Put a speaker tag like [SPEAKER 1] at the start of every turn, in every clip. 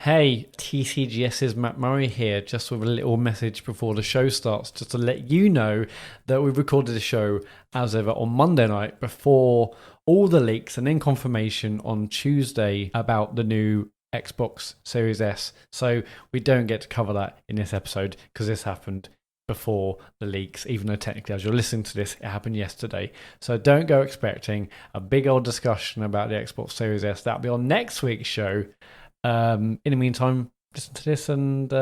[SPEAKER 1] Hey, TCGS's Matt Murray here, just with a little message before the show starts, just to let you know that we've recorded the show as ever on Monday night before all the leaks and then confirmation on Tuesday about the new Xbox Series S. So we don't get to cover that in this episode because this happened before the leaks, even though technically as you're listening to this, it happened yesterday. So don't go expecting a big old discussion about the Xbox Series S. That'll be on next week's show. In the meantime, listen to this and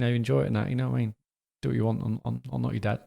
[SPEAKER 1] enjoy it and that, you know what I mean? Do what you want on Not Your Dad.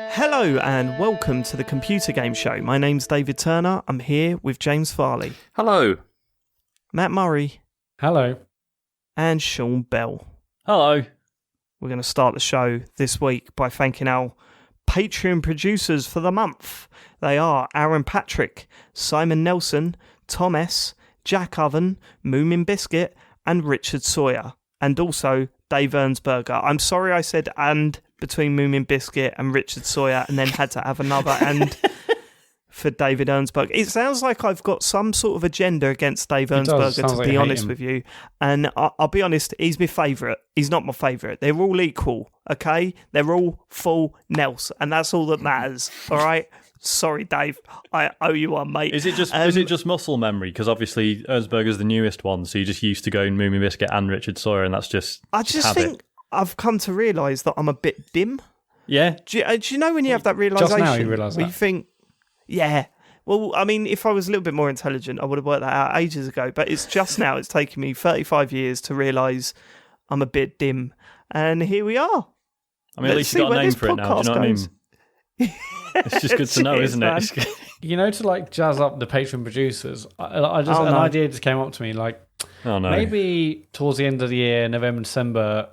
[SPEAKER 2] Hello and welcome to the Computer Game Show. My name's David Turner. I'm here with James Farley.
[SPEAKER 3] Hello.
[SPEAKER 2] Matt Murray.
[SPEAKER 1] Hello.
[SPEAKER 2] And Sean Bell.
[SPEAKER 3] Hello.
[SPEAKER 2] We're going to start the show this week by thanking our Patreon producers for the month. They are Aaron Patrick, Simon Nelson, Tom S., Jack Oven, Moomin Biscuit, and Richard Sawyer. And also Dave Ernsberger. I'm sorry I said and between Moomin Biscuit and Richard Sawyer and then had to have another and for David Ernsberger. It sounds like I've got some sort of agenda against Dave Ernsberger, to be honest with you. And I'll be honest, he's my favourite. He's not my favourite. They're all equal, okay? They're all full Nels, and that's all that matters, all right? Sorry, Dave. I owe you one, mate.
[SPEAKER 3] Is it just muscle memory? Because obviously Ernsberger's the newest one, so you're just used to going Moomin Biscuit and Richard Sawyer, and that's just
[SPEAKER 2] I just
[SPEAKER 3] habit.
[SPEAKER 2] think I've come to realise that I'm a bit dim.
[SPEAKER 3] Yeah.
[SPEAKER 2] Do you know when you have that realisation?
[SPEAKER 1] Just now you realise that.
[SPEAKER 2] You think, yeah. Well, I mean, if I was a little bit more intelligent, I would have worked that out ages ago. But it's just now, it's taken me 35 years to realise I'm a bit dim. And here we are.
[SPEAKER 3] I mean, at least you got a name for it now. Do you know what I mean? It's just good to know, isn't it?
[SPEAKER 1] You know, to like jazz up the Patreon producers, an idea just came up to me. Like, maybe towards the end of the year, November, December,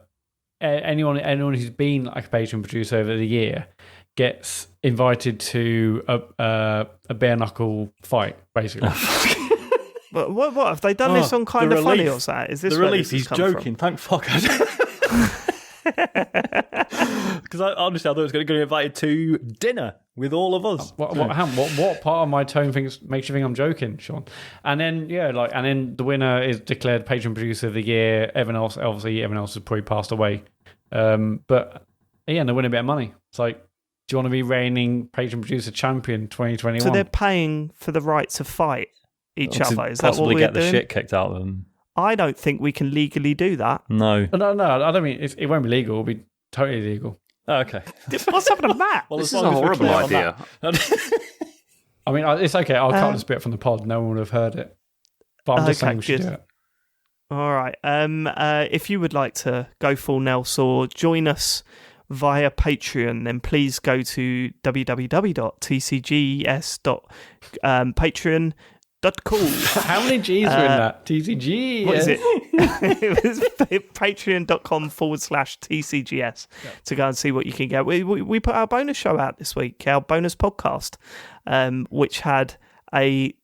[SPEAKER 1] anyone who's been like a Patreon producer over the year gets invited to a bare knuckle fight, basically.
[SPEAKER 2] But what have they done this on Kind of Funny or something? Is this
[SPEAKER 3] the relief? He's joking. Thank fuck. Because honestly, I thought I was going to get invited to dinner with all of us.
[SPEAKER 1] What part of my tone makes you think I'm joking, Sean? And then the winner is declared Patreon producer of the year. Everyone else has probably passed away. But yeah, they win a bit of money. It's like, do you want to be reigning Patreon producer champion 2021?
[SPEAKER 2] So they're paying for the right to fight each other. Is that what
[SPEAKER 3] possibly
[SPEAKER 2] we're
[SPEAKER 3] get
[SPEAKER 2] doing?
[SPEAKER 3] the shit kicked out of them.
[SPEAKER 2] I don't think we can legally do that.
[SPEAKER 3] No.
[SPEAKER 1] No, I don't mean it won't be legal. It'll be totally illegal.
[SPEAKER 3] Oh, okay.
[SPEAKER 2] What's happened to Matt?
[SPEAKER 3] Well,
[SPEAKER 4] this is a horrible idea.
[SPEAKER 1] I mean, it's okay. I'll cut this bit from the pod. No one would have heard it. But I'm just saying we should do it.
[SPEAKER 2] All right. If you would like to go full Nels or join us via Patreon, then please go to www.tcgs.patreon.com.
[SPEAKER 1] How many G's are in that? TCG.
[SPEAKER 2] What is it? It was patreon.com/TCGS to go and see what you can get. We put our bonus show out this week, our bonus podcast, which had a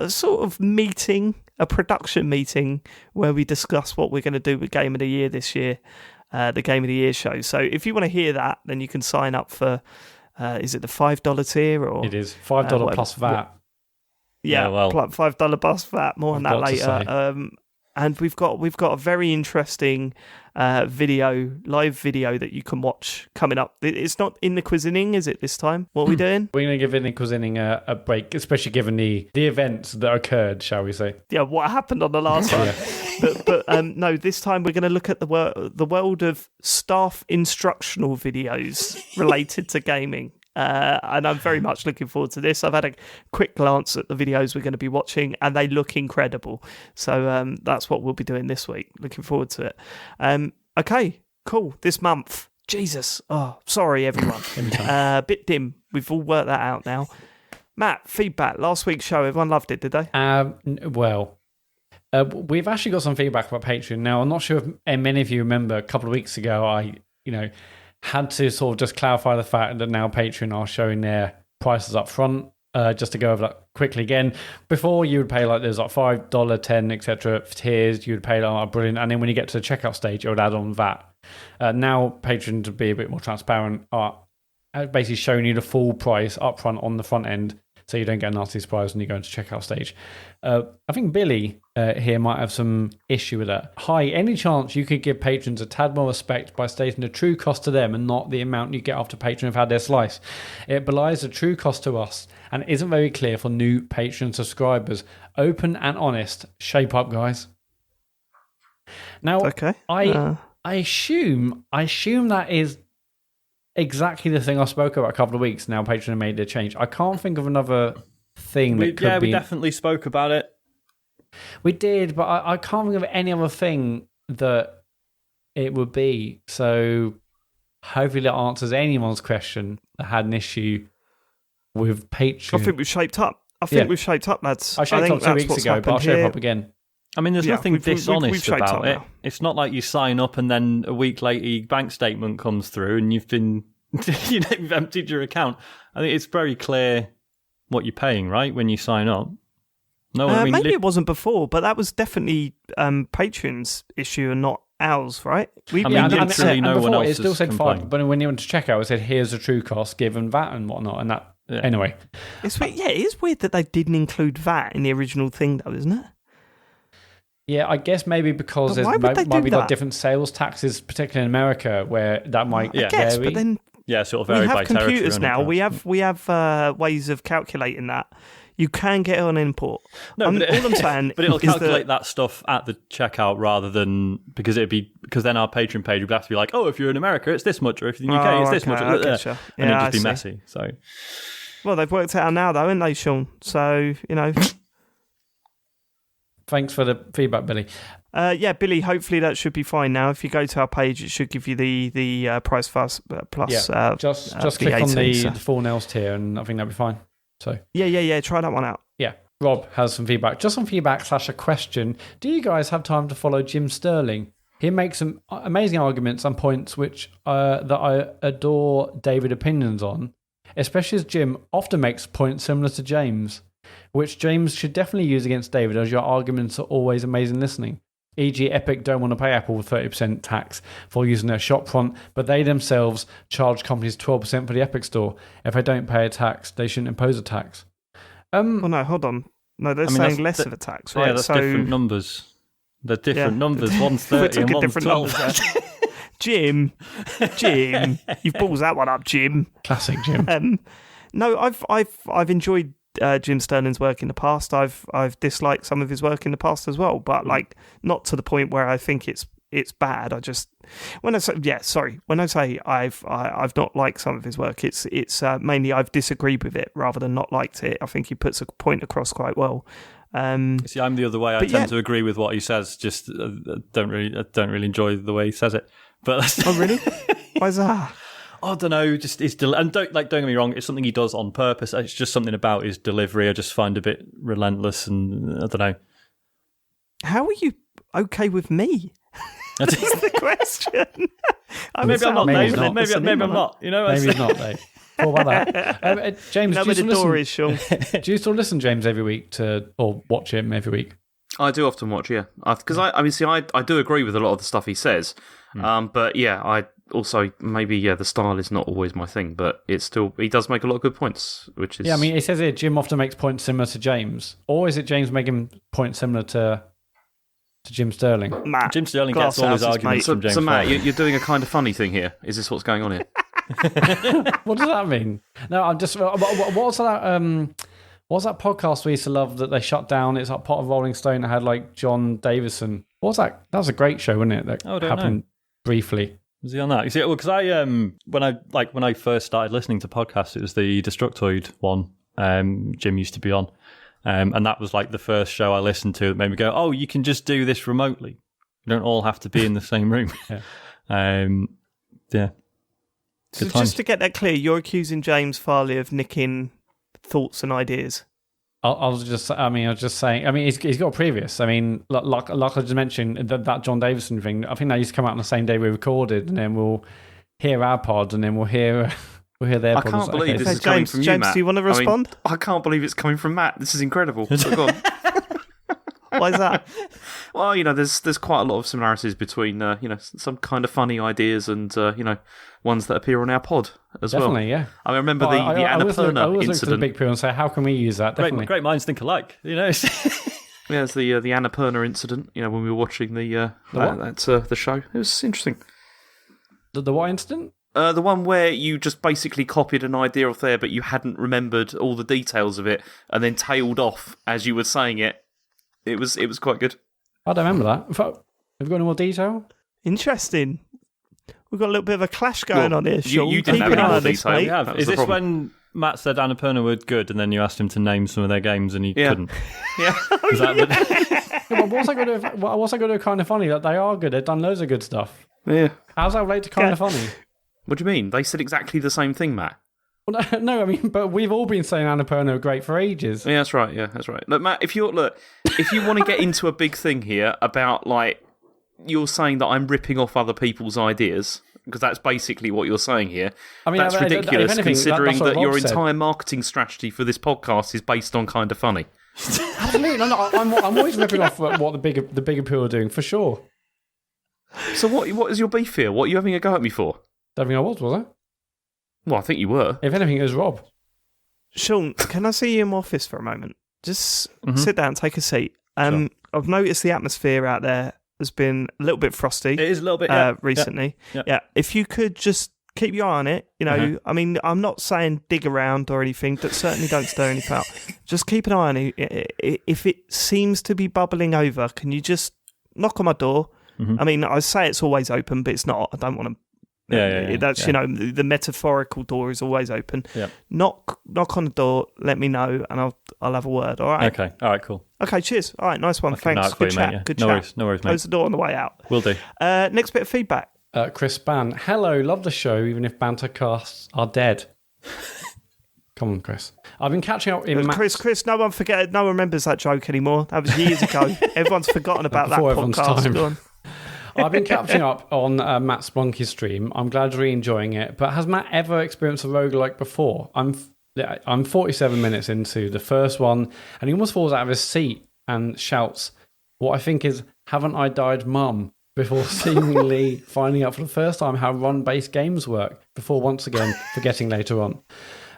[SPEAKER 2] sort of meeting, a production meeting where we discuss what we're going to do with Game of the Year this year, the Game of the Year show. So if you want to hear that, then you can sign up for, is it the $5 tier? Or
[SPEAKER 1] it is $5 plus VAT.
[SPEAKER 2] Yeah, well, $5 plus VAT. More on that later. And we've got a very interesting live video that you can watch coming up. It's not in the Quizzing, is it, this time? What are we doing?
[SPEAKER 1] We're going to give in the Quizzing a break, especially given the events that occurred, shall we say.
[SPEAKER 2] Yeah, what happened on the last one. But no, this time we're going to look at the world of staff instructional videos related to gaming. And I'm very much looking forward to this. I've had a quick glance at the videos we're going to be watching, and they look incredible. So that's what we'll be doing this week. Looking forward to it. Okay, cool. This month, Jesus. Oh, sorry, everyone. Bit dim. We've all worked that out now. Matt, feedback. Last week's show, everyone loved it, did they?
[SPEAKER 1] Well, We've actually got some feedback about Patreon. Now, I'm not sure if many of you remember a couple of weeks ago, I had to sort of just clarify the fact that now Patreon are showing their prices up front. Just to go over that quickly again, before you would pay like there's like $5, $10, etc. tiers. You would pay like brilliant, and then when you get to the checkout stage, it would add on VAT. Now Patreon, to be a bit more transparent, are basically showing you the full price up front on the front end, so you don't get a nasty surprise when you go into checkout stage. I think Billy here might have some issue with that. Hi, any chance you could give patrons a tad more respect by stating the true cost to them and not the amount you get after Patreon have had their slice? It belies the true cost to us and isn't very clear for new Patreon subscribers. Open and honest. Shape up, guys. Now,
[SPEAKER 2] Okay.
[SPEAKER 1] I assume that is exactly the thing I spoke about a couple of weeks now. Patreon made their change. I can't think of another thing that could be.
[SPEAKER 3] We definitely spoke about it.
[SPEAKER 1] We did, but I can't think of any other thing that it would be. So hopefully that answers anyone's question that had an issue with Patreon.
[SPEAKER 2] I think we've shaped up. We've shaped up, lads.
[SPEAKER 1] I shaped up 2 weeks ago, but I'll shape up again.
[SPEAKER 3] I mean, there's nothing dishonest
[SPEAKER 2] we've
[SPEAKER 3] about it.
[SPEAKER 2] Now.
[SPEAKER 3] It's not like you sign up and then a week later your bank statement comes through and you've been, you've emptied your account. I think it's very clear what you're paying, right, when you sign up. No, I mean,
[SPEAKER 2] maybe it wasn't before, but that was definitely Patreon's issue and not ours, right?
[SPEAKER 3] No one else
[SPEAKER 1] it still said
[SPEAKER 3] complained.
[SPEAKER 1] 5, but when you went to checkout, it said here's the true cost given VAT and whatnot, and that. Yeah. Anyway,
[SPEAKER 2] it's weird. Yeah, it is weird that they didn't include VAT in the original thing, though, isn't it?
[SPEAKER 1] Yeah, I guess maybe because there might be like different sales taxes, particularly in America, where that might vary.
[SPEAKER 2] But then
[SPEAKER 3] sort of vary by territory.
[SPEAKER 2] We have computers now. We have ways of calculating that. You can get it on import.
[SPEAKER 3] No,
[SPEAKER 2] all I'm saying,
[SPEAKER 3] but it'll calculate that stuff at the checkout rather than because then our Patreon page would have to be like, oh, if you're in America, it's this much, or if you're in the UK, it's this much, and it'd just be messy. So,
[SPEAKER 2] well, they've worked it out now, though, haven't they, Sean? So
[SPEAKER 1] Thanks for the feedback, Billy.
[SPEAKER 2] Billy, hopefully that should be fine now. If you go to our page, it should give you the price plus.
[SPEAKER 1] Yeah, just click on the full nails tier, and I think that'll be fine. So
[SPEAKER 2] yeah. Try that one out.
[SPEAKER 1] Yeah, Rob has some feedback. Just some feedback / a question. Do you guys have time to follow Jim Sterling? He makes some amazing arguments and points which that I adore David opinions on, especially as Jim often makes points similar to James, which James should definitely use against David, as your arguments are always amazing listening. E.g. Epic don't want to pay Apple 30% tax for using their shopfront, but they themselves charge companies 12% for the Epic store. If they don't pay a tax, they shouldn't impose a tax.
[SPEAKER 2] Well, no, hold on. No, they're saying less of a tax, right?
[SPEAKER 3] Yeah, that's different numbers. They're different numbers. One's 30 and one's 12.
[SPEAKER 2] Jim, you've balls that one up, Jim.
[SPEAKER 1] Classic Jim.
[SPEAKER 2] No, I've enjoyed Jim Sterling's work in the past. I've disliked some of his work in the past as well, but not to the point where I think it's bad. When I say I've not liked some of his work, it's mainly I've disagreed with it rather than not liked it. I think he puts a point across quite well.
[SPEAKER 3] See, I'm the other way. I tend to agree with what he says. Just don't really enjoy the way he says it. But
[SPEAKER 2] oh really? Why is that?
[SPEAKER 3] I don't know. Just his and don't get me wrong. It's something he does on purpose. It's just something about his delivery I just find a bit relentless, and I don't know.
[SPEAKER 2] How are you okay with me? That's the question.
[SPEAKER 3] Maybe I'm not. Maybe I'm not. You know,
[SPEAKER 1] maybe he's not. Mate. What about that? James,
[SPEAKER 2] do you
[SPEAKER 1] still listen, James, every week or watch him every week?
[SPEAKER 4] I do often watch, yeah. Because I do agree with a lot of the stuff he says. But yeah, I also the style is not always my thing, but it's still he does make a lot of good points, which is
[SPEAKER 1] it says here Jim often makes points similar to James, or is it James making points similar to Jim Sterling?
[SPEAKER 2] Matt,
[SPEAKER 3] Jim Sterling gets all his arguments from James.
[SPEAKER 4] So Matt, you're doing a kind of funny thing here. Is this what's going on here?
[SPEAKER 1] What does that mean? No, I'm just. What's that? What's that podcast we used to love that they shut down? It's like Pot of Rolling Stone that had like John Davison. What's that? That was a great show, wasn't it? That happened briefly.
[SPEAKER 3] Was he on that? You see, well, because when I first started listening to podcasts, it was the Destructoid one. Jim used to be on, and that was like the first show I listened to that made me go, "Oh, you can just do this remotely. You don't all have to be in the same room." Yeah.
[SPEAKER 2] So just to get that clear, you're accusing James Farley of nicking thoughts and ideas.
[SPEAKER 1] I was just saying. I mean, he's got a previous. I mean, like I just mentioned, that John Davison thing. I think that used to come out on the same day we recorded, and then we'll hear our pod, and then we'll hear their pod.
[SPEAKER 4] I can't believe this is
[SPEAKER 2] James,
[SPEAKER 4] coming from you,
[SPEAKER 2] James,
[SPEAKER 4] Matt.
[SPEAKER 2] do you want to respond?
[SPEAKER 4] I can't believe it's coming from Matt. This is incredible. So go on.
[SPEAKER 2] Why is that?
[SPEAKER 4] Well, there's quite a lot of similarities between, some kind of funny ideas and, ones that appear on our pod as well.
[SPEAKER 1] Definitely, yeah.
[SPEAKER 4] I remember the Annapurna
[SPEAKER 1] I always look to
[SPEAKER 4] incident.
[SPEAKER 1] the big people and say, how can we use that? Definitely.
[SPEAKER 3] Great minds think alike,
[SPEAKER 4] Yeah, it's the Annapurna incident, when we were watching the show. It was interesting.
[SPEAKER 1] The what incident?
[SPEAKER 4] The one where you just basically copied an idea off there, but you hadn't remembered all the details of it, and then tailed off as you were saying it. It was quite good.
[SPEAKER 1] I don't remember that. Have you got any more detail?
[SPEAKER 2] Interesting. We've got a little bit of a clash going on here, Sean.
[SPEAKER 4] You didn't
[SPEAKER 2] Keep
[SPEAKER 4] have
[SPEAKER 2] an
[SPEAKER 4] any
[SPEAKER 2] eye
[SPEAKER 4] more
[SPEAKER 2] on this,
[SPEAKER 4] detail.
[SPEAKER 2] mate.
[SPEAKER 3] You have. Is this when Matt said Annapurna were good, and then you asked him to name some of their games, and he couldn't?
[SPEAKER 4] Yeah.
[SPEAKER 3] Is that
[SPEAKER 1] Yeah, but what's I going to do kind of funny? That they are good. They've done loads of good stuff.
[SPEAKER 4] Yeah.
[SPEAKER 1] How's that relate to kind of funny?
[SPEAKER 4] What do you mean? They said exactly the same thing, Matt.
[SPEAKER 1] Well, no, I mean, but we've all been saying Annapurna are great for ages.
[SPEAKER 4] Yeah, that's right. Look, Matt, if you want to get into a big thing here about you're saying that I'm ripping off other people's ideas, because that's basically what you're saying here. I mean, that's ridiculous, if anything, considering that your entire marketing strategy for this podcast is based on kind of funny.
[SPEAKER 1] Absolutely, no, I'm always ripping off what the bigger people are doing for sure.
[SPEAKER 4] So what is your beef here? What are you having a go at me for?
[SPEAKER 1] Don't think I was I?
[SPEAKER 4] Well, I think you were.
[SPEAKER 1] If anything, it was Rob.
[SPEAKER 2] Sean, can I see you in my office for a moment? Just sit down, take a seat.
[SPEAKER 3] Sure.
[SPEAKER 2] I've noticed the atmosphere out there has been a little bit frosty.
[SPEAKER 3] It is a little bit
[SPEAKER 2] recently.
[SPEAKER 3] Yeah.
[SPEAKER 2] Yeah, if you could just keep your eye on it. I mean, I'm not saying dig around or anything, but certainly don't stir anything up. Just keep an eye on it. If it seems to be bubbling over, can you just knock on my door? I mean, I say it's always open, but it's not. I don't want to. That's the metaphorical door is always open.
[SPEAKER 3] Yeah.
[SPEAKER 2] Knock on the door. Let me know, and I'll have a word. All right.
[SPEAKER 3] Okay. All right. Cool.
[SPEAKER 2] Okay. Cheers. All right. Nice one. Thanks. Good chat.
[SPEAKER 3] Mate, yeah.
[SPEAKER 2] Good
[SPEAKER 3] no
[SPEAKER 2] chat.
[SPEAKER 3] Worries, no worries, mate.
[SPEAKER 2] Close the door on the way out.
[SPEAKER 3] Will do.
[SPEAKER 2] Next bit of feedback.
[SPEAKER 1] Chris Ban. Hello, love the show, even if banter casts are dead. Come on, Chris. I've been catching up in
[SPEAKER 2] Chris, no one remembers that joke anymore. That was years ago. Everyone's forgotten about that podcast. Go on.
[SPEAKER 1] I've been catching up on Matt Splunky's stream. I'm glad you're enjoying it. But has Matt ever experienced a roguelike before? I'm 47 minutes into the first one, and he almost falls out of his seat and shouts, what I think is, haven't I died, mum? Before seemingly finding out for the first time how run-based games work, before once again forgetting later on.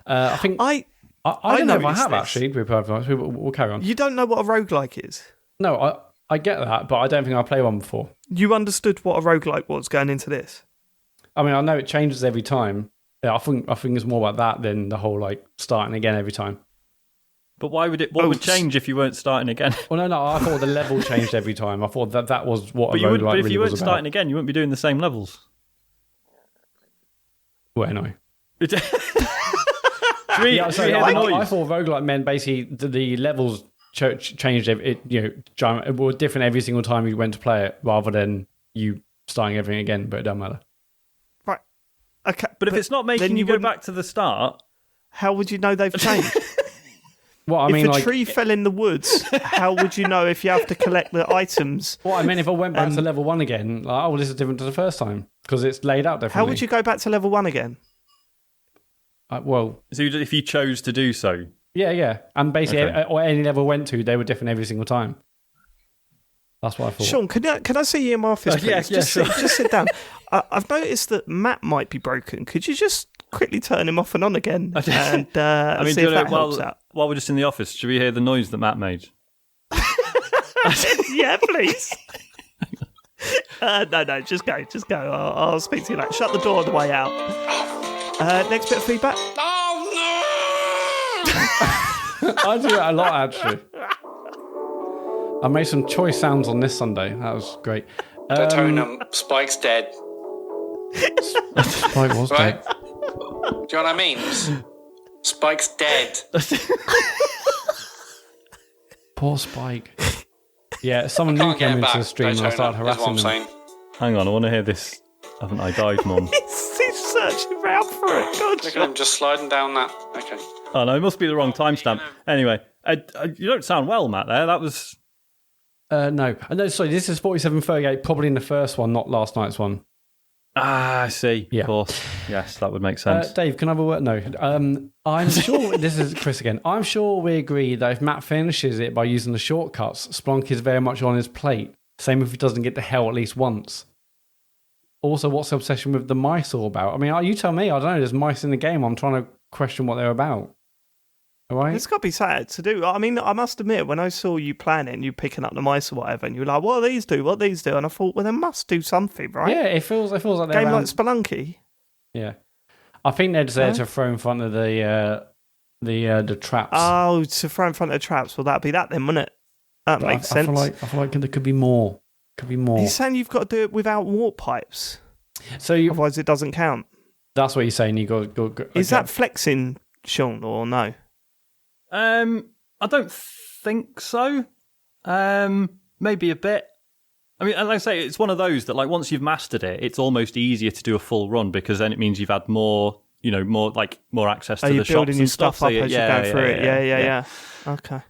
[SPEAKER 1] I think I don't know if I have actually. We'll carry on.
[SPEAKER 2] You don't know what a roguelike is?
[SPEAKER 1] No, I get that, but I don't think I played one before.
[SPEAKER 2] You understood what a roguelike was going into this?
[SPEAKER 1] I mean, I know it changes every time. Yeah, I think it's more about that than the whole starting again every time.
[SPEAKER 3] But why would it? What would change if you weren't starting again?
[SPEAKER 1] Well, no. I thought the level changed every time. I thought that was what a roguelike really was about.
[SPEAKER 3] But if you weren't starting again, you wouldn't be doing the same levels.
[SPEAKER 1] Well, no.
[SPEAKER 3] I
[SPEAKER 1] thought roguelike meant basically the levels changed. It were different every single time you went to play it, rather than you starting everything again. But it doesn't matter.
[SPEAKER 2] Right. Okay.
[SPEAKER 3] But if it's not making you go back to the start,
[SPEAKER 2] how would you know th've changed?
[SPEAKER 1] Well, I mean,
[SPEAKER 2] if a tree fell in the woods, how would you know if you have to collect the items?
[SPEAKER 1] Well, I mean, if I went back to level 1 again, this is different to the first time because it's laid out differently.
[SPEAKER 2] How would you go back to level 1 again?
[SPEAKER 1] So
[SPEAKER 3] if you chose to do so.
[SPEAKER 1] Yeah. And basically, or any level I went to, they were different every single time. That's what I thought.
[SPEAKER 2] Sean, can I see you in my office, please?
[SPEAKER 1] Yeah, sure.
[SPEAKER 2] Just sit down. I've noticed that Matt might be broken. Could you just quickly turn him off and on again? And see if that helps out.
[SPEAKER 3] While we're just in the office, should we hear the noise that Matt made?
[SPEAKER 2] Yeah, please. No, just go. I'll speak to you later. Shut the door on the way out. Next bit of feedback.
[SPEAKER 5] Oh, no!
[SPEAKER 1] I do that a lot, actually. I made some choice sounds on this Sunday. That was great.
[SPEAKER 5] Spike's dead.
[SPEAKER 1] Spike was
[SPEAKER 5] Right?
[SPEAKER 1] dead.
[SPEAKER 5] Do you know what I mean? Spike's dead.
[SPEAKER 1] Poor Spike. Yeah, someone new came into the stream and I started harassing them.
[SPEAKER 3] Hang on, I want to hear this. Haven't I died, Mum?
[SPEAKER 2] He's searching around for it. God,
[SPEAKER 5] Look at him just sliding down that. Okay.
[SPEAKER 3] Oh no, it must be the wrong timestamp. Anyway, You don't sound well, Matt. There, that was.
[SPEAKER 1] No, sorry. This is 4738, probably in the first one, not last night's one.
[SPEAKER 3] I see.
[SPEAKER 1] Yeah.
[SPEAKER 3] Of course. Yes, that would make sense.
[SPEAKER 1] Dave, can I have a word? No. I'm sure, this is Chris again. I'm sure we agree that if Matt finishes it by using the shortcuts, Splunk is very much on his plate. Same if he doesn't get to hell at least once. Also, what's the obsession with the mice all about? I mean, you tell me. I don't know. There's mice in the game. I'm trying to question what they're about. All right?
[SPEAKER 2] It's got to be sad to do. I mean, I must admit, when I saw you planning, you picking up the mice or whatever, and you were like, what do these do? What do these do? And I thought, well, they must do something, right?
[SPEAKER 1] Yeah, it feels like they're
[SPEAKER 2] game
[SPEAKER 1] around.
[SPEAKER 2] like Spelunky.
[SPEAKER 1] Yeah. I think they're just there to throw in front of the traps.
[SPEAKER 2] Oh, to throw in front of the traps. Well, that'd be that then, wouldn't it? That makes sense.
[SPEAKER 1] I feel like there could be more.
[SPEAKER 2] He's saying you've got to do it without warp pipes.
[SPEAKER 1] So
[SPEAKER 2] otherwise it doesn't count.
[SPEAKER 1] That's what you're saying. You got.
[SPEAKER 2] Is that flexing, Sean, or no?
[SPEAKER 3] I don't think so. Maybe a bit. I mean, like I say, it's one of those that, like, once you've mastered it, it's almost easier to do a full run because then it means you've had more access to the shops
[SPEAKER 2] building your
[SPEAKER 3] and
[SPEAKER 2] stuff
[SPEAKER 3] stuff.
[SPEAKER 2] up as you're going through it. Yeah. Okay.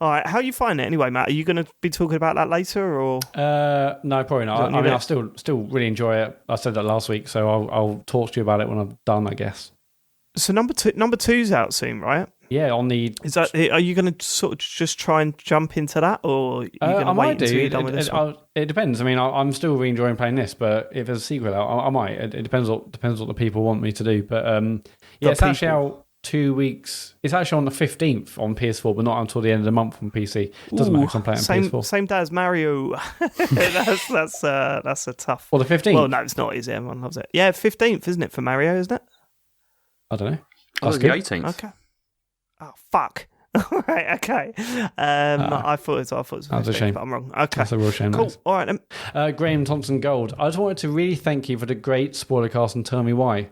[SPEAKER 2] All right. How are you finding it anyway, Matt? Are you going to be talking about that later, or?
[SPEAKER 1] No, probably not. I mean, I still really enjoy it. I said that last week, so I'll talk to you about it when I'm done, I guess.
[SPEAKER 2] So number two's out soon, right?
[SPEAKER 1] Yeah, on the.
[SPEAKER 2] Is that? Are you going to sort of just try and jump into that, or are you going to wait until you're done with this one?
[SPEAKER 1] It depends. I mean, I'm still really enjoying playing this, but if there's a sequel out, I might. It depends what the people want me to do. But it's actually out 2 weeks. It's actually on the 15th on PS4, but not until the end of the month on PC. It doesn't matter because I'm playing on PS4.
[SPEAKER 2] Same day as Mario. that's a tough.
[SPEAKER 1] Well, the 15th.
[SPEAKER 2] Well, no, it's not. Is it? Everyone loves it. Yeah, 15th, isn't it, for Mario? Isn't it?
[SPEAKER 1] I don't know.
[SPEAKER 4] That's the 18th.
[SPEAKER 2] Okay. Oh fuck. Right. Okay. I thought it was.
[SPEAKER 1] That's a shame.
[SPEAKER 2] But I'm wrong. Okay.
[SPEAKER 1] That's a real shame.
[SPEAKER 2] Cool. All right then.
[SPEAKER 1] Graham Thompson Gold. I just wanted to really thank you for the great spoiler cast and tell me why.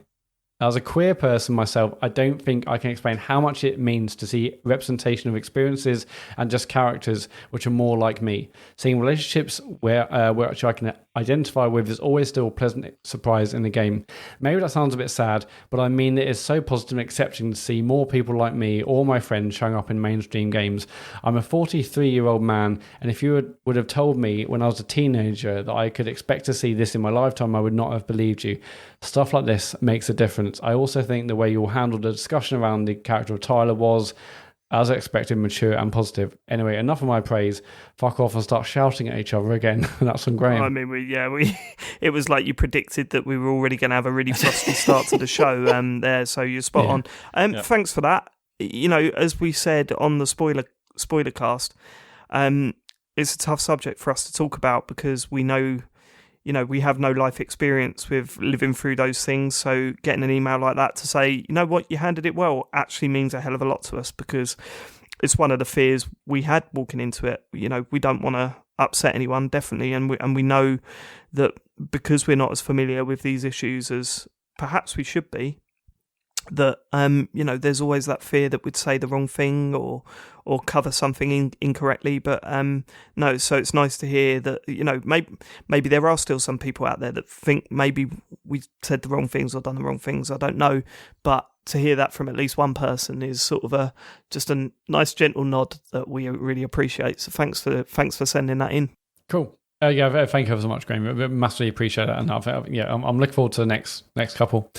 [SPEAKER 1] As a queer person myself, I don't think I can explain how much it means to see representation of experiences and just characters which are more like me. Seeing relationships where which I can identify with is always still a pleasant surprise in the game. Maybe that sounds a bit sad, but I mean it is so positive and accepting to see more people like me or my friends showing up in mainstream games. I'm a 43-year-old man, and if you would have told me when I was a teenager that I could expect to see this in my lifetime, I would not have believed you. Stuff like this makes a difference. I also think the way you handled the discussion around the character of Tyler was, as expected, mature and positive. Anyway, enough of my praise. Fuck off and start shouting at each other again. That's from Graham.
[SPEAKER 2] I mean, we it was like you predicted that we were already going to have a really frosty start to the show there, so you're spot on. Thanks for that. You know, as we said on the spoiler cast, it's a tough subject for us to talk about because we know, you know, we have no life experience with living through those things. So getting an email like that to say, you know what, you handled it well, actually means a hell of a lot to us because it's one of the fears we had walking into it. You know, we don't want to upset anyone, definitely. And we know that because we're not as familiar with these issues as perhaps we should be, that, you know, there's always that fear that we'd say the wrong thing or cover something incorrectly. But no, so it's nice to hear that, you know, maybe there are still some people out there that think maybe we said the wrong things or done the wrong things. I don't know. But to hear that from at least one person is sort of just a nice gentle nod that we really appreciate. So thanks for sending that in.
[SPEAKER 1] Cool. Yeah, thank you so much, Graham. Massively appreciate that. And I'm looking forward to the next couple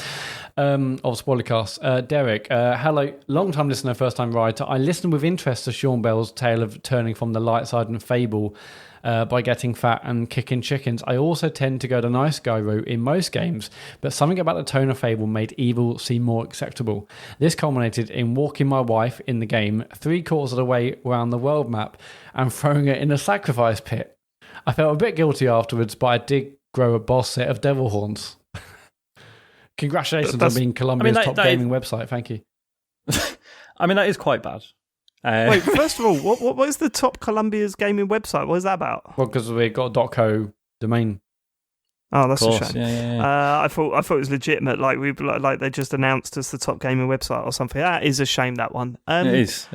[SPEAKER 1] of Spoilercast. Derek, hello, long-time listener, first-time writer. I listened with interest to Sean Bell's tale of turning from the light side and Fable by getting fat and kicking chickens. I also tend to go the nice guy route in most games, but something about the tone of Fable made evil seem more acceptable. This culminated in walking my wife in the game 3/4 of the way around the world map and throwing her in a sacrifice pit. I felt a bit guilty afterwards, but I did grow a boss set of devil horns. Congratulations on being Colombia's top gaming website. Thank you.
[SPEAKER 3] I mean, that is quite bad.
[SPEAKER 2] Wait, first of all, what is the top Colombia's gaming website? What is that about?
[SPEAKER 1] Well, because we got a .co domain.
[SPEAKER 2] Oh, that's a shame.
[SPEAKER 3] Yeah.
[SPEAKER 2] I thought it was legitimate. Like they just announced as the top gaming website or something. That is a shame. That one.
[SPEAKER 3] It is.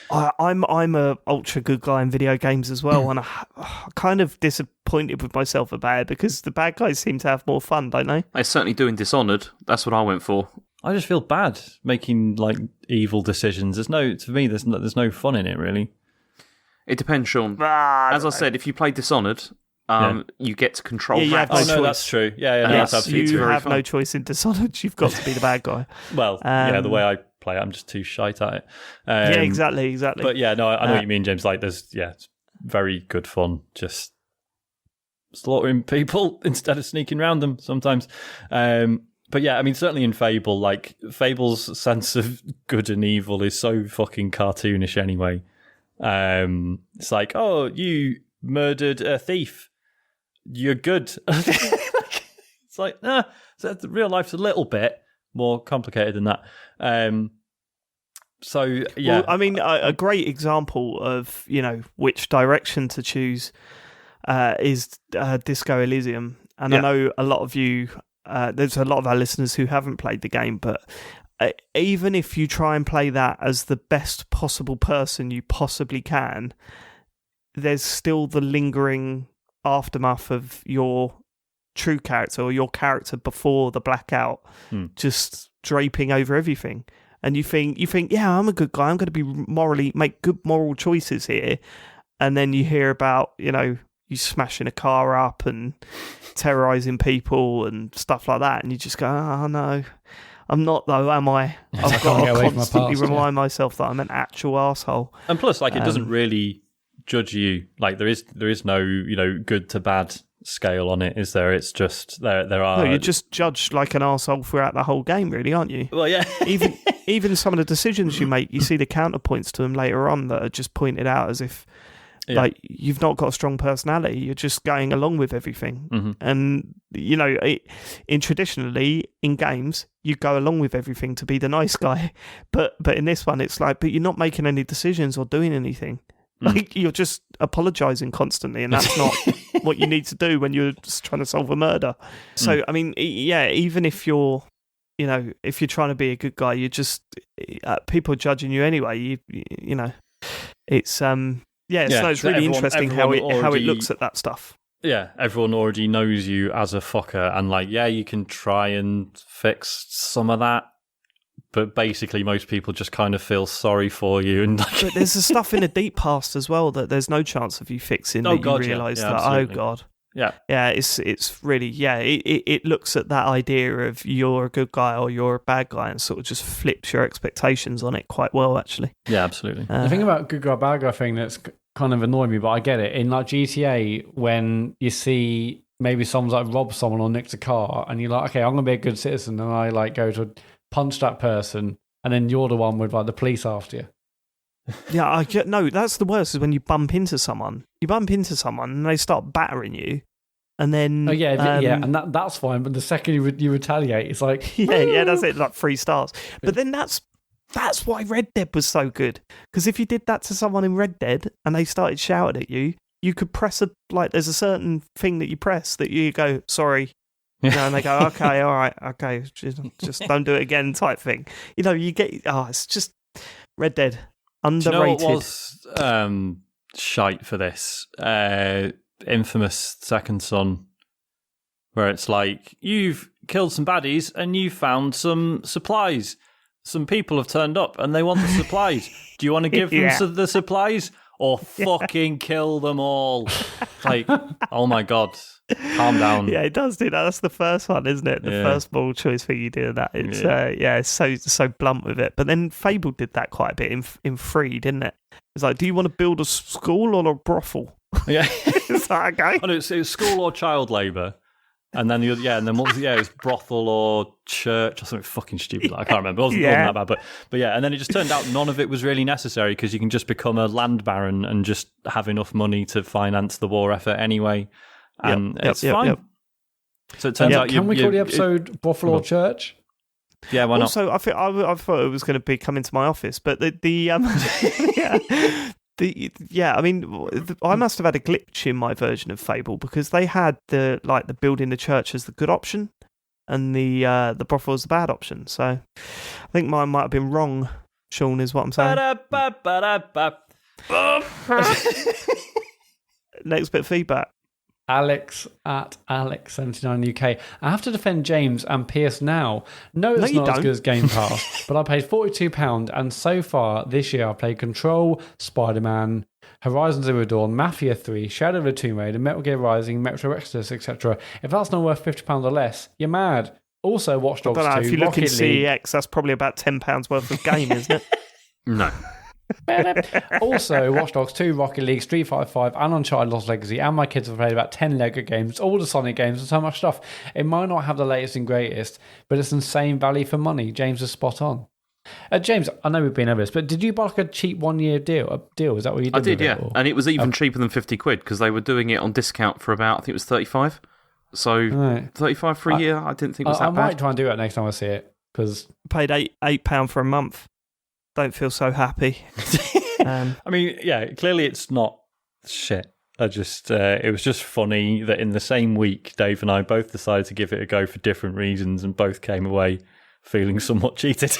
[SPEAKER 2] I'm a ultra good guy in video games as well, and I'm kind of disappointed with myself about it because the bad guys seem to have more fun, don't they?
[SPEAKER 4] They certainly do in Dishonored. That's what I went for.
[SPEAKER 3] I just feel bad making like evil decisions. There's no fun in it really.
[SPEAKER 4] It depends, Sean. As I said, if you play Dishonored, you get to control.
[SPEAKER 2] You have
[SPEAKER 3] no, that's true. That's absolutely
[SPEAKER 2] you
[SPEAKER 3] true.
[SPEAKER 2] have no choice in Dishonored. You've got to be the bad guy.
[SPEAKER 3] Well, the way I play it, I'm just too shite at it.
[SPEAKER 2] Exactly.
[SPEAKER 3] But I know what you mean, James. Like, it's very good fun. Just slaughtering people instead of sneaking around them sometimes. But yeah, I mean, certainly in Fable, like Fable's sense of good and evil is so fucking cartoonish anyway. It's like, oh, you murdered a thief, you're good. It's like, so real life's a little bit more complicated than that. So yeah,
[SPEAKER 2] well, I mean, a great example of which direction to choose is Disco Elysium, and I know a lot of you. There's a lot of our listeners who haven't played the game, but even if you try and play that as the best possible person you possibly can, there's still the lingering aftermath of your true character or your character before the blackout just draping over everything. And you think, yeah, I'm a good guy. I'm going to make good moral choices here. And then you hear about, you smashing a car up and terrorizing people and stuff like that. And you just go, oh, no, I'm not though, am I? I've got to constantly remind myself that I'm an actual asshole.
[SPEAKER 3] And plus, like, it doesn't really judge you. Like, there is no, good to bad scale on it, is there? It's just there are.
[SPEAKER 2] No, you're just judged like an arsehole throughout the whole game, really, aren't you?
[SPEAKER 3] Well, yeah.
[SPEAKER 2] even some of the decisions you make, you see the counterpoints to them later on that are just pointed out as if like you've not got a strong personality. You're just going along with everything.
[SPEAKER 3] Mm-hmm.
[SPEAKER 2] And traditionally in games, you go along with everything to be the nice guy. But in this one, it's like, but you're not making any decisions or doing anything. Like, you're just apologising constantly, and that's not what you need to do when you're just trying to solve a murder. So, I mean, even if you're, if you're trying to be a good guy, you just people are judging you anyway. It's it's really interesting how it looks at that stuff.
[SPEAKER 3] Yeah, everyone already knows you as a fucker, and like, you can try and fix some of that. But basically, most people just kind of feel sorry for you. And
[SPEAKER 2] but there's the stuff in the deep past as well that there's no chance of you fixing. You realise that.
[SPEAKER 3] Absolutely.
[SPEAKER 2] Oh God.
[SPEAKER 3] Yeah.
[SPEAKER 2] Yeah. It's really It looks at that idea of you're a good guy or you're a bad guy and sort of just flips your expectations on it quite well, actually.
[SPEAKER 3] Yeah, absolutely.
[SPEAKER 1] The thing about good guy bad guy thing that's kind of annoyed me, but I get it. In like GTA, when you see maybe someone's like robbed someone or nicked a car, and you're like, okay, I'm gonna be a good citizen, and I like go to punch that person, and then you're the one with like the police after you.
[SPEAKER 2] Yeah, no, that's the worst, is when you bump into someone. You bump into someone and they start battering you, and then
[SPEAKER 1] and that's fine. But the second you retaliate, it's like
[SPEAKER 2] that's it, like 3 stars. But then that's why Red Dead was so good, because if you did that to someone in Red Dead and they started shouting at you, you could press there's a certain thing that you press that you go sorry. And they go, okay, all right, okay, just don't do it again, type thing. You get, it's just Red Dead, underrated.
[SPEAKER 3] Do you know what was shite for this? Infamous Second Son, where it's like, you've killed some baddies and you found some supplies. Some people have turned up and they want the supplies. Do you want to give them the supplies or fucking kill them all? Like, oh my God. Calm down.
[SPEAKER 2] Yeah, it does do that. That's the first one, isn't it? The first ball choice thing you do that. It's it's so blunt with it. But then Fable did that quite a bit in 3, didn't it? It's like, do you want to build a school or a brothel?
[SPEAKER 3] Yeah.
[SPEAKER 2] It's like, okay.
[SPEAKER 3] Oh, no, it's school or child labour. And then it's brothel or church or something fucking stupid. I can't remember. It wasn't that bad, but yeah. And then it just turned out none of it was really necessary, because you can just become a land baron and just have enough money to finance the war effort anyway. And it's fine. Yep. So it turns out
[SPEAKER 1] can we call the episode Brothel or Church?
[SPEAKER 3] Yeah, why not?
[SPEAKER 2] Also, I thought it was going to be coming to my office, but I mean, I must have had a glitch in my version of Fable, because they had the building the church as the good option, and the brothel as the bad option. So I think mine might have been wrong. Sean, is what I'm saying. Next bit of feedback.
[SPEAKER 1] Alex at Alex79UK. I have to defend James and PS Now. No, it's not as good as Game Pass, but I paid £42, and so far this year I played Control, Spider-Man, Horizon Zero Dawn, Mafia 3, Shadow of the Tomb Raider, Metal Gear Rising, Metro Exodus, etc. If that's not worth £50 or less, you're mad. Also, Watch Dogs 2,
[SPEAKER 2] if you look
[SPEAKER 1] Rocket
[SPEAKER 2] in
[SPEAKER 1] League.
[SPEAKER 2] CEX, that's probably about £10 worth of game, isn't it?
[SPEAKER 4] No.
[SPEAKER 1] Also, Watch Dogs 2, Rocket League, Street Fighter 5, and Uncharted Lost Legacy, and my kids have played about 10 Lego games, all the Sonic games, and so much stuff. It might not have the latest and greatest, but it's insane value for money. James is spot on. James, I know we've been over this, but did you buy like a cheap 1 year deal? Is that what you did?
[SPEAKER 4] I did,
[SPEAKER 1] with
[SPEAKER 4] yeah.
[SPEAKER 1] it, or?
[SPEAKER 4] And it was even cheaper than £50 because they were doing it on discount for about, I think it was 35. So
[SPEAKER 1] Right.
[SPEAKER 4] 35 for a year, I didn't think it was
[SPEAKER 1] I
[SPEAKER 4] that
[SPEAKER 1] might
[SPEAKER 4] bad.
[SPEAKER 1] try and do it next time I see it, because
[SPEAKER 2] Paid £8 for a month. Don't feel so happy.
[SPEAKER 3] I mean, yeah, clearly it's not shit. It was just funny that in the same week, Dave and I both decided to give it a go for different reasons and both came away feeling somewhat cheated.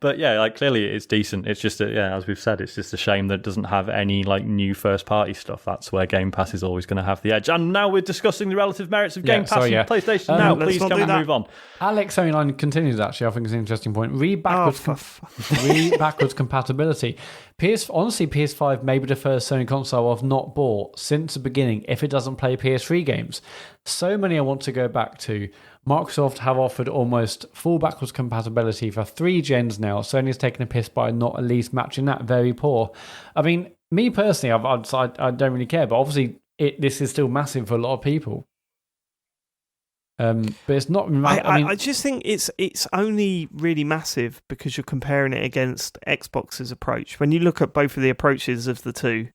[SPEAKER 3] But yeah, like clearly it's decent. It's just, as we've said, it's just a shame that it doesn't have any like new first party stuff. That's where Game Pass is always going to have the edge. And now we're discussing the relative merits of Game Pass and PlayStation Now.
[SPEAKER 2] let's
[SPEAKER 3] Please
[SPEAKER 2] not
[SPEAKER 3] can
[SPEAKER 2] do
[SPEAKER 3] we
[SPEAKER 2] that.
[SPEAKER 3] move on?
[SPEAKER 1] Alex 79 continues, actually. I think it's an interesting point. Read backwards compatibility. Honestly, PS5 may be the first Sony console I've not bought since the beginning if it doesn't play PS3 games. So many I want to go back to. Microsoft have offered almost full backwards compatibility for 3 gens now. Sony's taken a piss by not at least matching that. Very poor. I mean, me personally, I don't really care, but obviously this is still massive for a lot of people. But it's not.
[SPEAKER 2] I just think it's only really massive because you're comparing it against Xbox's approach. When you look at both of the approaches of the two,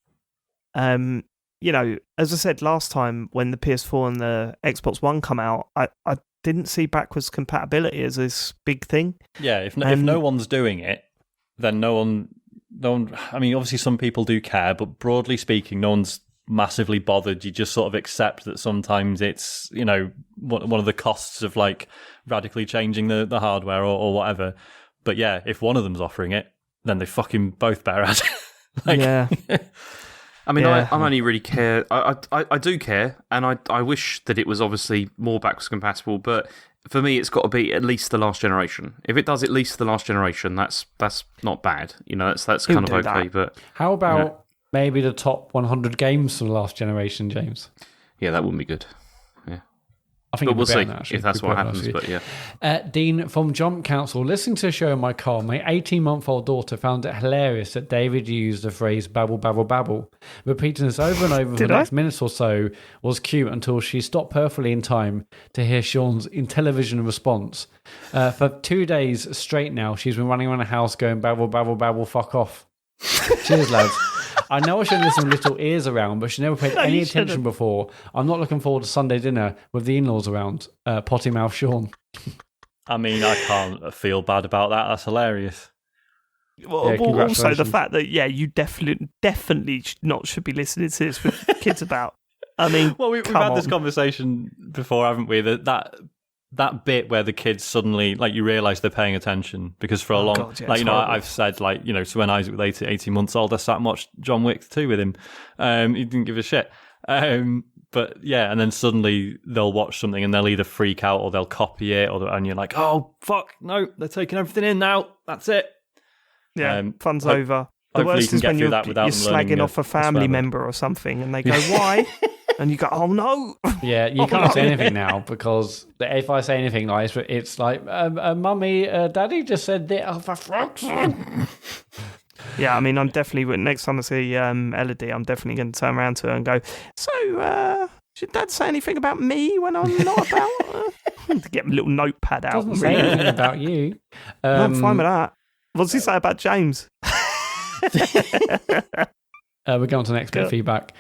[SPEAKER 2] you know, as I said last time when the PS4 and the Xbox One come out, I didn't see backwards compatibility as this big thing.
[SPEAKER 3] Yeah, if no one's doing it, then no one. I mean, obviously some people do care, but broadly speaking, no one's massively bothered. You just sort of accept that sometimes it's, you know, one of the costs of like radically changing the hardware or whatever. But yeah, if one of them's offering it, then they fucking both better at it.
[SPEAKER 2] Yeah.
[SPEAKER 4] I mean,
[SPEAKER 2] Yeah.
[SPEAKER 4] I only really care. I do care, and I wish that it was obviously more backwards compatible. But for me, it's got to be at least the last generation. If it does at least the last generation, that's not bad. You know, that's kind of okay.
[SPEAKER 2] that.
[SPEAKER 4] But
[SPEAKER 1] How about maybe the top 100 games from the last generation, James?
[SPEAKER 4] yeah, that wouldn't be good.
[SPEAKER 1] I think
[SPEAKER 4] But we'll
[SPEAKER 1] it'd be
[SPEAKER 4] see
[SPEAKER 1] better than that, actually,
[SPEAKER 4] if that's
[SPEAKER 1] to be
[SPEAKER 4] what
[SPEAKER 1] perfectly
[SPEAKER 4] happens.
[SPEAKER 1] honest with
[SPEAKER 4] But yeah,
[SPEAKER 1] you. Dean from Jump Council. Listening to a show in my car, my 18-month-old daughter found it hilarious that David used the phrase babble, babble, babble. Repeating this over and over for the next minute or so was cute until she stopped perfectly in time to hear Sean's Intellivision response. For 2 days straight now, she's been running around the house going babble, babble, babble, fuck off. Cheers, lads. I know I shouldn't listen with little ears around, but she never paid any attention before. I'm not looking forward to Sunday dinner with the in-laws around. Potty mouth Sean.
[SPEAKER 3] I mean, I can't feel bad about that. That's hilarious.
[SPEAKER 2] Well,
[SPEAKER 1] Yeah,
[SPEAKER 2] also the fact that you definitely should be listening to this with kids about. I mean,
[SPEAKER 3] Well, we've had this conversation before, haven't we? That bit where the kids suddenly, like, you realise they're paying attention because for a long,
[SPEAKER 2] God, yeah,
[SPEAKER 3] like,
[SPEAKER 2] it's
[SPEAKER 3] you know,
[SPEAKER 2] horrible.
[SPEAKER 3] I've said, like, you know, so when Isaac was 18 months old, I sat and watched John Wick 2 with him. He didn't give a shit. But yeah, and then suddenly they'll watch something and they'll either freak out or they'll copy it, and you're like, oh, fuck, no, they're taking everything in now. That's it.
[SPEAKER 2] yeah, fun's over. The
[SPEAKER 3] hopefully you
[SPEAKER 2] worst
[SPEAKER 3] can
[SPEAKER 2] is
[SPEAKER 3] get
[SPEAKER 2] when
[SPEAKER 3] through
[SPEAKER 2] you're
[SPEAKER 3] that without them
[SPEAKER 2] slagging
[SPEAKER 3] learning
[SPEAKER 2] off a
[SPEAKER 3] a
[SPEAKER 2] family
[SPEAKER 3] swear word.
[SPEAKER 2] member or something, and they go, "Why?" And you go, "Oh no!"
[SPEAKER 1] Yeah, you can't say anything now because if I say anything like it's like, Mummy, Daddy just said that. Oh, for fuck's sake.
[SPEAKER 2] Yeah, I mean, I'm definitely next time I see Elodie, I'm definitely going to turn around to her and go, "So, should Dad say anything about me when I'm not about?" To get a little notepad out.
[SPEAKER 1] Doesn't say anything about you.
[SPEAKER 2] No, I'm fine with that. What's he say about James?
[SPEAKER 1] We're going to the next bit of feedback.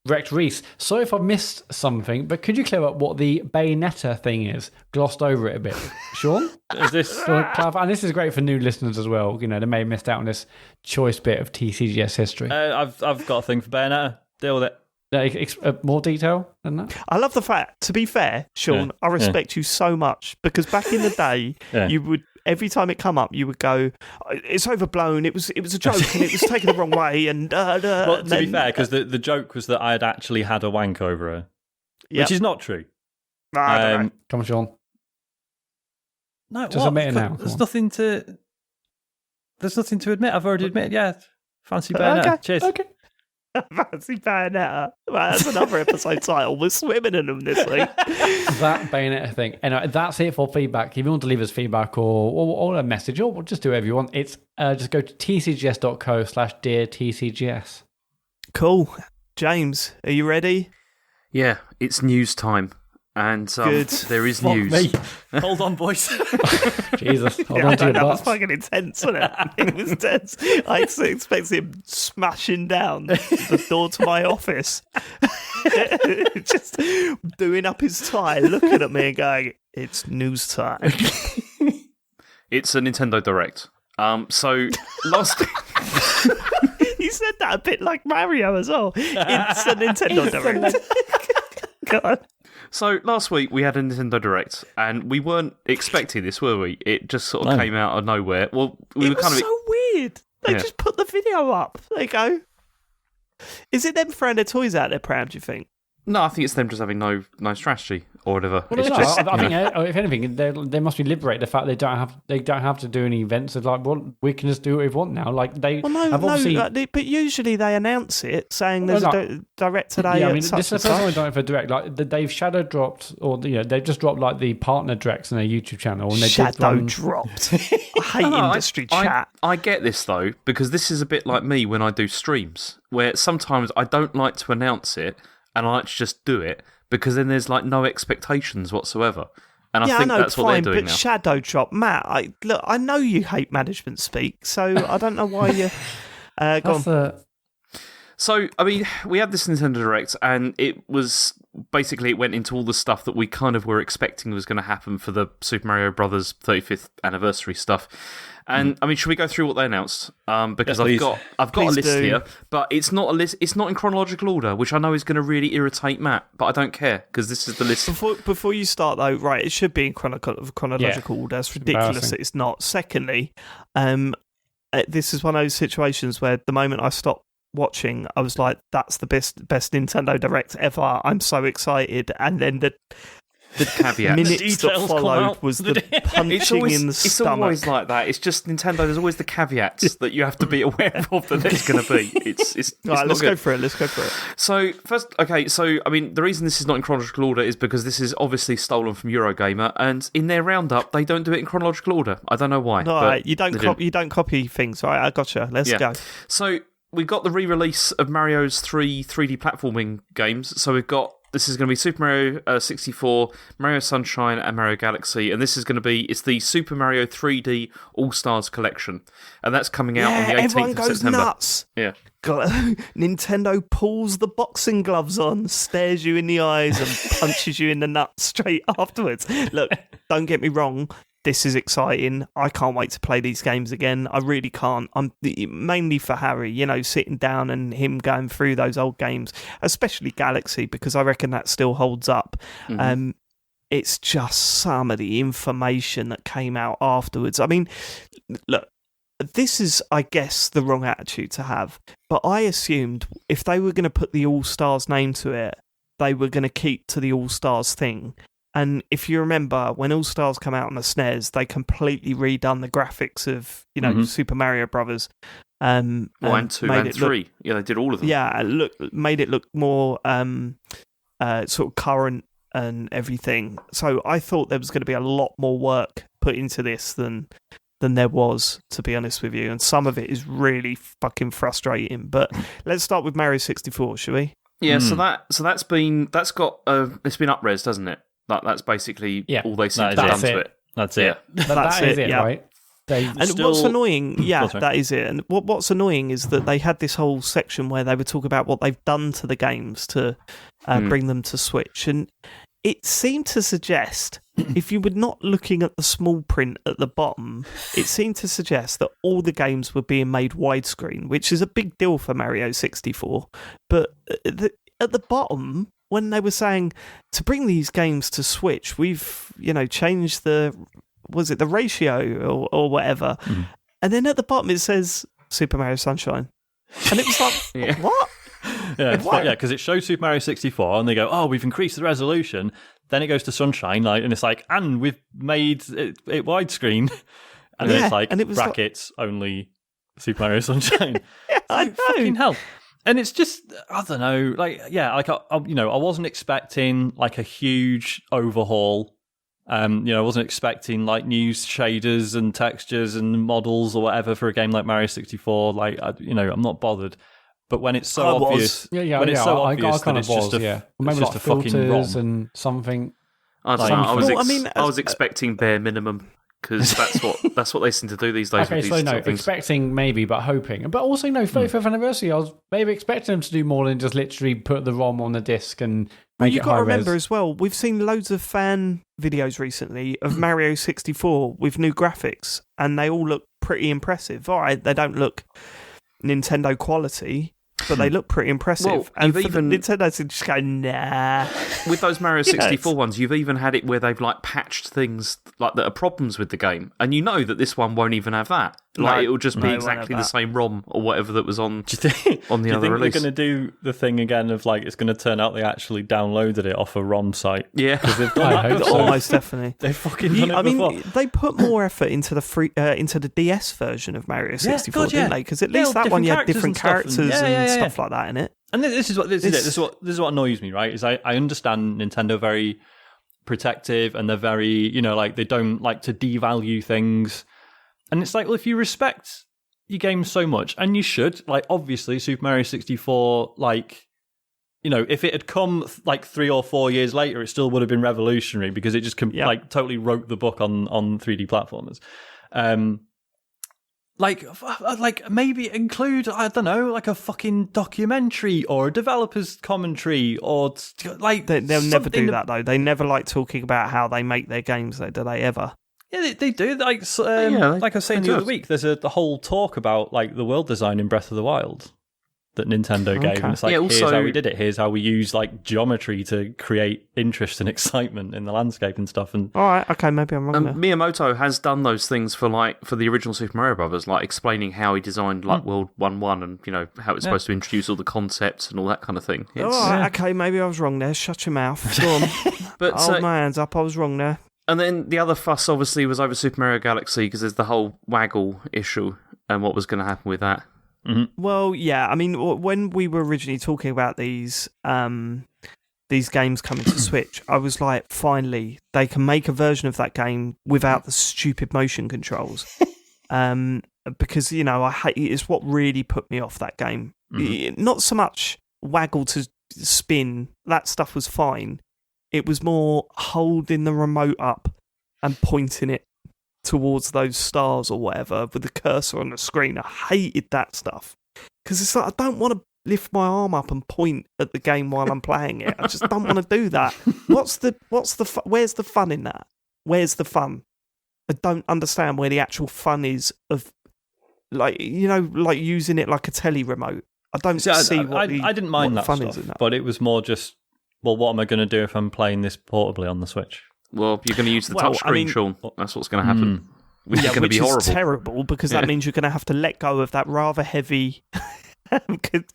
[SPEAKER 1] Wrecked Reese. Sorry if I've missed something, but could you clear up what the Bayonetta thing is? Glossed over it a bit. Sean?
[SPEAKER 3] Is this?
[SPEAKER 1] Do you want to clarify? And this is great for new listeners as well. You know, they may have missed out on this choice bit of TCGS history.
[SPEAKER 3] I've got a thing for Bayonetta. Deal with it.
[SPEAKER 1] More detail than that?
[SPEAKER 2] I love the fact, to be fair, Sean,
[SPEAKER 3] Yeah,
[SPEAKER 2] I respect you so much because back in the day,
[SPEAKER 3] Yeah.
[SPEAKER 2] you would every time it come up, you would go, "It's overblown. It was a joke, and it was taken the wrong way." And
[SPEAKER 3] well, to be fair, because the joke was that I had actually had a wank over her, which is not true.
[SPEAKER 2] Come
[SPEAKER 1] on, Sean.
[SPEAKER 3] No,
[SPEAKER 1] just admit it now.
[SPEAKER 3] There's nothing to admit. I've already admitted. Yeah, fancy Bayonetta. Cheers.
[SPEAKER 2] Okay. Fancy Bayonetta. Well, that's another episode title. We're swimming in them this week.
[SPEAKER 1] That Bayonetta thing. Anyway, that's it for feedback. If you want to leave us feedback or a message, or just do whatever you want, it's just go to tcgs.co/deartcgs.
[SPEAKER 2] Cool. James, are you ready?
[SPEAKER 4] Yeah, it's news time. And there is news.
[SPEAKER 3] Me. Hold on, boys.
[SPEAKER 1] Jesus, hold on to your
[SPEAKER 2] that was
[SPEAKER 1] butts.
[SPEAKER 2] fucking intense, wasn't it? It was tense. I expected him smashing down the door to my office, just doing up his tie, looking at me and going, "It's news time."
[SPEAKER 4] It's a Nintendo Direct. So last.
[SPEAKER 2] You said that a bit like Mario as well. It's a Nintendo Direct. God.
[SPEAKER 4] So last week we had a Nintendo Direct, and we weren't expecting this, were we? It just sort of came out of nowhere. Well, we were kind of
[SPEAKER 2] so weird. They just put the video up. There you go. Is it them throwing their toys out their pram, do you think?
[SPEAKER 4] No, I think it's them just having no strategy or whatever.
[SPEAKER 1] Well,
[SPEAKER 4] it's
[SPEAKER 1] no,
[SPEAKER 4] just,
[SPEAKER 1] I think if anything, they must be liberated the fact they don't have to do any events. Of like, well, we can just do what we want now. Like obviously,
[SPEAKER 2] but usually they announce it saying there's a direct today.
[SPEAKER 1] Yeah, I mean, this is the first time done it for direct. Like they've shadow dropped, or they've just dropped like the partner directs on their YouTube channel, and they
[SPEAKER 2] dropped. I hate industry chat.
[SPEAKER 4] I get this though, because this is a bit like me when I do streams, where sometimes I don't like to announce it, and I like to just do it. Because then there's like no expectations whatsoever. And I think that's what they're doing now.
[SPEAKER 2] But shadow drop, Matt, I know you hate management speak, so I don't know why you... go on.
[SPEAKER 4] So, I mean, we had this Nintendo Direct, and it went into all the stuff that we kind of were expecting was going to happen for the Super Mario Brothers 35th anniversary stuff. And I mean, should we go through what they announced? Because I've got a list here, but it's not a list. It's not in chronological order, which I know is going to really irritate Matt, but I don't care because this is the list.
[SPEAKER 2] Before you start, though, right? It should be in chronological order. It's ridiculous that it's not. Secondly, this is one of those situations where the moment I stopped watching, I was like, "That's the best Nintendo Direct ever! I'm so excited!" And then the
[SPEAKER 4] caveat
[SPEAKER 2] minutes that followed was the punching in the stomach.
[SPEAKER 4] It's always like that. It's just Nintendo. There's always the caveats that you have to be aware of that there's going to be. It's
[SPEAKER 2] right, let's go for it.
[SPEAKER 4] So first, okay. So I mean, the reason this is not in chronological order is because this is obviously stolen from Eurogamer, and in their roundup they don't do it in chronological order. I don't know why.
[SPEAKER 2] No, right, you don't copy things, right? I gotcha. Let's go.
[SPEAKER 4] So we've got the re-release of Mario's 3D platforming games. So this is going to be Super Mario 64, Mario Sunshine, and Mario Galaxy. And this is going to be, it's the Super Mario 3D All-Stars Collection. And that's coming out on the 18th of September.
[SPEAKER 2] Everyone goes nuts.
[SPEAKER 4] Yeah.
[SPEAKER 2] Nintendo pulls the boxing gloves on, stares you in the eyes, and punches you in the nuts straight afterwards. Look, don't get me wrong. This is exciting. I can't wait to play these games again. I really can't. I'm mainly for Harry, sitting down and him going through those old games, especially Galaxy, because I reckon that still holds up. Mm-hmm. It's just some of the information that came out afterwards. I mean, look, this is, I guess, the wrong attitude to have. But I assumed if they were going to put the All-Stars name to it, they were going to keep to the All-Stars thing. And if you remember, when All Stars come out on the SNES, they completely redone the graphics of, Super Mario Brothers.
[SPEAKER 4] 1, 2, and 3. Yeah, they did all of them.
[SPEAKER 2] Yeah, made it look more sort of current and everything. So I thought there was going to be a lot more work put into this than there was, to be honest with you. And some of it is really fucking frustrating. But let's start with Mario 64, shall we?
[SPEAKER 4] Yeah, so it's been up-res, hasn't it? That's basically all they seem to have done to it.
[SPEAKER 3] That's it.
[SPEAKER 1] But that is it, right?
[SPEAKER 2] What's annoying, that is it. And what's annoying is that they had this whole section where they would talk about what they've done to the games to bring them to Switch. And it seemed to suggest, if you were not looking at the small print at the bottom, it seemed to suggest that all the games were being made widescreen, which is a big deal for Mario 64. But at the bottom, when they were saying to bring these games to Switch, we've changed the was it the ratio or whatever? And then at the bottom it says Super Mario Sunshine, and it was like, what?
[SPEAKER 3] Yeah, because it shows Super Mario 64, and they go, "Oh, we've increased the resolution." Then it goes to Sunshine, and it's like, "And we've made it widescreen," and then it's like, and it was brackets only Super Mario Sunshine.
[SPEAKER 2] I know.
[SPEAKER 3] Fucking hell. And it's just, I don't know, I wasn't expecting like a huge overhaul. I wasn't expecting like new shaders and textures and models or whatever for a game like Mario 64. I'm not bothered. But when it's so obvious, obvious that it's just a fucking ROM
[SPEAKER 1] and something.
[SPEAKER 4] I don't know. I was expecting bare minimum. Because that's what they seem to do these days.
[SPEAKER 1] Okay,
[SPEAKER 4] with these
[SPEAKER 1] expecting maybe, but hoping. But also, 35th anniversary, I was maybe expecting them to do more than just literally put the ROM on the disc and make it high-res.
[SPEAKER 2] You've got to remember as well, we've seen loads of fan videos recently of Mario 64 with new graphics, and they all look pretty impressive. All right, they don't look Nintendo quality, but they look pretty impressive.
[SPEAKER 4] Well,
[SPEAKER 2] and Nintendo's just go, nah.
[SPEAKER 4] With those Mario 64 ones, you've even had it where they've like patched things like that are problems with the game, and you know that this one won't even have that. Like it'll just be exactly the same ROM or whatever that was on the other release.
[SPEAKER 3] Do you think they're going to do the thing again of like it's going to turn out they actually downloaded it off a ROM site?
[SPEAKER 4] Yeah,
[SPEAKER 3] because they've done it.
[SPEAKER 2] Almost definitely.
[SPEAKER 3] They've fucking done it before.
[SPEAKER 2] They put more effort into the DS version of Mario 64, didn't they? Because at least that one you had different characters and stuff like that in it.
[SPEAKER 3] And this is what annoys me, right? Is I understand Nintendo very protective and they're very, they don't like to devalue things. And it's like, well, if you respect your game so much, and you should, like, obviously, Super Mario 64, if it had come, 3 or 4 years later, it still would have been revolutionary because it just, totally wrote the book on 3D platformers. Maybe include, I don't know, like a fucking documentary or a developer's commentary or,
[SPEAKER 2] They'll never do that, though. They never like talking about how they make their games, though, do they ever?
[SPEAKER 3] Yeah, they do. Like I was saying the other week, there's the whole talk about the world design in Breath of the Wild that Nintendo gave, and it's here's how we did it. Here's how we use geometry to create interest and excitement in the landscape and stuff. And
[SPEAKER 2] all right, okay, maybe I'm wrong.
[SPEAKER 4] Miyamoto has done those things for the original Super Mario Brothers, explaining how he designed World 1-1 and how it's supposed to introduce all the concepts and all that kind of thing.
[SPEAKER 2] All right, okay, maybe I was wrong there. Shut your mouth. Go on.
[SPEAKER 4] But
[SPEAKER 2] hold my hands up. I was wrong there.
[SPEAKER 4] And then the other fuss, obviously, was over Super Mario Galaxy because there's the whole waggle issue and what was going to happen with that.
[SPEAKER 3] Mm-hmm.
[SPEAKER 2] Well, yeah, I mean, when we were originally talking about these games coming to Switch, I was like, finally, they can make a version of that game without the stupid motion controls. Because, I hate it's what really put me off that game. Mm-hmm. Not so much waggle to spin, that stuff was fine. It was more holding the remote up and pointing it towards those stars or whatever with the cursor on the screen. I hated that stuff because it's like I don't want to lift my arm up and point at the game while I'm playing it. I just don't want to do that. Where's the fun in that? Where's the fun? I don't understand where the actual fun is of using it like a telly remote. I don't see what
[SPEAKER 3] I didn't mind that
[SPEAKER 2] fun
[SPEAKER 3] stuff,
[SPEAKER 2] is in that.
[SPEAKER 3] But it was more just, well, what am I going to do if I'm playing this portably on the Switch?
[SPEAKER 4] Well, you're going to use the touchscreen, Sean. That's what's going to happen. Which is going to be horrible.
[SPEAKER 2] Which is terrible, because that means you're going to have to let go of that rather heavy handheld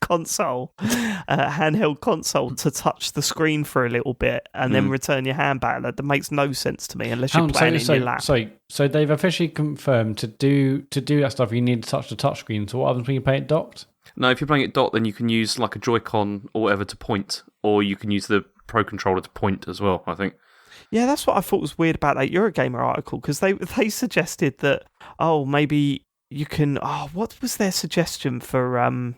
[SPEAKER 2] console to touch the screen for a little bit and then return your hand back. That makes no sense to me unless you're playing in your lap.
[SPEAKER 1] So they've officially confirmed to do that stuff, you need to touch the touchscreen. So what happens when you play it docked?
[SPEAKER 4] No, if you're playing it docked, then you can use a Joy-Con or whatever to point, or you can use the Pro Controller to point as well, I think.
[SPEAKER 2] Yeah, that's what I thought was weird about that Eurogamer article, because they suggested that, maybe you can... what was their suggestion for... I'll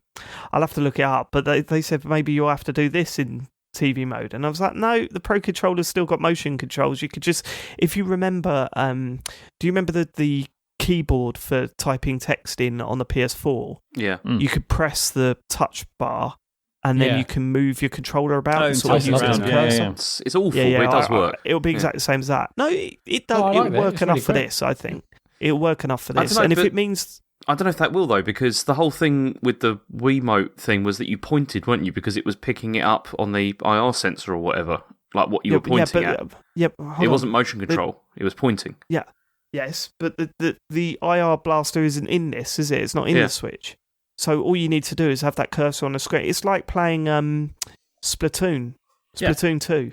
[SPEAKER 2] have to look it up, but they said maybe you'll have to do this in TV mode. And I was like, no, the Pro Controller's still got motion controls. You could just... If you remember... do you remember the keyboard for typing text in on the PS4?
[SPEAKER 4] Yeah.
[SPEAKER 2] You could press the touch bar and then you can move your controller about.
[SPEAKER 4] It's awful. It does work.
[SPEAKER 2] It'll be exactly the same as that. No, it does. It'll work enough for this, I think. It'll work enough for this. And if it means...
[SPEAKER 4] I don't know if that will, though, because the whole thing with the Wiimote thing was that you pointed, weren't you? Because it was picking it up on the IR sensor or whatever, like what you were pointing at.
[SPEAKER 2] Yep.
[SPEAKER 4] It wasn't motion control. It was pointing.
[SPEAKER 2] Yeah. Yes, but the IR blaster isn't in this, is it? It's not in the Switch. So all you need to do is have that cursor on the screen. It's like playing Splatoon 2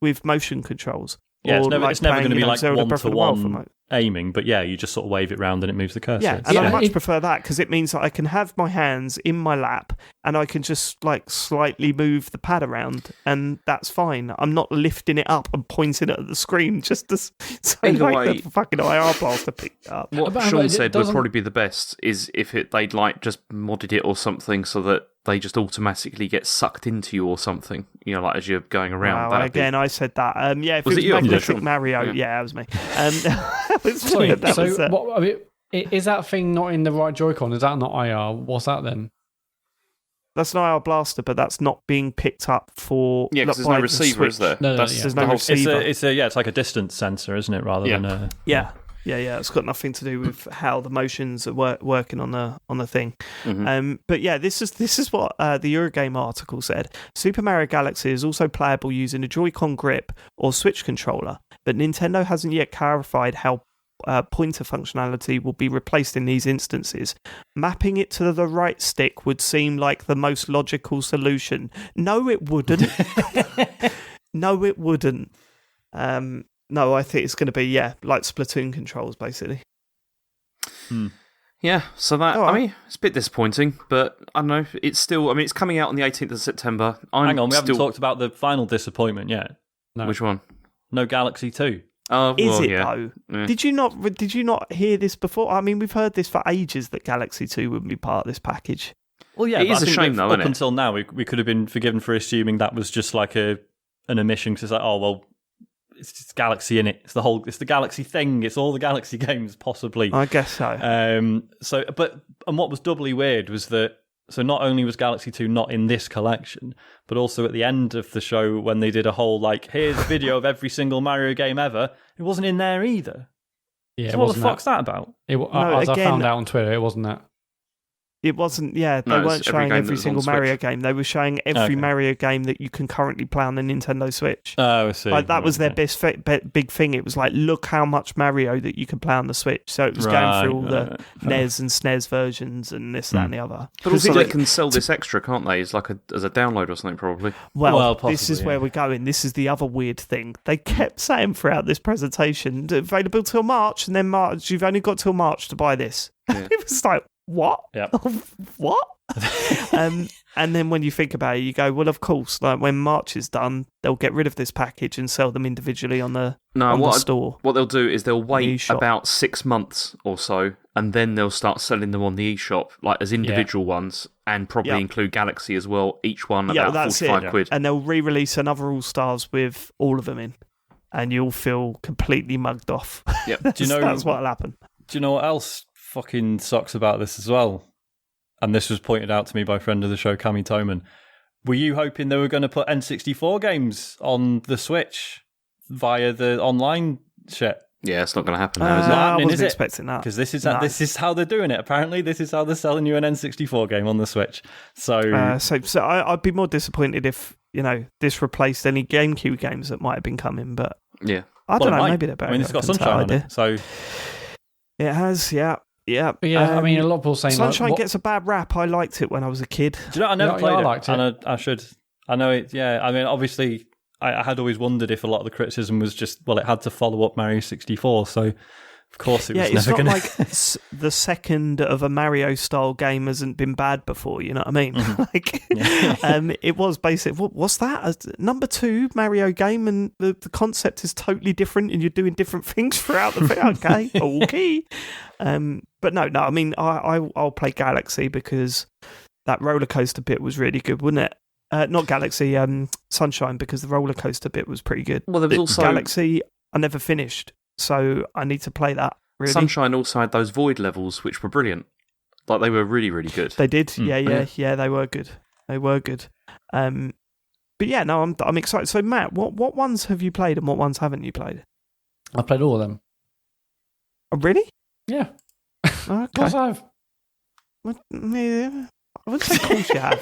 [SPEAKER 2] with motion controls.
[SPEAKER 3] Yeah, it's never going to be like
[SPEAKER 2] Zelda
[SPEAKER 3] one-to-one aiming, but yeah, you just sort of wave it round and it moves the cursor.
[SPEAKER 2] Yeah, and I much prefer that because it means that I can have my hands in my lap and I can just like slightly move the pad around, and that's fine. I'm not lifting it up and pointing it at the screen just to so like the fucking IR blaster picked up.
[SPEAKER 4] What Sean said would probably be the best is if they'd like just modded it or something so that they just automatically get sucked into you or something, like as you're going around.
[SPEAKER 2] Wow, again, I said that. If was it was Magnetic Mario, that was me.
[SPEAKER 1] Is that thing not in the right Joy-Con? Is that not IR? What's that then?
[SPEAKER 2] That's an IR blaster, but that's not being picked up for.
[SPEAKER 4] Yeah, because there's no receiver, is there?
[SPEAKER 2] There's no receiver.
[SPEAKER 3] It's like a distance sensor, isn't it? Rather than a.
[SPEAKER 2] Yeah. It's got nothing to do with how the motions are working on the thing.
[SPEAKER 4] Mm-hmm.
[SPEAKER 2] But yeah, this is what the Eurogame article said. Super Mario Galaxy is also playable using a Joy-Con grip or Switch controller, but Nintendo hasn't yet clarified how pointer functionality will be replaced in these instances. Mapping it to the right stick would seem like the most logical solution. No, it wouldn't. No, it wouldn't. No, I think it's going to be, like Splatoon controls, basically.
[SPEAKER 4] Yeah, so that, I mean, it's a bit disappointing, but I don't know, it's still, it's coming out on the 18th of September.
[SPEAKER 3] Hang on, we haven't talked about the final disappointment yet.
[SPEAKER 4] No. Which one?
[SPEAKER 3] No Galaxy 2.
[SPEAKER 2] Though? Yeah. Did you not hear this before? I mean, we've heard this for ages that Galaxy 2 wouldn't be part of this package.
[SPEAKER 3] Well, yeah,
[SPEAKER 4] it is a shame though, isn't it?
[SPEAKER 3] Up until now, we could have been forgiven for assuming that was just like an omission, because it's like, oh, well, it's just Galaxy in it. It's the Galaxy thing. It's all the Galaxy games, possibly.
[SPEAKER 2] I guess so.
[SPEAKER 3] And what was doubly weird was that, so not only was Galaxy 2 not in this collection, but also at the end of the show when they did a whole, like, here's a video of every single Mario game ever, it wasn't in there either.
[SPEAKER 1] Yeah,
[SPEAKER 3] so what the fuck's that about?
[SPEAKER 1] I found out on Twitter, it wasn't that.
[SPEAKER 2] It wasn't, they weren't showing every single Mario game. They were showing every Mario game that you can currently play on the Nintendo Switch.
[SPEAKER 3] Oh, I see.
[SPEAKER 2] Like, that was their big thing. It was like, look how much Mario that you can play on the Switch. So it was going through all the NES and SNES versions and this, that, and the other.
[SPEAKER 4] But also they can sell this extra, can't they? It's like as a download or something, probably.
[SPEAKER 2] Well possibly, this is where we're going. This is the other weird thing. They kept saying throughout this presentation, available till March, and then March, you've only got till March to buy this. Yeah. It was like, what?
[SPEAKER 3] Yep.
[SPEAKER 2] What? And then when you think about it, you go, well, of course, like when March is done, they'll get rid of this package and sell them individually on the store.
[SPEAKER 4] What they'll do is they'll wait about 6 months or so, and then they'll start selling them on the eShop, like as individual ones, and probably include Galaxy as well, each one about 45 quid.
[SPEAKER 2] And they'll re-release another All-Stars with all of them in, and you'll feel completely mugged off.
[SPEAKER 4] Yep.
[SPEAKER 2] That's what'll happen.
[SPEAKER 3] Do you know what else fucking sucks about this as well? And this was pointed out to me by a friend of the show, Cami Toman. Were you hoping they were going to put N64 games on the Switch via the online shit?
[SPEAKER 4] Yeah, it's not going to happen now, is it?
[SPEAKER 2] I wasn't expecting that.
[SPEAKER 3] Because this is how they're doing it. Apparently, this is how they're selling you an N64 game on the Switch. So
[SPEAKER 2] I'd be more disappointed if, this replaced any GameCube games that might have been coming, but
[SPEAKER 4] yeah,
[SPEAKER 2] I don't know, maybe they're better.
[SPEAKER 3] I mean, it's got Sunshine on it, so...
[SPEAKER 2] It has, yeah.
[SPEAKER 1] Yeah, I mean, a lot of people saying
[SPEAKER 2] Sunshine gets a bad rap. I liked it when I was a kid.
[SPEAKER 3] Do you know, I never played it.
[SPEAKER 1] I liked it.
[SPEAKER 3] And I should. I know it, yeah. I mean, obviously, I had always wondered if a lot of the criticism was just, well, it had to follow up Mario 64, so of course it was never going to...
[SPEAKER 2] it's not like the second of a Mario-style game hasn't been bad before, you know what I mean?
[SPEAKER 3] Mm-hmm.
[SPEAKER 2] It was basic. What's that? Number 2 Mario game, and the concept is totally different, and you're doing different things throughout the thing. Okay. But no, I mean, I'll play Galaxy because that roller coaster bit was really good, wasn't it? Not Galaxy, Sunshine, because the roller coaster bit was pretty good.
[SPEAKER 4] Well, there was also
[SPEAKER 2] Galaxy. I never finished, so I need to play that. Really.
[SPEAKER 4] Sunshine also had those void levels, which were brilliant. Like, they were really, really good.
[SPEAKER 2] They did, yeah, they were good. But yeah, no, I'm excited. So Matt, what ones have you played and what ones haven't you played?
[SPEAKER 1] I played all of them.
[SPEAKER 2] Oh, really?
[SPEAKER 1] Yeah.
[SPEAKER 2] Okay.
[SPEAKER 1] Of course I have.
[SPEAKER 2] I wouldn't say of course you have.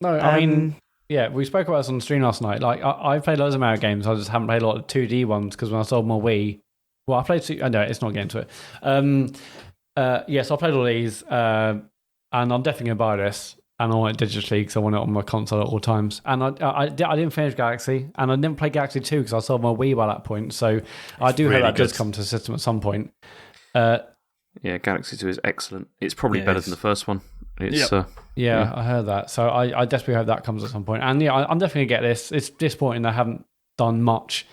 [SPEAKER 1] No, I mean, yeah, we spoke about this on the stream last night. Like, I've played loads of Mario games. I just haven't played a lot of 2D ones because when I sold my Wii, Well, I played. No, it's not getting to it. Yes, I played all these, and I'm definitely gonna buy this. And I want it digitally because I want it on my console at all times. And I didn't finish Galaxy, and I didn't play Galaxy 2 because I sold my Wii by that point. So I do hope that does come to the system at some point.
[SPEAKER 4] Yeah, Galaxy 2 is excellent. It's probably better than the first one. It's
[SPEAKER 1] I heard that. So I desperately hope that comes at some point. And yeah, I'm definitely gonna get this. It's disappointing I haven't done much,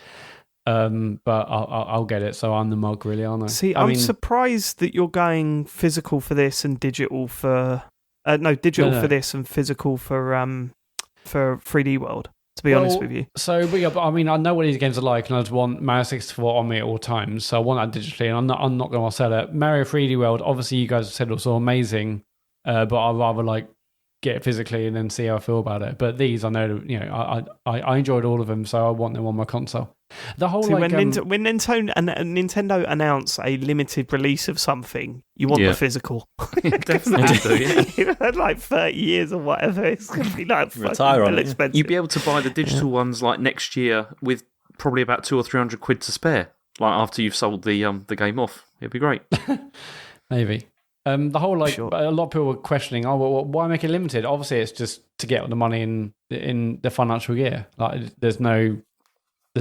[SPEAKER 1] but I'll get it. So I'm the mug, really, aren't I?
[SPEAKER 2] See, I'm surprised that you're going physical for this and digital for. Digital for this and physical for 3D World, to be honest with you.
[SPEAKER 1] So, but I mean, I know what these games are like, and I just want Mario 64 on me at all times. So I want that digitally, and I'm not going to sell it. Mario 3D World, obviously, you guys have said it was all amazing, but I'd rather get it physically and then see how I feel about it. But these, I know, I enjoyed all of them, so I want them on my console. The whole
[SPEAKER 2] when Nintendo announce a limited release of something, you want the physical.
[SPEAKER 4] Definitely do, yeah.
[SPEAKER 2] Like 30 years or whatever, it's going to be like
[SPEAKER 3] retire on it.
[SPEAKER 2] Expensive.
[SPEAKER 4] You'd be able to buy the digital ones like next year with probably about 200 or 300 quid to spare. Like after you've sold the game off, it'd be great.
[SPEAKER 1] Maybe. The whole a lot of people were questioning, why make it limited? Obviously, it's just to get the money in the financial year. Like, there's no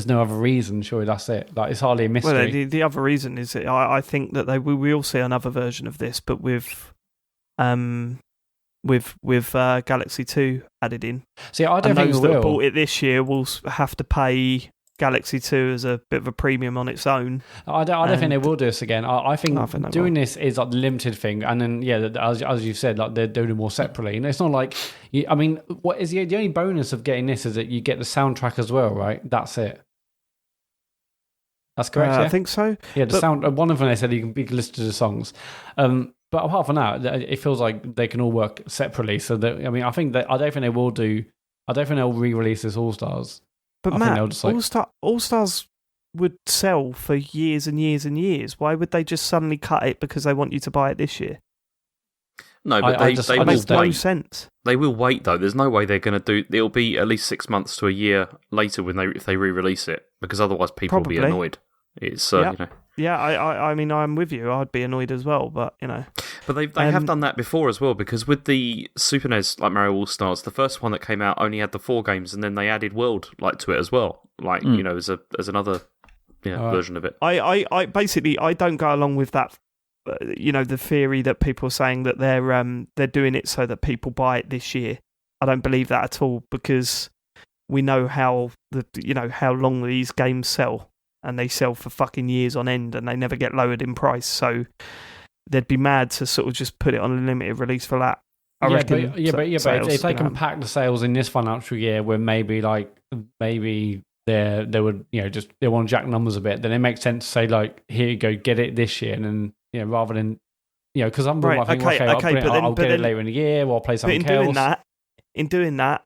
[SPEAKER 1] other reason. Surely that's it. Like, it's hardly a mystery.
[SPEAKER 2] Well, the other reason is that I think that we will see another version of this, but with Galaxy 2 added in.
[SPEAKER 1] See, I don't think
[SPEAKER 2] those that bought it this year will have to pay Galaxy 2 as a bit of a premium on its own. I
[SPEAKER 1] don't think they will do this again. I think doing this is like the limited thing, and then as you said, like they're doing it more separately. And it's not like what is the only bonus of getting this is that you get the soundtrack as well, right? That's it. That's correct.
[SPEAKER 2] I think so.
[SPEAKER 1] Yeah, sound. One of them they said you can listen to the songs. But apart from that, it feels like they can all work separately. So that I don't think they will do. I don't think they'll re-release this All Stars.
[SPEAKER 2] But Matt, All Stars would sell for years and years and years. Why would they just suddenly cut it because they want you to buy it this year?
[SPEAKER 4] No, but they will
[SPEAKER 2] makes
[SPEAKER 4] wait.
[SPEAKER 2] No sense.
[SPEAKER 4] They will wait though. There's no way they're going to do. It'll be at least 6 months to a year later if they re-release it, because otherwise people will be annoyed. It's
[SPEAKER 2] Yeah, I mean, I'm with you. I'd be annoyed as well, but
[SPEAKER 4] But they have done that before as well, because with the Super NES, like Mario All Stars, the first one that came out only had the 4 games, and then they added World to it as well, as another version of it.
[SPEAKER 2] I basically I don't go along with that. The theory that people are saying that they're doing it so that people buy it this year. I don't believe that at all, because we know how how long these games sell. And they sell for fucking years on end, and they never get lowered in price. So they'd be mad to sort of just put it on a limited release for that. I reckon.
[SPEAKER 1] But if they can pack the sales in this financial year, where maybe they would they want to jack numbers a bit, then it makes sense to say like, here you go, get it this year, and then rather than because I'm
[SPEAKER 2] right,
[SPEAKER 1] thinking, I'll get it later in the year, or I'll play something else.
[SPEAKER 2] In doing that,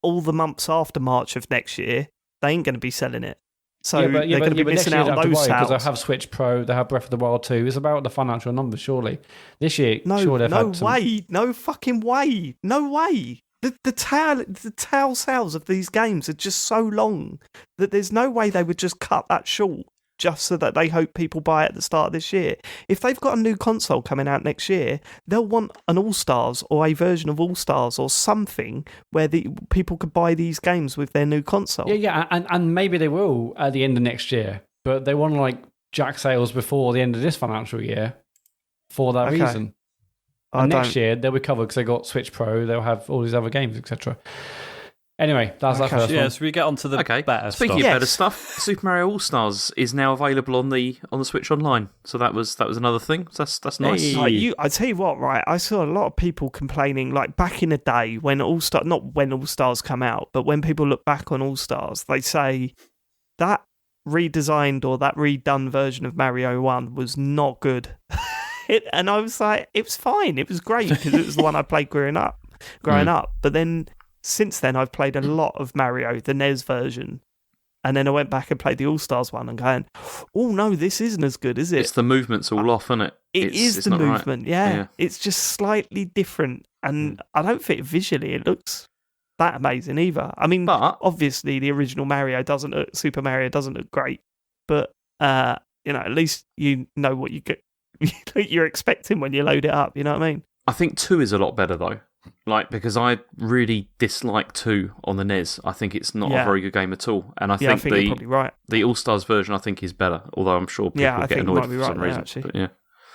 [SPEAKER 2] all the months after March of next year, they ain't going to be selling it. So they're going to be missing out on those sales.
[SPEAKER 1] Because they have Switch Pro, they have Breath of the Wild 2. It's about the financial numbers, surely. This year, sure they've had some...
[SPEAKER 2] No fucking way. No way. The tail sales of these games are just so long that there's no way they would just cut that short just so that they hope people buy it at the start of this year. If they've got a new console coming out next year, they'll want an All-Stars or a version of All-Stars or something where the people could buy these games with their new console.
[SPEAKER 1] Yeah, and maybe they will at the end of next year, but they want to jack sales before the end of this financial year for that reason. And next year they'll be covered because they got Switch Pro, they'll have all these other games, etc. Anyway, that's that first one.
[SPEAKER 3] Yeah, so we get on to the better
[SPEAKER 4] Speaking
[SPEAKER 3] stuff.
[SPEAKER 4] of better stuff, Super Mario All Stars is now available on the Switch Online. So that was another thing. So that's nice.
[SPEAKER 2] I tell you what, right? I saw a lot of people complaining, like back in the day when not when All Stars come out, but when people look back on All Stars, they say that redesigned or that redone version of Mario 1 was not good. And I was like, it was fine. It was great because it was the one I played growing up. But then since then, I've played a lot of Mario, the NES version. And then I went back and played the All-Stars one and going, oh no, this isn't as good, is it?
[SPEAKER 4] It's the movement's all off, isn't it?
[SPEAKER 2] It's the movement, right. Yeah. It's just slightly different. And I don't think visually it looks that amazing either. I mean, obviously the original Super Mario doesn't look great. But at least you know what you get, you're expecting when you load it up. You know what I mean?
[SPEAKER 4] I think 2 is a lot better though. Because I really dislike 2 on the NES. I think it's not a very good game at all. And I think
[SPEAKER 2] you're probably right.
[SPEAKER 4] The All-Stars version I think is better, although I'm sure people get annoyed for some reason.
[SPEAKER 2] Actually.
[SPEAKER 4] But yeah.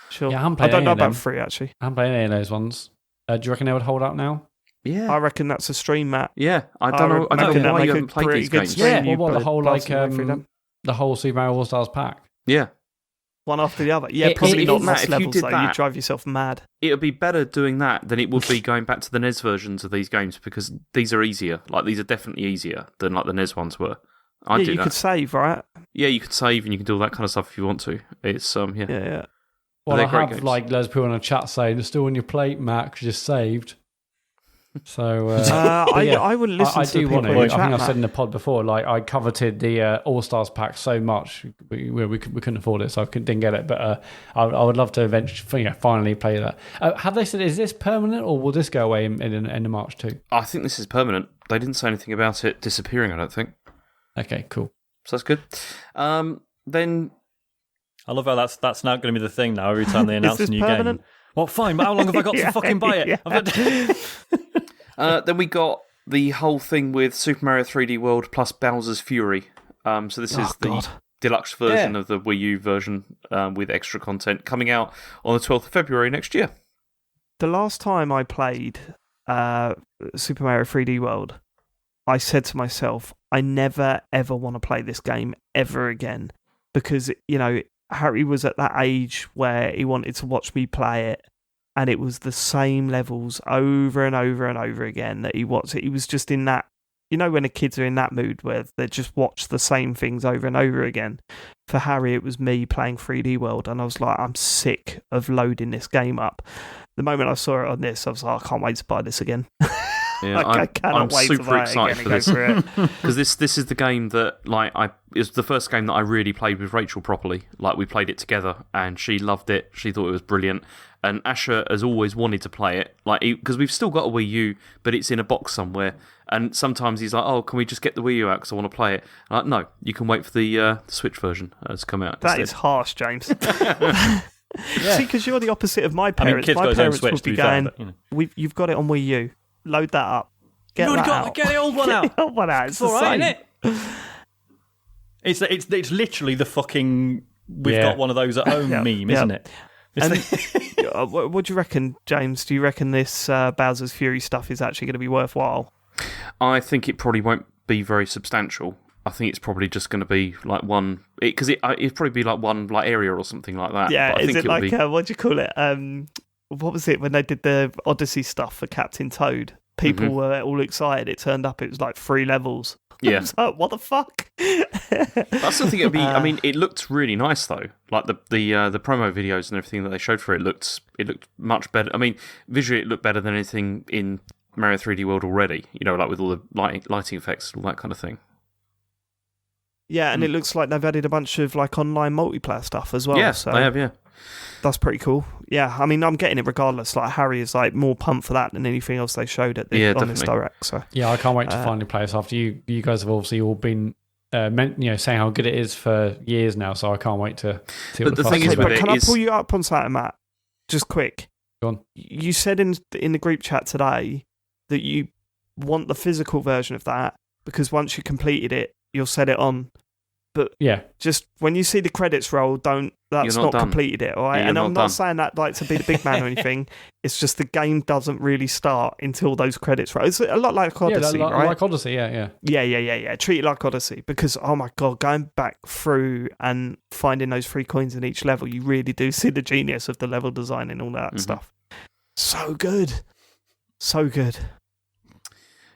[SPEAKER 2] Sure.
[SPEAKER 1] Yeah,
[SPEAKER 2] I don't know about 3 actually.
[SPEAKER 1] I haven't played any of those ones. Do you reckon they would hold up now?
[SPEAKER 4] Yeah.
[SPEAKER 2] I reckon that's a stream, Matt.
[SPEAKER 4] Yeah, I don't know why you haven't played these games.
[SPEAKER 1] Yeah, the whole the whole Super Mario All Stars pack.
[SPEAKER 4] Yeah.
[SPEAKER 2] One after the other. Yeah, probably not NES levels, though. You'd drive yourself mad.
[SPEAKER 4] It would be better doing that than it would be going back to the NES versions of these games, because these are easier. These are definitely easier than the NES ones were.
[SPEAKER 2] You could save, right?
[SPEAKER 4] Yeah, you could save and you can do all that kind of stuff if you want to. It's, yeah.
[SPEAKER 2] Yeah.
[SPEAKER 1] Well, I have games. Loads of people in the chat saying, "It's still on your plate, Matt, because you're saved." So
[SPEAKER 2] I wouldn't listen to the people in the chat.
[SPEAKER 1] I think I've said in the pod before, I coveted the All Stars pack so much we couldn't afford it, so I didn't get it. But I would love to eventually, finally play that. Have they said, is this permanent or will this go away in the March too?
[SPEAKER 4] I think this is permanent. They didn't say anything about it disappearing, I don't think.
[SPEAKER 1] Okay, cool.
[SPEAKER 4] So that's good. Then
[SPEAKER 3] I love how that's now going to be the thing now. Every time they announce a new game. Well, fine, but how long have I got to fucking buy it?
[SPEAKER 4] Then we got the whole thing with Super Mario 3D World plus Bowser's Fury. So this is the deluxe version of the Wii U version with extra content coming out on the 12th of February next year.
[SPEAKER 2] The last time I played Super Mario 3D World, I said to myself, I never, ever want to play this game ever again. Because, Harry was at that age where he wanted to watch me play it, and it was the same levels over and over and over again that he watched it. He was just in that, when the kids are in that mood where they just watch the same things over and over again. For Harry, it was me playing 3D World, and I was like, I'm sick of loading this game up. The moment I saw it on this, I was like, I can't wait to buy this again.
[SPEAKER 4] Yeah,
[SPEAKER 2] I cannot wait to buy it again and go through it.
[SPEAKER 4] Because this is the game that it was the first game that I really played with Rachel properly. We played it together, and she loved it. She thought it was brilliant. And Asher has always wanted to play it, because we've still got a Wii U, but it's in a box somewhere. And sometimes he's like, "Oh, can we just get the Wii U out because I want to play it?" I'm like, no, you can wait for the Switch version to come out.
[SPEAKER 2] That is harsh, James. See, because you're the opposite of my parents.
[SPEAKER 3] Kids
[SPEAKER 2] my parents
[SPEAKER 3] Switch,
[SPEAKER 2] would be going, "You've got it on Wii U. Load that up. Get
[SPEAKER 3] the old one out.
[SPEAKER 2] Get the old one out. It's the
[SPEAKER 3] same.
[SPEAKER 2] Isn't
[SPEAKER 3] it? It's literally the fucking we've got one of those at home meme, isn't it?
[SPEAKER 2] And what do you reckon, James? Do you reckon this Bowser's Fury stuff is actually going to be worthwhile?
[SPEAKER 4] I think it probably won't be very substantial. I think it's probably just going to be one, because it'd probably be one area or something like that.
[SPEAKER 2] Yeah,
[SPEAKER 4] but I think
[SPEAKER 2] is it what do you call it? What was it when they did the Odyssey stuff for Captain Toad? People were all excited. It turned up, it was 3 levels.
[SPEAKER 4] Yeah.
[SPEAKER 2] I was like, what the fuck?
[SPEAKER 4] I still think it'd be. It looked really nice though. The promo videos and everything that they showed for it looked much better. Visually it looked better than anything in Mario 3D World already. With all the lighting effects and all that kind of thing.
[SPEAKER 2] Yeah, and it looks like they've added a bunch of online multiplayer stuff as well.
[SPEAKER 4] Yeah,
[SPEAKER 2] so
[SPEAKER 4] they have. Yeah,
[SPEAKER 2] that's pretty cool. Yeah, I'm getting it regardless. Harry is more pumped for that than anything else they showed on this Direct. So
[SPEAKER 1] yeah, I can't wait to finally play this. After you guys have obviously all been saying how good it is for years now, so I can't wait to see what the
[SPEAKER 4] thing is.
[SPEAKER 2] Can I pull you up on something, Matt? Just quick.
[SPEAKER 1] Go on.
[SPEAKER 2] You said in the group chat today that you want the physical version of that because once you completed it, you'll set it on. But just when you see the credits roll, that's not completed it, all right?
[SPEAKER 4] Yeah,
[SPEAKER 2] and I'm not saying that to be the big man or anything. It's just the game doesn't really start until those credits roll. It's a lot like Odyssey, right?
[SPEAKER 1] Like Odyssey, yeah.
[SPEAKER 2] Yeah. Treat it like Odyssey because, oh my God, going back through and finding those 3 coins in each level, you really do see the genius of the level design and all that stuff. So good. So good.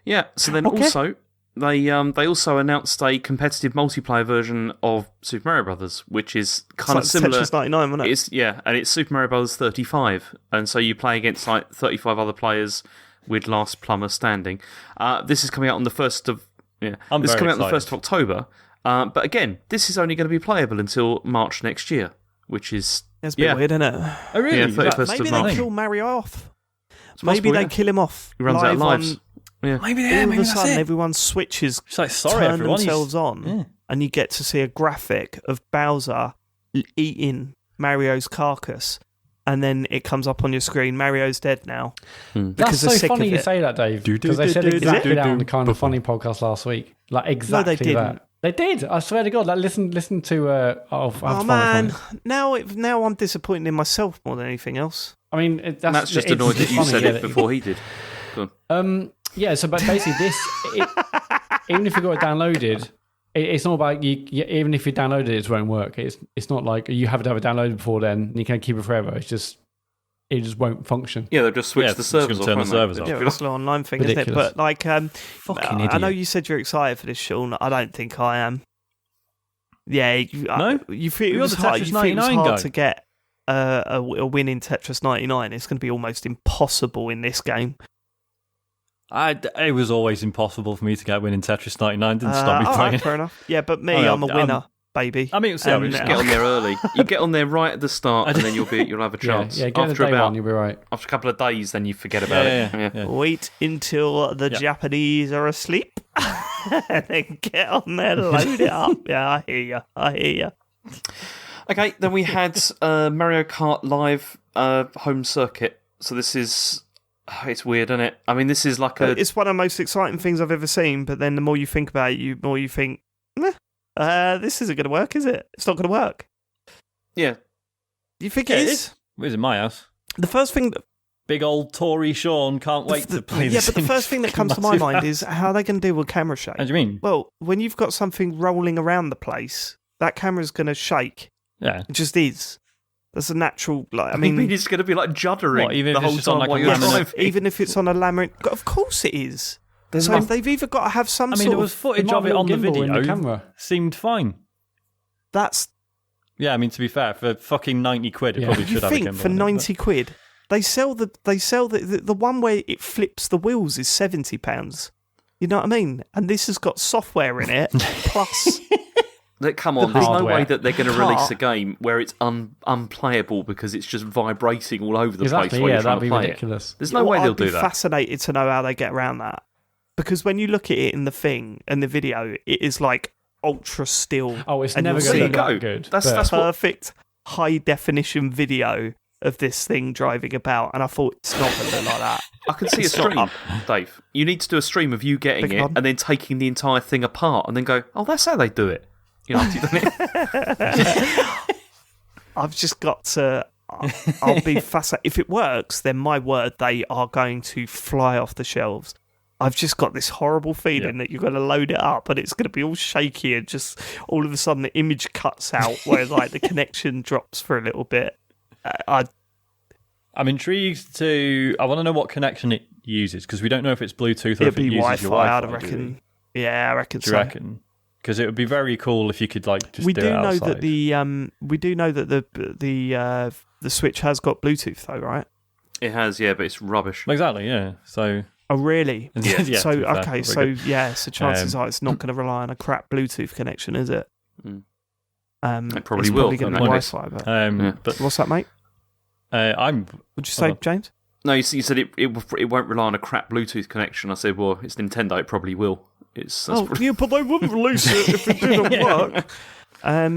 [SPEAKER 4] Yeah, so then also... They also announced a competitive multiplayer version of Super Mario Brothers, which is kind of similar.
[SPEAKER 2] Tetris 99, wasn't it?
[SPEAKER 4] And it's Super Mario Brothers 35, and so you play against 35 other players with last plumber standing. This is coming out on the 1st of the 1st of October. But again, this is only going to be playable until March next year, which is
[SPEAKER 2] it's a bit weird, isn't it?
[SPEAKER 3] Oh really?
[SPEAKER 4] Yeah, 31st of
[SPEAKER 2] maybe
[SPEAKER 4] March.
[SPEAKER 2] they kill Mario off.
[SPEAKER 4] Maybe
[SPEAKER 2] they kill him off.
[SPEAKER 4] He runs out of lives. Yeah.
[SPEAKER 3] Maybe
[SPEAKER 2] all of a sudden, everyone switches,
[SPEAKER 3] sorry,
[SPEAKER 2] turn themselves on, and you get to see a graphic of Bowser eating Mario's carcass, and then it comes up on your screen, Mario's dead now.
[SPEAKER 1] That's so funny you say that, Dave, because they said exactly that on the Kind of Funny podcast last week. Like, exactly
[SPEAKER 2] no, they didn't.
[SPEAKER 1] that. They did. I swear to God. Like, listen to.
[SPEAKER 2] Oh man, now I'm disappointed in myself more than anything else.
[SPEAKER 1] I mean,
[SPEAKER 4] Matt's just annoyed that you said it before he did.
[SPEAKER 1] Yeah. So, but basically, even if you got it downloaded, it's not about you. Even if you downloaded it won't work. It's not like you have to have it downloaded before then. And you can't keep it forever. It just won't function.
[SPEAKER 4] Yeah, they'll just switch the servers off.
[SPEAKER 3] Turn the servers off.
[SPEAKER 2] Yeah, it's an online thing,
[SPEAKER 1] Ridiculous.
[SPEAKER 2] isn't it? But like,
[SPEAKER 1] Fucking idiot.
[SPEAKER 2] I know you said you're excited for this, Sean. I don't think I am. Yeah,
[SPEAKER 3] No?
[SPEAKER 2] You think it
[SPEAKER 3] You're
[SPEAKER 2] was
[SPEAKER 3] the
[SPEAKER 2] hard.
[SPEAKER 3] Tetris
[SPEAKER 2] You think it was
[SPEAKER 3] 99
[SPEAKER 2] hard
[SPEAKER 3] guy.
[SPEAKER 2] to get a win in Tetris 99. It's going to be almost impossible in this game.
[SPEAKER 3] It was always impossible for me to get a win in Tetris 99. Didn't stop me playing.
[SPEAKER 2] Fair enough. Yeah, but me,
[SPEAKER 3] Oh,
[SPEAKER 2] I'm a winner, baby.
[SPEAKER 3] I mean,
[SPEAKER 4] Just get on there early. You get on there right at the start, and then you'll have a chance.
[SPEAKER 1] Yeah, get
[SPEAKER 4] after
[SPEAKER 1] the day one, you'll be right.
[SPEAKER 4] After a couple of days, then you forget about it.
[SPEAKER 3] Yeah.
[SPEAKER 2] Wait until the Japanese are asleep, and then get on there, load it up. Yeah, I hear you.
[SPEAKER 4] Okay, then we had Mario Kart Live home circuit. So this is... it's weird, isn't it? I mean, this is like
[SPEAKER 2] It's one of the most exciting things I've ever seen, but then the more you think about it, the more you think, this isn't going to work, is it? It's not going to work.
[SPEAKER 4] Yeah.
[SPEAKER 2] You think it is?
[SPEAKER 3] It is in my house.
[SPEAKER 2] The first thing...
[SPEAKER 3] Big old Tory Sean can't wait to play this.
[SPEAKER 2] Yeah, but the first thing that comes to my mind is how are they going to deal with camera shake?
[SPEAKER 3] How do you mean?
[SPEAKER 2] Well, when you've got something rolling around the place, that camera's going to shake.
[SPEAKER 3] Yeah.
[SPEAKER 2] It just is. That's a natural... Like, I
[SPEAKER 4] I mean,
[SPEAKER 2] mean,
[SPEAKER 4] it's going to be like juddering
[SPEAKER 3] What, even
[SPEAKER 4] the
[SPEAKER 3] if it's
[SPEAKER 4] whole
[SPEAKER 3] just on
[SPEAKER 4] time
[SPEAKER 3] like
[SPEAKER 4] while
[SPEAKER 3] a
[SPEAKER 4] you're
[SPEAKER 3] laminate-
[SPEAKER 4] driving.
[SPEAKER 2] even if it's on a laminate... Of course it is. So
[SPEAKER 4] enough-
[SPEAKER 2] they've either got to have some
[SPEAKER 3] I mean,
[SPEAKER 2] sort
[SPEAKER 3] there was
[SPEAKER 2] of...
[SPEAKER 3] footage
[SPEAKER 1] might
[SPEAKER 3] of
[SPEAKER 1] be
[SPEAKER 3] it
[SPEAKER 1] a
[SPEAKER 3] on the
[SPEAKER 1] gimbal in
[SPEAKER 3] video.
[SPEAKER 1] the camera.
[SPEAKER 3] Seemed fine.
[SPEAKER 2] That's...
[SPEAKER 3] Yeah, I mean, to be fair, for fucking 90 quid, it probably
[SPEAKER 2] You
[SPEAKER 3] should have a
[SPEAKER 2] think
[SPEAKER 3] gimbal.
[SPEAKER 2] for
[SPEAKER 3] on it,
[SPEAKER 2] 90 quid, they sell the one where it flips the wheels is £70. You know what I mean? And this has got software in it, plus...
[SPEAKER 4] Come on, there's no
[SPEAKER 1] hardware.
[SPEAKER 4] way that they're going to release a game where it's unplayable because it's just vibrating all over the place
[SPEAKER 1] Exactly,
[SPEAKER 4] while
[SPEAKER 1] yeah,
[SPEAKER 4] you're trying
[SPEAKER 1] that'd be
[SPEAKER 4] to play
[SPEAKER 1] ridiculous.
[SPEAKER 4] it. There's no way they'll
[SPEAKER 2] I'd be
[SPEAKER 4] do that.
[SPEAKER 2] fascinated to know how they get around that. Because when you look at it in the thing, and the video, it is like ultra still.
[SPEAKER 1] Oh, it's
[SPEAKER 2] and
[SPEAKER 1] never
[SPEAKER 2] you'll
[SPEAKER 1] going to
[SPEAKER 2] see
[SPEAKER 1] look that good.
[SPEAKER 4] That's
[SPEAKER 1] but-
[SPEAKER 4] what
[SPEAKER 2] perfect high definition video of this thing driving about, and I thought it's not going to look like that.
[SPEAKER 4] I can see a
[SPEAKER 2] It's not
[SPEAKER 4] stream,
[SPEAKER 2] up.
[SPEAKER 4] Dave. You need to do a stream of you getting
[SPEAKER 2] Beg your
[SPEAKER 4] it
[SPEAKER 2] pardon?
[SPEAKER 4] and then taking the entire thing apart and then go, oh, that's how they do it. You know, after you've done it.
[SPEAKER 2] I've just got to. I'll be fascinated. If it works, then my word, they are going to fly off the shelves. I've just got this horrible feeling that you're going to load it up and it's going to be all shaky and just all of a sudden the image cuts out where like the connection drops for a little bit.
[SPEAKER 3] I'm intrigued to... I want to know what connection it uses, because we don't know if it's Bluetooth or
[SPEAKER 2] It'd
[SPEAKER 3] if it
[SPEAKER 2] be
[SPEAKER 3] uses
[SPEAKER 2] Wi-Fi,
[SPEAKER 3] your Wi-Fi.
[SPEAKER 2] I'd reckon. Yeah, I reckon
[SPEAKER 3] Do you
[SPEAKER 2] so.
[SPEAKER 3] reckon? Because it would be very cool if you could like just
[SPEAKER 2] We
[SPEAKER 3] do
[SPEAKER 2] do
[SPEAKER 3] it
[SPEAKER 2] know
[SPEAKER 3] outside.
[SPEAKER 2] that the Switch has got Bluetooth though, right?
[SPEAKER 4] It has, yeah, but it's rubbish.
[SPEAKER 3] Exactly, yeah. So...
[SPEAKER 2] Oh, really?
[SPEAKER 3] yeah,
[SPEAKER 2] So
[SPEAKER 3] to be fair,
[SPEAKER 2] okay,
[SPEAKER 3] very
[SPEAKER 2] so
[SPEAKER 3] good.
[SPEAKER 2] yeah, so chances are it's not going to rely on a crap Bluetooth connection, is it?
[SPEAKER 4] Mm.
[SPEAKER 2] It
[SPEAKER 4] probably
[SPEAKER 2] it's
[SPEAKER 4] will,
[SPEAKER 2] Probably going to
[SPEAKER 4] in
[SPEAKER 2] be
[SPEAKER 4] that case.
[SPEAKER 2] Wi-Fi. But
[SPEAKER 4] Yeah.
[SPEAKER 3] But
[SPEAKER 2] what's that, mate?
[SPEAKER 3] I'm...
[SPEAKER 2] Would you say, James?
[SPEAKER 4] No, you said it won't rely on a crap Bluetooth connection. I said, well, it's Nintendo, it probably will. That's
[SPEAKER 2] Yeah, but they wouldn't release it if it didn't work. I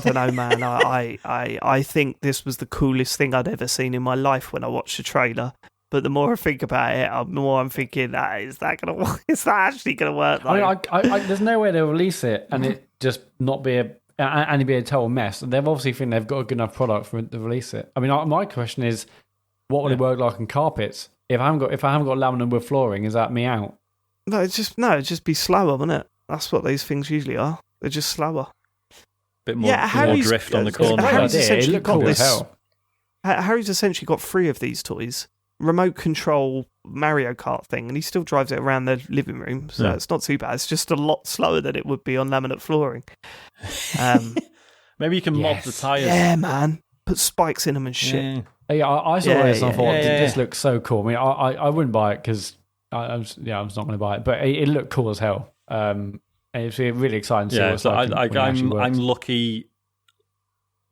[SPEAKER 2] don't know, man. I think this was the coolest thing I'd ever seen in my life when I watched the trailer. But the more I think about it, the more I'm thinking, is that going to work? Is that actually going to work? Though?
[SPEAKER 1] I mean, there's no way they'll release it and it just not be and it'd be a total mess. And they've obviously think they've got a good enough product for to release it. I mean, my question is, what would it work like on carpets? If I haven't got laminate wood flooring, is that me out?
[SPEAKER 2] No, it'd just be slower, wouldn't it? That's what these things usually are. They're just slower.
[SPEAKER 3] bit more,
[SPEAKER 2] Yeah,
[SPEAKER 3] more
[SPEAKER 2] Harry's-
[SPEAKER 3] drift on the
[SPEAKER 2] It's
[SPEAKER 3] corner.
[SPEAKER 2] Harry's
[SPEAKER 1] It
[SPEAKER 2] essentially
[SPEAKER 1] looked
[SPEAKER 2] got
[SPEAKER 1] cool as
[SPEAKER 2] this.
[SPEAKER 1] hell.
[SPEAKER 2] Harry's essentially got 3 of these toys. Remote control Mario Kart thing, and he still drives it around the living room, so it's not too bad. It's just a lot slower than it would be on laminate flooring.
[SPEAKER 3] Maybe you can mod the tyres.
[SPEAKER 2] Yeah, man. Put spikes in them and shit.
[SPEAKER 3] Yeah.
[SPEAKER 1] Yeah, I saw this and I thought,
[SPEAKER 3] yeah.
[SPEAKER 1] this looks so cool. I mean, I wouldn't buy it because I was not going to buy it, but it looked cool as hell. And it's really exciting to see what it's
[SPEAKER 3] So
[SPEAKER 1] like when it actually works.
[SPEAKER 3] I'm lucky.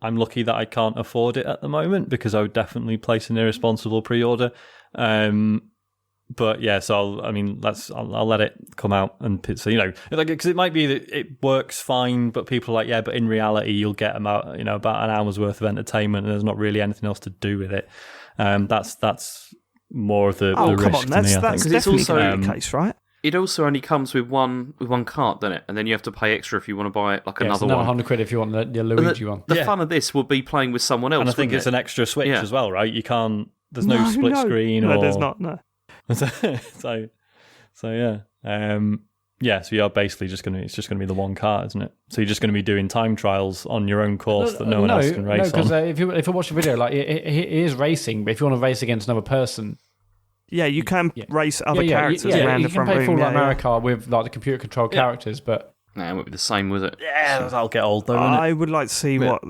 [SPEAKER 3] I'm lucky that I can't afford it at the moment because I would definitely place an irresponsible pre-order. But yeah, so I'll let it come out and so because it might be that it works fine, but people are like, yeah, but in reality you'll get about an hour's worth of entertainment, and there's not really anything else to do with it. That's more of the risk.
[SPEAKER 2] Come on, that's definitely
[SPEAKER 4] also
[SPEAKER 2] the case, right?
[SPEAKER 4] It also only comes with one cart, doesn't it? And then you have to pay extra if you want to buy like another one.
[SPEAKER 1] £100 if you want the Luigi one.
[SPEAKER 4] The fun of this will be playing with someone else.
[SPEAKER 3] And I think it's an extra Switch as well, right? You can't. There's no split screen.
[SPEAKER 2] No, there's not. No.
[SPEAKER 3] so yeah. So you're basically it's just going to be the one cart, isn't it? So you're just going to be doing time trials on your own course that no one else can race on.
[SPEAKER 1] No, because if you watch the video, like it is racing, but if you want to race against another person,
[SPEAKER 2] yeah, you can race other characters around the front room.
[SPEAKER 1] You can play full like Mario Kart with like the computer controlled characters, but
[SPEAKER 4] it won't be the same, was it?
[SPEAKER 3] Yeah, that'll get old though.
[SPEAKER 2] I would like to see what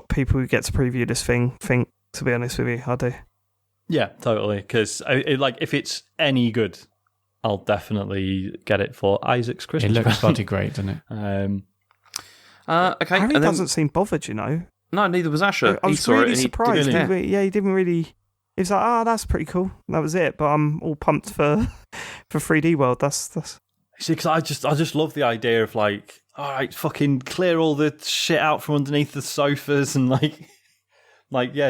[SPEAKER 2] people who get to preview this thing think. To be honest with you, I do.
[SPEAKER 3] Yeah, totally. Because if it's any good, I'll definitely get it for Isaac's Christmas.
[SPEAKER 1] It looks bloody great, doesn't it?
[SPEAKER 4] Okay.
[SPEAKER 2] Harry doesn't seem bothered, No,
[SPEAKER 4] neither was Asher.
[SPEAKER 2] I was really surprised. He didn't really. He was like, that's pretty cool. That was it. But I'm all pumped for 3D World. That's.
[SPEAKER 3] See, because I just love the idea of like, all right, fucking clear all the shit out from underneath the sofas and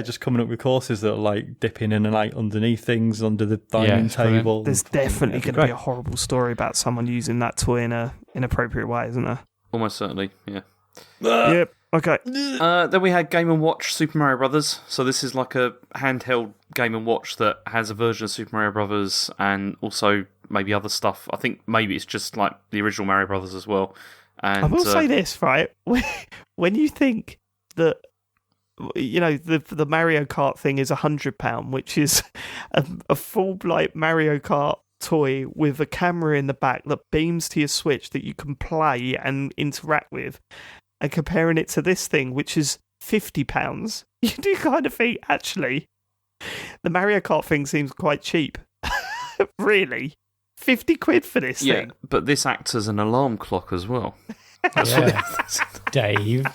[SPEAKER 3] just coming up with courses that are like dipping in and out underneath things under the dining table.
[SPEAKER 2] There's definitely going to be a horrible story about someone using that toy in a inappropriate way, isn't there?
[SPEAKER 4] Almost certainly, yeah.
[SPEAKER 2] Yep. Okay.
[SPEAKER 4] Then we had Game & Watch Super Mario Brothers. So this is like a handheld Game & Watch that has a version of Super Mario Brothers and also maybe other stuff. I think maybe it's just like the original Mario Brothers as well. And
[SPEAKER 2] I will say this, right? When you think that the Mario Kart thing is £100, which is a full like Mario Kart toy with a camera in the back that beams to your Switch that you can play and interact with, and comparing it to this thing, which is £50, you do kind of think, actually, the Mario Kart thing seems quite cheap. Really? £50 for this thing?
[SPEAKER 4] Yeah, but this acts as an alarm clock as well.
[SPEAKER 1] Dave.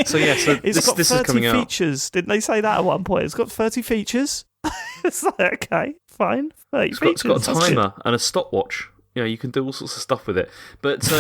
[SPEAKER 4] So
[SPEAKER 2] it's got
[SPEAKER 4] this
[SPEAKER 2] 30
[SPEAKER 4] is coming out.
[SPEAKER 2] features. Didn't they say that at one point? It's got 30 features. It's like, okay, fine. 30
[SPEAKER 4] It's got a timer and a stopwatch. Yeah, you can do all sorts of stuff with it. But so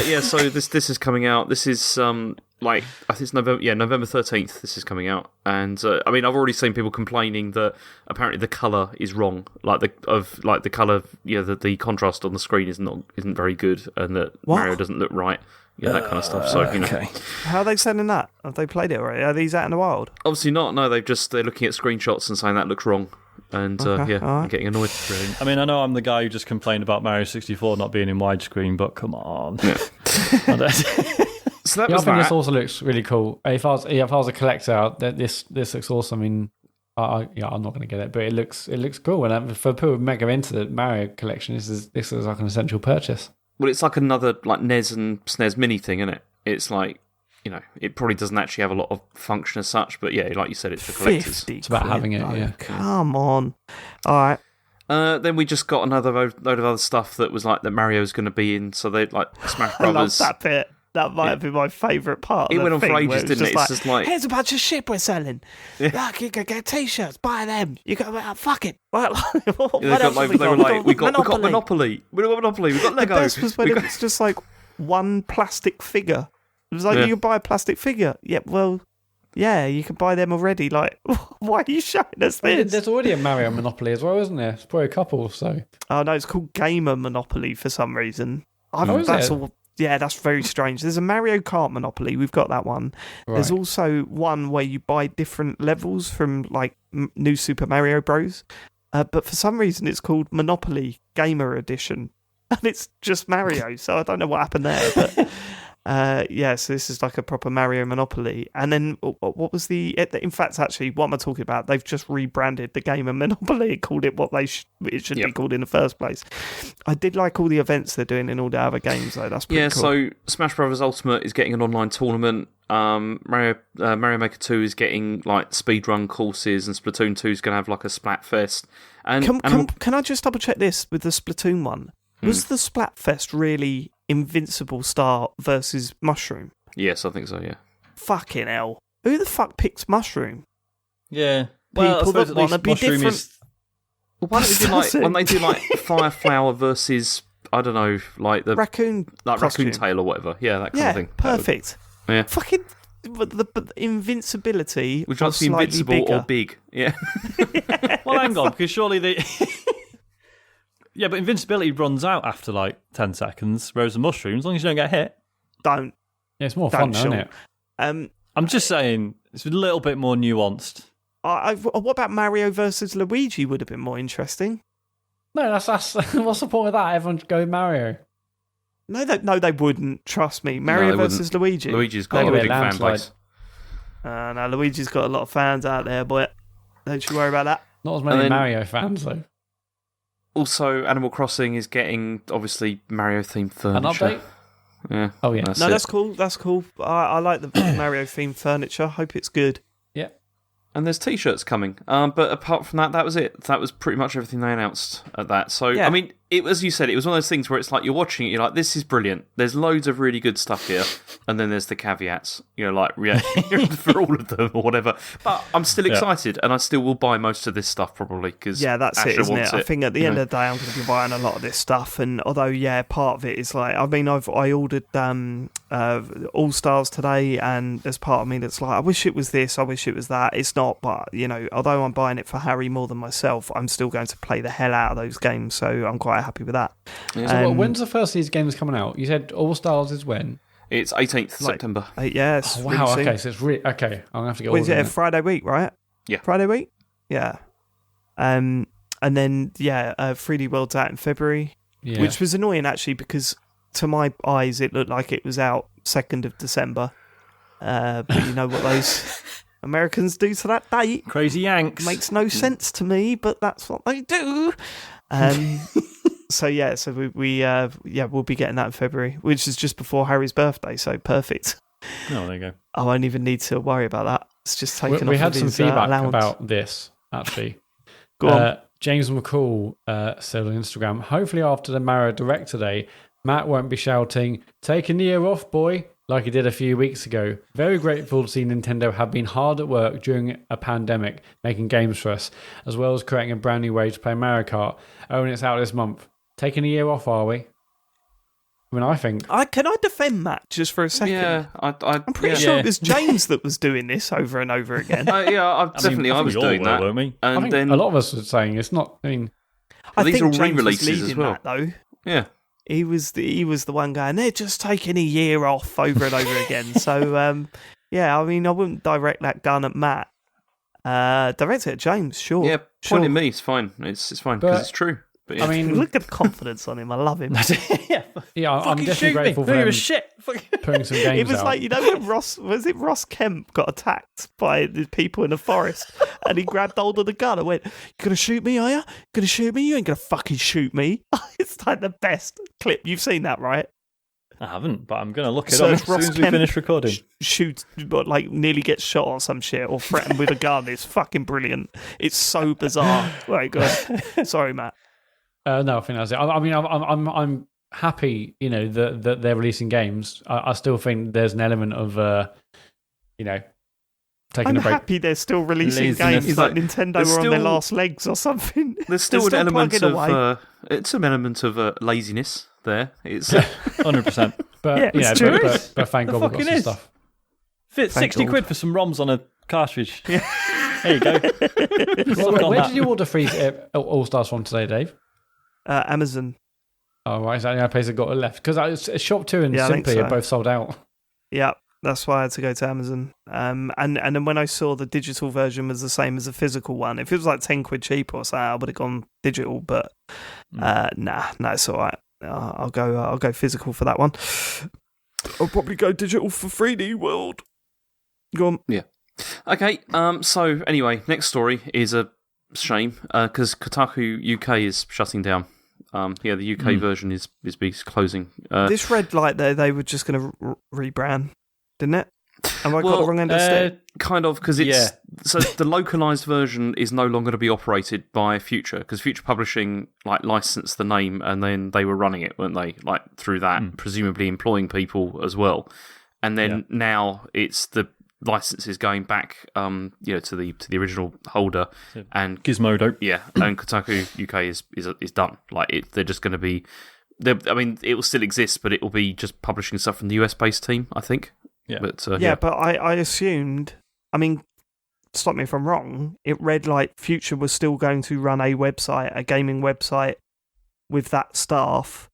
[SPEAKER 4] this is coming out. This is I think it's November 13th. This is coming out, and I've already seen people complaining that apparently the color is wrong. The color, the contrast on the screen isn't very good, and that Mario doesn't look right. Yeah, that kind of stuff. So
[SPEAKER 3] okay.
[SPEAKER 2] How are they sending that? Have they played it already? Are these out in the wild?
[SPEAKER 4] Obviously not. No, they're looking at screenshots and saying that looks wrong. And I'm getting annoyed.
[SPEAKER 3] Brilliant. I mean, I know I'm the guy who just complained about Mario 64 not being in widescreen, but come on.
[SPEAKER 4] Yeah. So that was
[SPEAKER 1] I think this also looks really cool. If I was a collector, this looks awesome. I mean, I'm not going to get it, but it looks cool. And for people mega into the Mario collection, this is like an essential purchase.
[SPEAKER 4] Well, it's like another like NES and SNES mini thing, isn't it? It's like, it probably doesn't actually have a lot of function as such, but yeah, like you said, it's for collectors.
[SPEAKER 1] It's about having it, yeah.
[SPEAKER 2] Come on. All right.
[SPEAKER 4] Then we just got another load of other stuff that was like that Mario's going to be in, so they like Smash
[SPEAKER 2] I love
[SPEAKER 4] Brothers.
[SPEAKER 2] that bit. That might have been my favourite part.
[SPEAKER 4] It went on for ages, didn't it?
[SPEAKER 2] It's just like, here's a bunch of shit we're selling. Look, you can get t-shirts, buy them. You got fuck it. What else have we got?
[SPEAKER 4] We got Monopoly. We got Monopoly. We got Lego.
[SPEAKER 2] The best was when it was just like one plastic figure. It was like you can buy a plastic figure. Yeah, well, yeah, you can buy them already. Like, why are you showing us this?
[SPEAKER 1] There's already a Mario Monopoly as well, isn't there? It's probably a couple. So.
[SPEAKER 2] Oh no, it's called Gamer Monopoly for some reason.
[SPEAKER 1] That's
[SPEAKER 2] all. Yeah, that's very strange. There's a Mario Kart Monopoly. We've got that one. Right. There's also one where you buy different levels from like New Super Mario Bros. But for some reason, it's called Monopoly Gamer Edition, and it's just Mario. So I don't know what happened there. But so this is like a proper Mario Monopoly. And then what was in fact, actually, what am I talking about? They've just rebranded the Gamer Monopoly and called it what it should be called in the first place. I did like all the events they're doing in all the other games, though. That's pretty cool.
[SPEAKER 4] So Smash Brothers Ultimate is getting an online tournament. Mario Maker 2 is getting like speedrun courses, and Splatoon 2 is going to have like a Splatfest. And
[SPEAKER 2] can I just double check this with the Splatoon one? Was the Splatfest really Invincible Star versus Mushroom?
[SPEAKER 4] Yes, I think so, yeah.
[SPEAKER 2] Fucking hell. Who the fuck picks Mushroom?
[SPEAKER 3] Yeah.
[SPEAKER 2] People that want to be different.
[SPEAKER 4] Well, why don't we do like when they do like Fireflower versus I don't know, like the
[SPEAKER 2] raccoon
[SPEAKER 4] tail or whatever? Yeah, that kind of thing.
[SPEAKER 2] Perfect.
[SPEAKER 4] Yeah.
[SPEAKER 2] Fucking the invincibility.
[SPEAKER 4] Would you like to be invincible
[SPEAKER 2] bigger.
[SPEAKER 4] or big? Yeah.
[SPEAKER 3] Well, hang on, because surely they. Yeah, but invincibility runs out after like 10 seconds, whereas the mushroom, as long as you don't get hit.
[SPEAKER 2] Don't.
[SPEAKER 1] Yeah, it's more fun, though, isn't it?
[SPEAKER 3] I'm just saying, it's a little bit more nuanced.
[SPEAKER 2] What about Mario versus Luigi would have been more interesting?
[SPEAKER 1] No, that's what's the point of that? Everyone go with Mario.
[SPEAKER 2] No, they wouldn't. Trust me. Mario versus Luigi.
[SPEAKER 4] Luigi's got a big fan base.
[SPEAKER 2] No, Luigi's got a lot of fans out there, boy. Don't you worry about that.
[SPEAKER 1] Not as many Mario fans, though.
[SPEAKER 4] Also, Animal Crossing is getting, obviously, Mario-themed furniture.
[SPEAKER 1] An update?
[SPEAKER 4] Yeah.
[SPEAKER 1] Oh, yeah.
[SPEAKER 2] That's cool. That's cool. I like the Mario-themed furniture. Hope it's good.
[SPEAKER 1] Yeah.
[SPEAKER 4] And there's T-shirts coming. But apart from that was it. That was pretty much everything they announced at that. So,
[SPEAKER 2] yeah.
[SPEAKER 4] I mean, it was, you said, it was one of those things where it's like you're watching it, you're like, this is brilliant. There's loads of really good stuff here. And then there's the caveats, like, for all of them or whatever. But I'm still excited, and I still will buy most of this stuff probably. Cause
[SPEAKER 2] yeah, that's
[SPEAKER 4] Asher
[SPEAKER 2] it, isn't
[SPEAKER 4] wants
[SPEAKER 2] it? I think at the end of the day, I'm going to be buying a lot of this stuff. And although, part of it is like, I mean, I ordered All Stars today, and there's part of me that's like, I wish it was this, I wish it was that. It's not, but, although I'm buying it for Harry more than myself, I'm still going to play the hell out of those games, so I'm quite happy with that.
[SPEAKER 1] Yeah. So when's the first of these games coming out? You said All Stars is when?
[SPEAKER 4] It's 18th September.
[SPEAKER 2] It's
[SPEAKER 1] wow,
[SPEAKER 2] really soon.
[SPEAKER 1] okay, so it's really... Okay, I'm going to have to go...
[SPEAKER 2] Is it Friday week, right?
[SPEAKER 4] Yeah.
[SPEAKER 2] Friday week? Yeah. And then, 3D World's out in February, which was annoying, actually, because to my eyes, it looked like it was out 2nd of December. But you know what those Americans do to that date?
[SPEAKER 3] Crazy Yanks.
[SPEAKER 2] Makes no sense to me, but that's what they do. So we'll be getting that in February, which is just before Harry's birthday, so perfect.
[SPEAKER 3] Oh, there you go.
[SPEAKER 2] I won't even need to worry about that. It's just taken off.
[SPEAKER 1] We had
[SPEAKER 2] of
[SPEAKER 1] some
[SPEAKER 2] his,
[SPEAKER 1] feedback
[SPEAKER 2] allowance.
[SPEAKER 1] about this, actually.
[SPEAKER 2] Go on.
[SPEAKER 1] James McCall said on Instagram, hopefully after the Mario Direct today, Matt won't be shouting, "Taking the year off, boy," like he did a few weeks ago. Very grateful to see Nintendo have been hard at work during a pandemic, making games for us, as well as creating a brand new way to play Mario Kart. Oh, and it's out this month. Taking a year off, are we? I mean, I think...
[SPEAKER 2] Can I defend Matt just for a second?
[SPEAKER 4] Yeah,
[SPEAKER 2] I'm pretty sure it was James that was doing this over and over again.
[SPEAKER 4] I was doing that.
[SPEAKER 3] Weren't we?
[SPEAKER 1] And I think then a lot of us were saying it's not... I mean...
[SPEAKER 2] I
[SPEAKER 4] these
[SPEAKER 2] think
[SPEAKER 4] are
[SPEAKER 2] James
[SPEAKER 4] re-releases
[SPEAKER 2] was leading
[SPEAKER 4] as well.
[SPEAKER 2] that, though.
[SPEAKER 4] Yeah.
[SPEAKER 2] He was the one going, they're just taking a year off over and over again. So, I mean, I wouldn't direct that gun at Matt. Direct it at James, sure.
[SPEAKER 4] Yeah, point at me, it's fine. It's fine, because it's true. But
[SPEAKER 2] I mean, look at the confidence on him. I love him.
[SPEAKER 1] I'm definitely grateful for him putting some games
[SPEAKER 2] It was
[SPEAKER 1] out.
[SPEAKER 2] like, when Ross Kemp got attacked by the people in the forest and he grabbed hold of the gun and went, "You gonna shoot me, are you? Gonna shoot me? You ain't gonna fucking shoot me." It's like the best clip. You've seen that, right?
[SPEAKER 3] I haven't, but I'm going to look it up as soon as we finish recording.
[SPEAKER 2] Shoots, but nearly gets shot or some shit, or threatened with a gun. It's fucking brilliant. It's so bizarre. Right, go ahead. Sorry, Matt.
[SPEAKER 1] No, I think that's it. I mean, I'm happy, that they're releasing games. I still think there's an element of, taking
[SPEAKER 2] I'm
[SPEAKER 1] a break.
[SPEAKER 2] happy they're still releasing
[SPEAKER 3] Laziness.
[SPEAKER 2] games like Nintendo were on their last legs or something.
[SPEAKER 4] There's still an element of it's an element of laziness there. It's
[SPEAKER 3] 100%.
[SPEAKER 1] But but thank God we've got some stuff.
[SPEAKER 3] Fit 60 quid for some ROMs on a cartridge. Yeah. There you go.
[SPEAKER 1] Where did you order free All Stars from today, Dave?
[SPEAKER 2] Amazon.
[SPEAKER 1] Oh, right. Is that the only place that got it left? Because Shop 2 and Simply are both sold out.
[SPEAKER 2] Yeah, that's why I had to go to Amazon. And then when I saw the digital version was the same as the physical one, if it was like 10 quid cheaper or something, I would have gone digital. But nah, it's all right. I'll go physical for that one. I'll probably go digital for 3D World. Go on.
[SPEAKER 4] Yeah. Okay. So anyway, next story is a shame because Kotaku UK is shutting down. The UK version is closing.
[SPEAKER 2] This read like they were just going to rebrand, didn't it? Have I got the wrong end of the stick?
[SPEAKER 4] Kind of, because so the localized version is no longer to be operated by Future, because Future Publishing licensed the name and then they were running it, weren't they? Through that, presumably employing people as well. And then now it's the licenses going back, to the original holder, and
[SPEAKER 3] Gizmodo.
[SPEAKER 4] Yeah, and Kotaku UK is done. Like they're just going to be. I mean, it will still exist, but it will be just publishing stuff from the US based team, I think.
[SPEAKER 3] Yeah,
[SPEAKER 4] but
[SPEAKER 2] but I assumed. I mean, stop me if I'm wrong. It read like Future was still going to run a gaming website with that staff,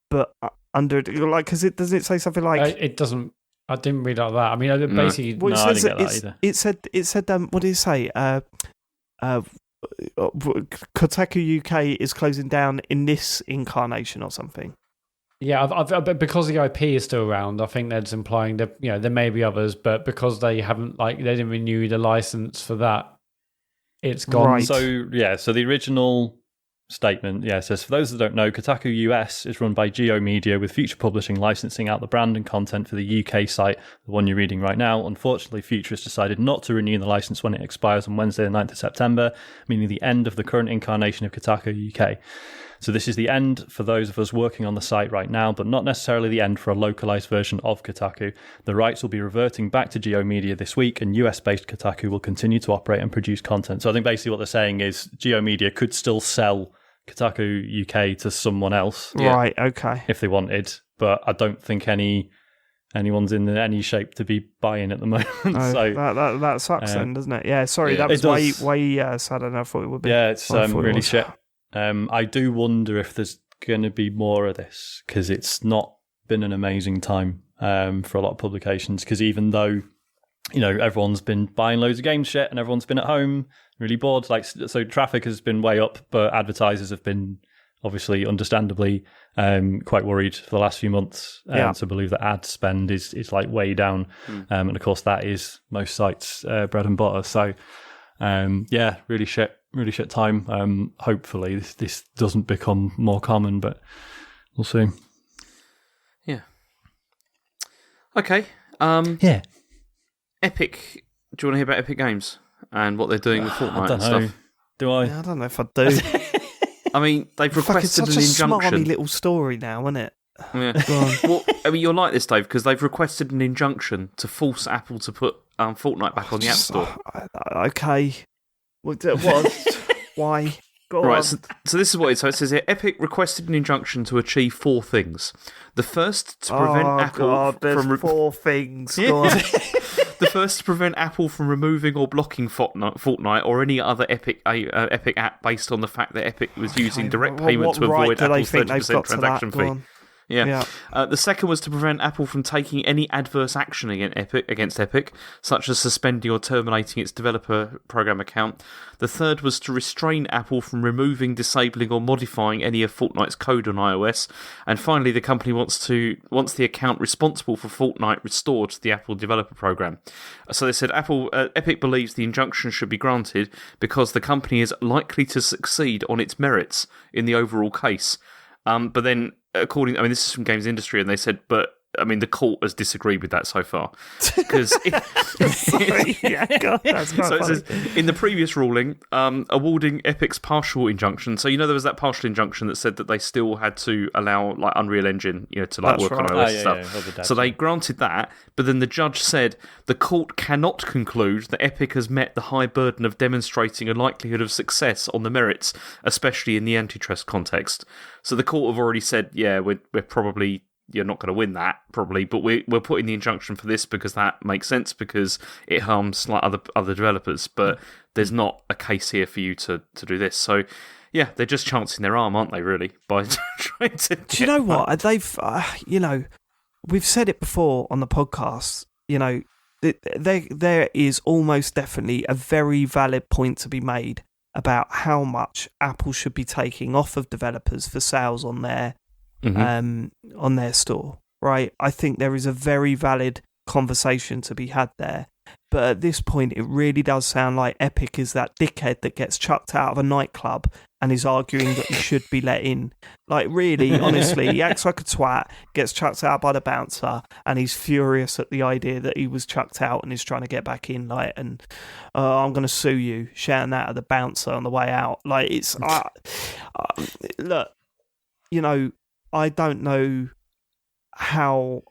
[SPEAKER 2] but under like because does it say something like
[SPEAKER 1] it doesn't. I didn't read like that. I mean, basically,
[SPEAKER 3] no, I didn't get that either.
[SPEAKER 2] It said. What did it say? Kotaku UK is closing down in this incarnation or something.
[SPEAKER 1] Yeah, because the IP is still around, I think that's implying that there may be others, but because they haven't they didn't renew the license for that, it's gone.
[SPEAKER 2] Right.
[SPEAKER 3] So the original statement, says, for those that don't know, Kotaku US is run by Geo Media, with Future Publishing licensing out the brand and content for the UK site, the one you're reading right now. Unfortunately, Future has decided not to renew the license when it expires on Wednesday the 9th of September, meaning the end of the current incarnation of Kotaku UK. So this is the end for those of us working on the site right now, but not necessarily the end for a localized version of Kotaku. The rights will be reverting back to Geo Media this week, and US-based Kotaku will continue to operate and produce content. So I think basically what they're saying is Geo Media could still sell Kotaku UK to someone else.
[SPEAKER 2] Right, okay.
[SPEAKER 3] If they wanted, but I don't think anyone's in any shape to be buying at the moment. So
[SPEAKER 2] that sucks then, doesn't it? Yeah, sorry, that was way sad than I thought it would be.
[SPEAKER 3] Yeah, it's really shit. I do wonder if there's going to be more of this, because it's not been an amazing time for a lot of publications, because even though everyone's been buying loads of game shit and everyone's been at home really bored, so traffic has been way up, but advertisers have been obviously understandably quite worried for the last few months to believe that ad spend is like way down, and of course that is most sites bread and butter. So really shit time. Hopefully this doesn't become more common, but we'll see.
[SPEAKER 4] Yeah. Okay. Epic. Do you want to hear about Epic Games and what they're doing with Fortnite and stuff?
[SPEAKER 3] Do I?
[SPEAKER 2] Yeah, I don't know if I do.
[SPEAKER 4] I mean, they've requested an injunction.
[SPEAKER 2] It's such a smarmy little story now, isn't it?
[SPEAKER 4] Yeah. Well, I mean, you'll like this, Dave, because they've requested an injunction to force Apple to put Fortnite back on the App Store.
[SPEAKER 2] Okay. What? Why? Go on.
[SPEAKER 4] Right, so this is what it says. It says here, Epic requested an injunction to achieve 4 things. The first, to prevent Apple from...
[SPEAKER 2] 4 things.
[SPEAKER 4] Yeah.
[SPEAKER 2] Go on.
[SPEAKER 4] The first, to prevent Apple from removing or blocking Fortnite or any other Epic app based on the fact that Epic was using direct payment to avoid Apple's 30% transaction fee. Yeah. The second was to prevent Apple from taking any adverse action against Epic, such as suspending or terminating its developer program account. The third was to restrain Apple from removing, disabling, or modifying any of Fortnite's code on iOS. And finally, the company wants the account responsible for Fortnite restored to the Apple developer program. So they said Epic believes the injunction should be granted because the company is likely to succeed on its merits in the overall case. But then, this is from Games Industry, and they said, the court has disagreed with that so far. Because
[SPEAKER 2] sorry, that's quite funny.
[SPEAKER 4] It says, in the previous ruling, awarding Epic's partial injunction. So there was that partial injunction that said that they still had to allow Unreal Engine, to work on iOS and stuff. So they granted that, but then the judge said the court cannot conclude that Epic has met the high burden of demonstrating a likelihood of success on the merits, especially in the antitrust context. So the court have already said, we're probably. You're not going to win that, probably, but we're putting the injunction for this because that makes sense, because it harms other developers, but there's not a case here for you to do this. So, they're just chancing their arm, aren't they, really, by trying to...
[SPEAKER 2] Do you know what? They've, we've said it before on the podcast, there is almost definitely a very valid point to be made about how much Apple should be taking off of developers for sales on their store, right? I think there is a very valid conversation to be had there. But at this point, it really does sound like Epic is that dickhead that gets chucked out of a nightclub and is arguing that he should be let in. Like, really, honestly, he acts like a twat, gets chucked out by the bouncer, and he's furious at the idea that he was chucked out and is trying to get back in, I'm going to sue you, shouting that at the bouncer on the way out. Like, it's... look, I don't know how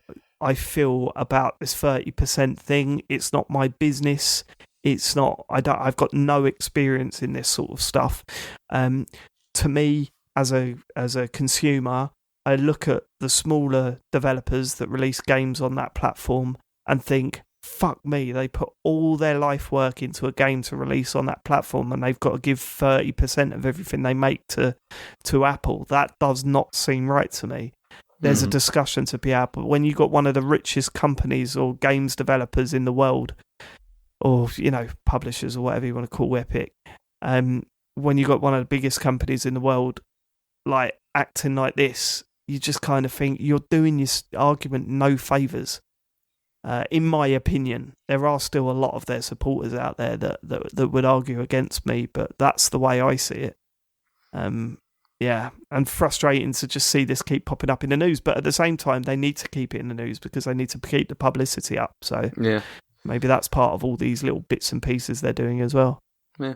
[SPEAKER 2] I feel about this 30% thing. It's not my business. It's not. I've got no experience in this sort of stuff. To me, as a consumer, I look at the smaller developers that release games on that platform and think, fuck me, they put all their life work into a game to release on that platform, and they've got to give 30% of everything they make to Apple. That does not seem right to me. There's a discussion to be had, but when you've got one of the richest companies or games developers in the world, or, publishers or whatever you want to call Epic, when you've got one of the biggest companies in the world, like, acting like this, you just kind of think you're doing this argument no favours. In my opinion, there are still a lot of their supporters out there that would argue against me, but that's the way I see it. Yeah, and frustrating to just see this keep popping up in the news, but at the same time, they need to keep it in the news because they need to keep the publicity up. So
[SPEAKER 4] yeah,
[SPEAKER 2] maybe that's part of all these little bits and pieces they're doing as well.
[SPEAKER 4] Yeah.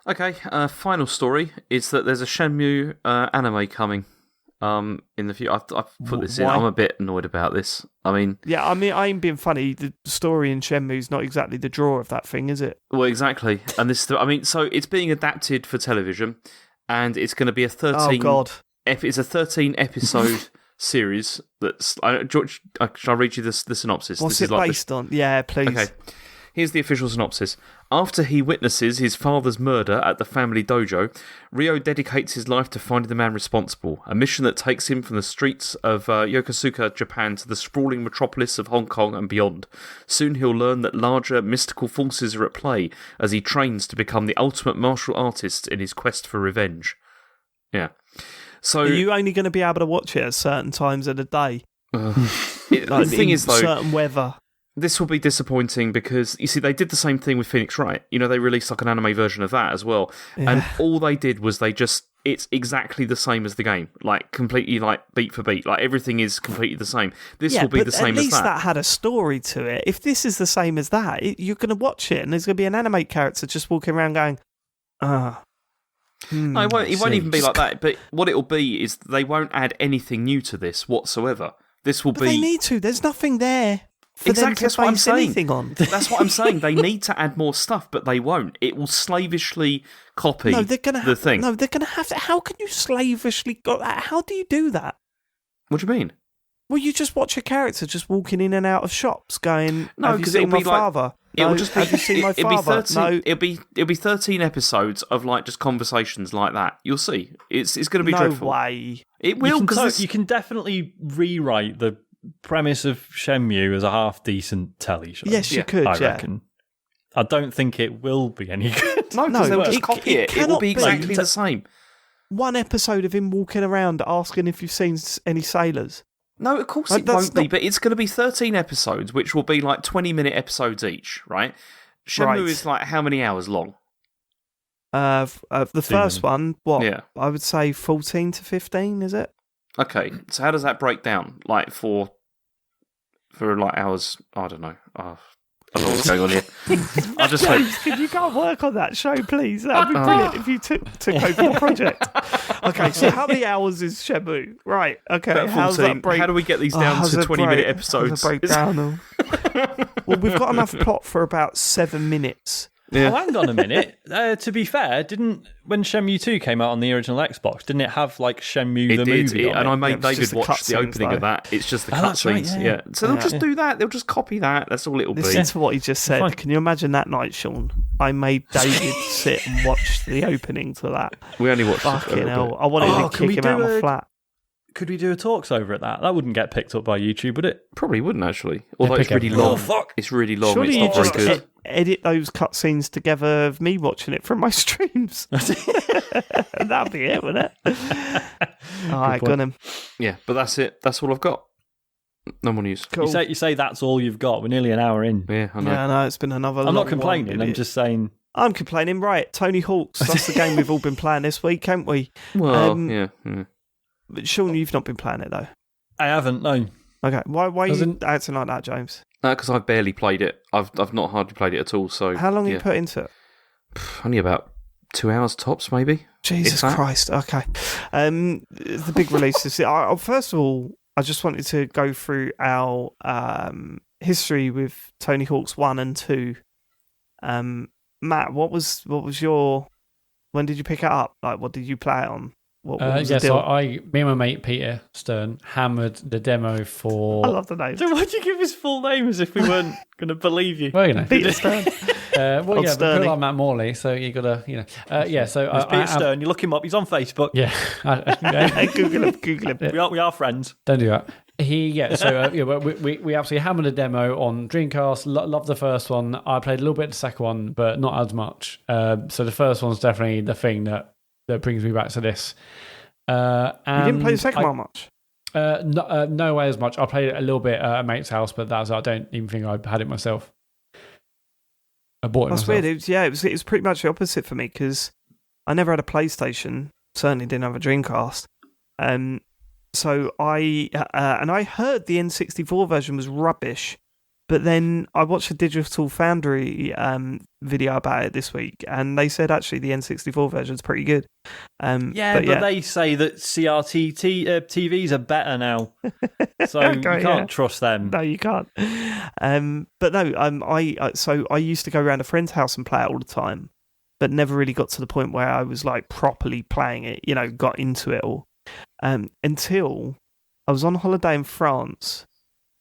[SPEAKER 4] Okay, final story is that there's a Shenmue anime coming. In the future, I've put this in. I'm a bit annoyed about this. I ain't being funny. The story in Shenmue is not exactly the draw of that thing, is it? Well, exactly. And this, so it's being adapted for television, and it's going to be a 13. Oh God! It's a 13 episode series. That's George. Shall I read you the synopsis?
[SPEAKER 2] What's it based on? Yeah, please.
[SPEAKER 4] Okay. Here's the official synopsis. After he witnesses his father's murder at the family dojo, Ryo dedicates his life to finding the man responsible, a mission that takes him from the streets of Yokosuka, Japan, to the sprawling metropolis of Hong Kong and beyond. Soon he'll learn that larger, mystical forces are at play as he trains to become the ultimate martial artist in his quest for revenge. Yeah. So,
[SPEAKER 2] are you only going to be able to watch it at certain times of the day?
[SPEAKER 4] The thing is, though,
[SPEAKER 2] certain weather.
[SPEAKER 4] This will be disappointing because, you see, they did the same thing with Phoenix Wright. They released like an anime version of that as well. Yeah. And all they did was it's exactly the same as the game. Like, completely, like, beat for beat. Like, everything is completely the same. This will be the same as that.
[SPEAKER 2] At least that had a story to it. If this is the same as that, you're going to watch it and there's going to be an anime character just walking around going,
[SPEAKER 4] no, it won't even be like that. But what it'll be is they won't add anything new to this whatsoever. This will be...
[SPEAKER 2] They need to. There's nothing there.
[SPEAKER 4] Exactly, that's what I'm saying.
[SPEAKER 2] On.
[SPEAKER 4] That's what I'm saying. They need to add more stuff, but they won't. It will slavishly copy the thing.
[SPEAKER 2] No, they're going to have to. How can you slavishly go? How do you do that?
[SPEAKER 4] What do you mean?
[SPEAKER 2] Well, you just watch a character just walking in and out of shops, going,
[SPEAKER 4] "No,
[SPEAKER 2] have you seen my father?
[SPEAKER 4] It'll just be,
[SPEAKER 2] have you seen my father?
[SPEAKER 4] It'll be 13 episodes of like just conversations like that. You'll see. It's going to be dreadful.
[SPEAKER 2] No way.
[SPEAKER 4] It will, because
[SPEAKER 3] you can definitely rewrite the premise of Shenmue as a half-decent telly show.
[SPEAKER 2] Yes, you could,
[SPEAKER 3] I reckon. I don't think it will be any good.
[SPEAKER 4] No, because they'll just copy it. It will be exactly the same.
[SPEAKER 2] One episode of him walking around asking if you've seen any sailors.
[SPEAKER 4] No, of course it won't be, but it's going to be 13 episodes, which will be like 20-minute episodes each, right? Shenmue is like how many hours long?
[SPEAKER 2] The first one, what? Yeah. I would say 14 to 15, is it?
[SPEAKER 4] Okay, so how does that break down? Like for like hours? I don't know. I don't know what's going on here. I just
[SPEAKER 2] James, could you go and work on that show, please? That would be brilliant if you took over the project. Okay, so how many hours is Shenmue? Right, okay.
[SPEAKER 4] How's that break? How do we get these down to 20-minute episodes?
[SPEAKER 2] Well, we've got enough plot for about 7 minutes.
[SPEAKER 3] Yeah. Oh, hang on a minute. To be fair, when Shenmue 2 came out on the original Xbox, didn't it have like Shenmue the movie?
[SPEAKER 4] And I made David watch the opening of that. It's just the cutscenes. Right, yeah. So they'll just do that. They'll just copy that. That's all it'll be.
[SPEAKER 2] Listen to what he just said. Can you imagine that night, Sean? I made David sit and watch the opening to that.
[SPEAKER 4] We only watched
[SPEAKER 2] Fucking hell. I wanted to kick him out of my flat.
[SPEAKER 3] Could we do a talks over at that? That wouldn't get picked up by YouTube, would it?
[SPEAKER 4] Probably wouldn't, actually. Although it's really long. It's really long.
[SPEAKER 2] Surely
[SPEAKER 4] it's not very good.
[SPEAKER 2] Edit those cutscenes together of me watching it from my streams. That'd be it, wouldn't it? Alright, got him.
[SPEAKER 4] Yeah, but that's it. That's all I've got. No more news.
[SPEAKER 3] Cool. You say that's all you've got. We're nearly an hour in.
[SPEAKER 4] Yeah, I know.
[SPEAKER 2] Yeah, I know. It's been another
[SPEAKER 3] I'm not complaining. I'm just saying...
[SPEAKER 2] I'm complaining. Right, Tony Hawk's. That's the game we've all been playing this week, haven't we?
[SPEAKER 4] Well, yeah.
[SPEAKER 2] But Sean, you've not been playing it, though.
[SPEAKER 3] I haven't, no.
[SPEAKER 2] Okay, why are you acting like that, James?
[SPEAKER 4] Because I've barely played it. I've not hardly played it at all. So
[SPEAKER 2] how long have you put into it?
[SPEAKER 4] Only about 2 hours tops, maybe.
[SPEAKER 2] Jesus Christ. Okay. The big release is... First of all, I just wanted to go through our history with Tony Hawk's 1 and 2. Matt, what was your? When did you pick it up? Like, what did you play it on? What was the deal?
[SPEAKER 1] So me and my mate Peter Stern hammered the demo for.
[SPEAKER 2] I love the name.
[SPEAKER 3] So why'd you give his full name as if we weren't going to believe you?
[SPEAKER 1] Well, you know,
[SPEAKER 2] Peter Stern.
[SPEAKER 1] well, yeah, but like Matt Morley, so you gotta, you know, yeah. So
[SPEAKER 3] It's Peter Stern. You look him up. He's on Facebook.
[SPEAKER 1] Yeah,
[SPEAKER 2] Google him.
[SPEAKER 3] We are friends.
[SPEAKER 1] Don't do that. We absolutely hammered a demo on Dreamcast. Loved the first one. I played a little bit of the second one, but not as much. So the first one's definitely the thing that brings me back to this.
[SPEAKER 2] You didn't play the second one much?
[SPEAKER 1] No way as much. I played it a little bit at a mate's house, but I don't even think I had it myself. I bought it
[SPEAKER 2] That's
[SPEAKER 1] myself.
[SPEAKER 2] weird. It was pretty much the opposite for me because I never had a PlayStation. Certainly didn't have a Dreamcast. So I heard the N64 version was rubbish, but then I watched a Digital Foundry video about it this week, and they said actually the N64 version is pretty good.
[SPEAKER 3] But they say that CRT TVs are better now, so you can't trust them.
[SPEAKER 2] No, you can't. But no, I used to go around a friend's house and play it all the time, but never really got to the point where I was like properly playing it. You know, got into it all. Until I was on holiday in France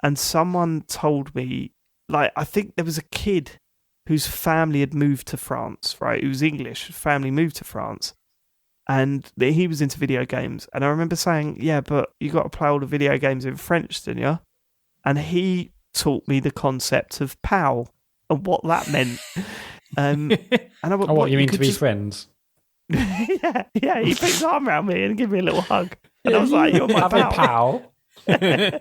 [SPEAKER 2] and someone told me, like, I think there was a kid whose family had moved to France, right? He was English, family moved to France, and he was into video games. And I remember saying, yeah, but you got to play all the video games in French, didn't you? And he taught me the concept of POW and what that meant. And I went,
[SPEAKER 1] what you mean to be friends?
[SPEAKER 2] yeah, he put his arm around me and gave me a little hug. And I was like, you're my
[SPEAKER 1] pal.
[SPEAKER 2] I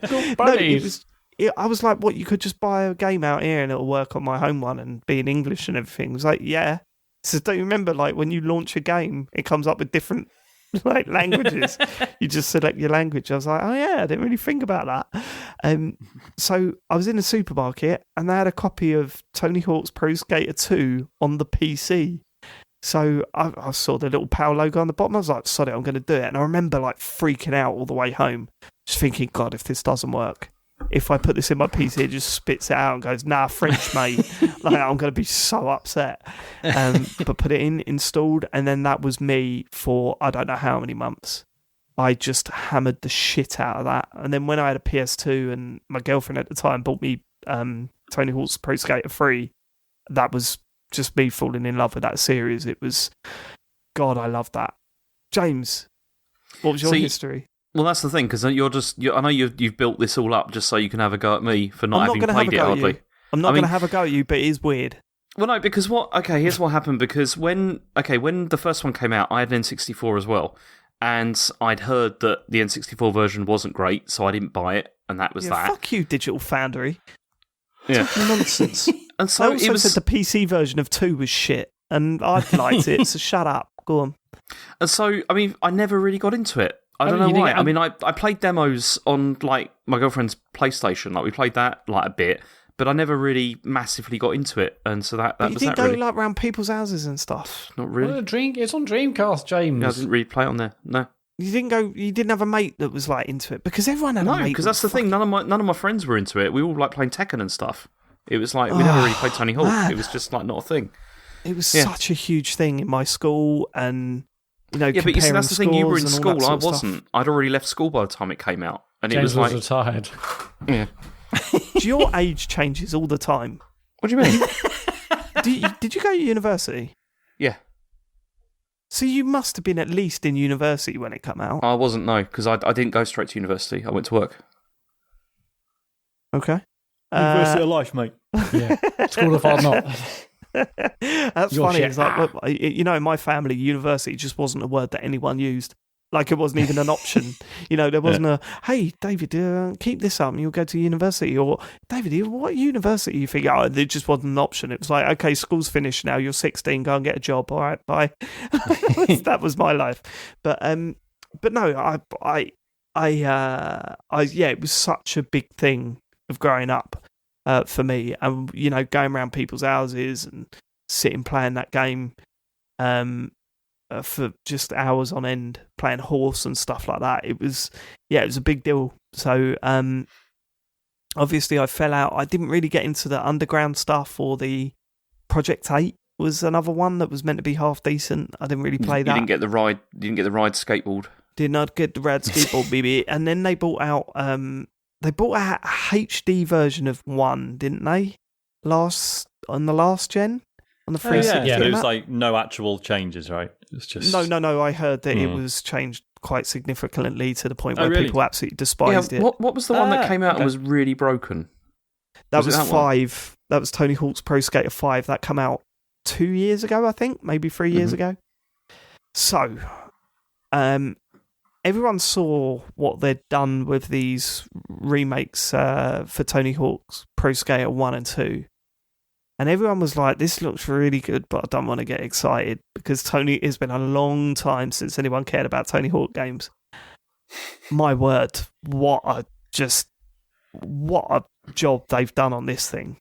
[SPEAKER 2] was like, what, you could just buy a game out here and it'll work on my home one and be in English and everything. It was like, yeah. So don't you remember, like, when you launch a game, it comes up with different like languages. You just select your language. I was like, oh yeah, I didn't really think about that. So I was in a supermarket and they had a copy of Tony Hawk's Pro Skater 2 on the PC. So I saw the little POW logo on the bottom. I was like, sod it, I'm going to do it. And I remember like freaking out all the way home, just thinking, God, if this doesn't work, if I put this in my PC, it just spits it out and goes, nah, French, mate. Like, I'm going to be so upset. But put it in, installed, and then that was me for I don't know how many months. I just hammered the shit out of that. And then when I had a PS2 and my girlfriend at the time bought me Tony Hawk's Pro Skater 3, that was just me falling in love with that series. It was, God, I love that. James, what was your history?
[SPEAKER 4] Well, that's the thing, because I know you've built this all up just so you can have a go at me for not having played it hardly.
[SPEAKER 2] I'm not going to have a go at you, but it is weird.
[SPEAKER 4] Well, no, because here's what happened. Because when the first one came out, I had an N64 as well, and I'd heard that the N64 version wasn't great, so I didn't buy it, and that was that.
[SPEAKER 2] Fuck you, Digital Foundry.
[SPEAKER 4] Yeah,
[SPEAKER 2] nonsense.
[SPEAKER 4] And so
[SPEAKER 2] I also said the PC version of 2 was shit, and I liked it. So shut up. Go on.
[SPEAKER 4] And so, I mean, I never really got into it. I don't know why. I mean, I played demos on, like, my girlfriend's PlayStation. Like, we played that, like, a bit. But I never really massively got into it. And so that was that, really.
[SPEAKER 2] You didn't go, like, around people's houses and stuff?
[SPEAKER 4] Not really.
[SPEAKER 1] Well, it's on Dreamcast, James.
[SPEAKER 4] Yeah, I didn't really play it on there, no.
[SPEAKER 2] You didn't have a mate that was, like, into it? Because everyone had a mate.
[SPEAKER 4] No, because that's the thing. None of my friends were into it. We all, like, playing Tekken and stuff. It was like, we never really played Tony Hawk. Man. It was just, like, not a thing.
[SPEAKER 2] It was such a huge thing in my school, and... You know,
[SPEAKER 4] yeah, but you see, that's the thing. You were in school. I wasn't.
[SPEAKER 2] Stuff.
[SPEAKER 4] I'd already left school by the time it came out, and
[SPEAKER 1] James
[SPEAKER 4] it was like
[SPEAKER 1] retired.
[SPEAKER 4] Yeah.
[SPEAKER 2] Your age changes all the time.
[SPEAKER 4] What do you mean?
[SPEAKER 2] Did you go to university?
[SPEAKER 4] Yeah.
[SPEAKER 2] So you must have been at least in university when it came out.
[SPEAKER 4] I wasn't, no, because I didn't go straight to university. I went to work.
[SPEAKER 2] Okay.
[SPEAKER 3] University of life, mate.
[SPEAKER 1] Yeah. School of Hard Knocks.
[SPEAKER 2] That's funny. It's like, you know, in my family, university just wasn't a word that anyone used. Like, it wasn't even an option. You know, there wasn't a, hey, David, keep this up and you'll go to university. Or, David, what university you think? Oh, it just wasn't an option. It was like, okay, school's finished now. You're 16. Go and get a job. All right, bye. That was my life. But no, it was such a big thing of growing up. For me, and you know, going around people's houses and sitting playing that game for just hours on end, playing horse and stuff like that. It was a big deal So obviously I fell out. I didn't really get into the underground stuff, or the Project 8 was another one that was meant to be half decent. I didn't really play that.
[SPEAKER 4] You didn't get the ride. You didn't get the ride skateboard.
[SPEAKER 2] Did not get the rad skateboard, baby. And then they brought out a HD version of 1, didn't they? On the last gen, on the 360.
[SPEAKER 3] Yeah, there was like no actual changes, right? It's just
[SPEAKER 2] no. I heard that it was changed quite significantly to the point where people absolutely despised it.
[SPEAKER 4] What was the one that came out and was really broken?
[SPEAKER 2] That was 5. That was Tony Hawk's Pro Skater 5. That came out 2 years ago, I think, maybe 3 years ago. So, everyone saw what they'd done with these remakes for Tony Hawk's Pro Skater 1 and 2. And everyone was like, this looks really good, but I don't want to get excited because it's been a long time since anyone cared about Tony Hawk games. My word, what a job they've done on this thing.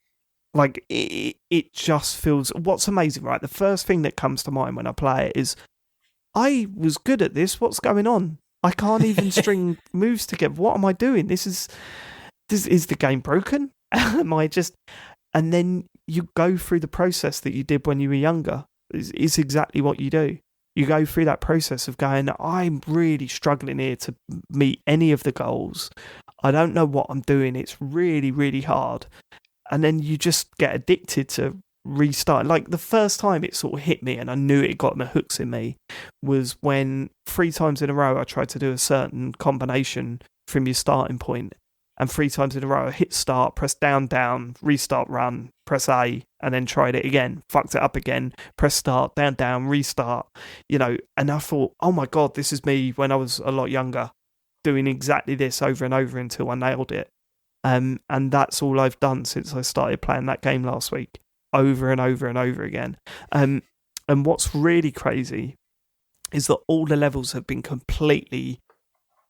[SPEAKER 2] Like, it just feels... What's amazing, right? The first thing that comes to mind when I play it is, I was good at this, what's going on? I can't even string moves together. What am I doing? Is the game broken? Am I just... And then you go through the process that you did when you were younger. It's exactly what you do. You go through that process of going, I'm really struggling here to meet any of the goals. I don't know what I'm doing. It's really, really hard. And then you just get addicted to restart. Like, the first time it sort of hit me and I knew it got the hooks in me was when 3 times in a row I tried to do a certain combination from your starting point. And 3 times in a row I hit start, press down, restart run, press A, and then tried it again. Fucked it up again, press start, down, restart. And I thought, oh my God, this is me when I was a lot younger, doing exactly this over and over until I nailed it. And that's all I've done since I started playing that game last week, over and over and over again. And what's really crazy is that all the levels have been completely,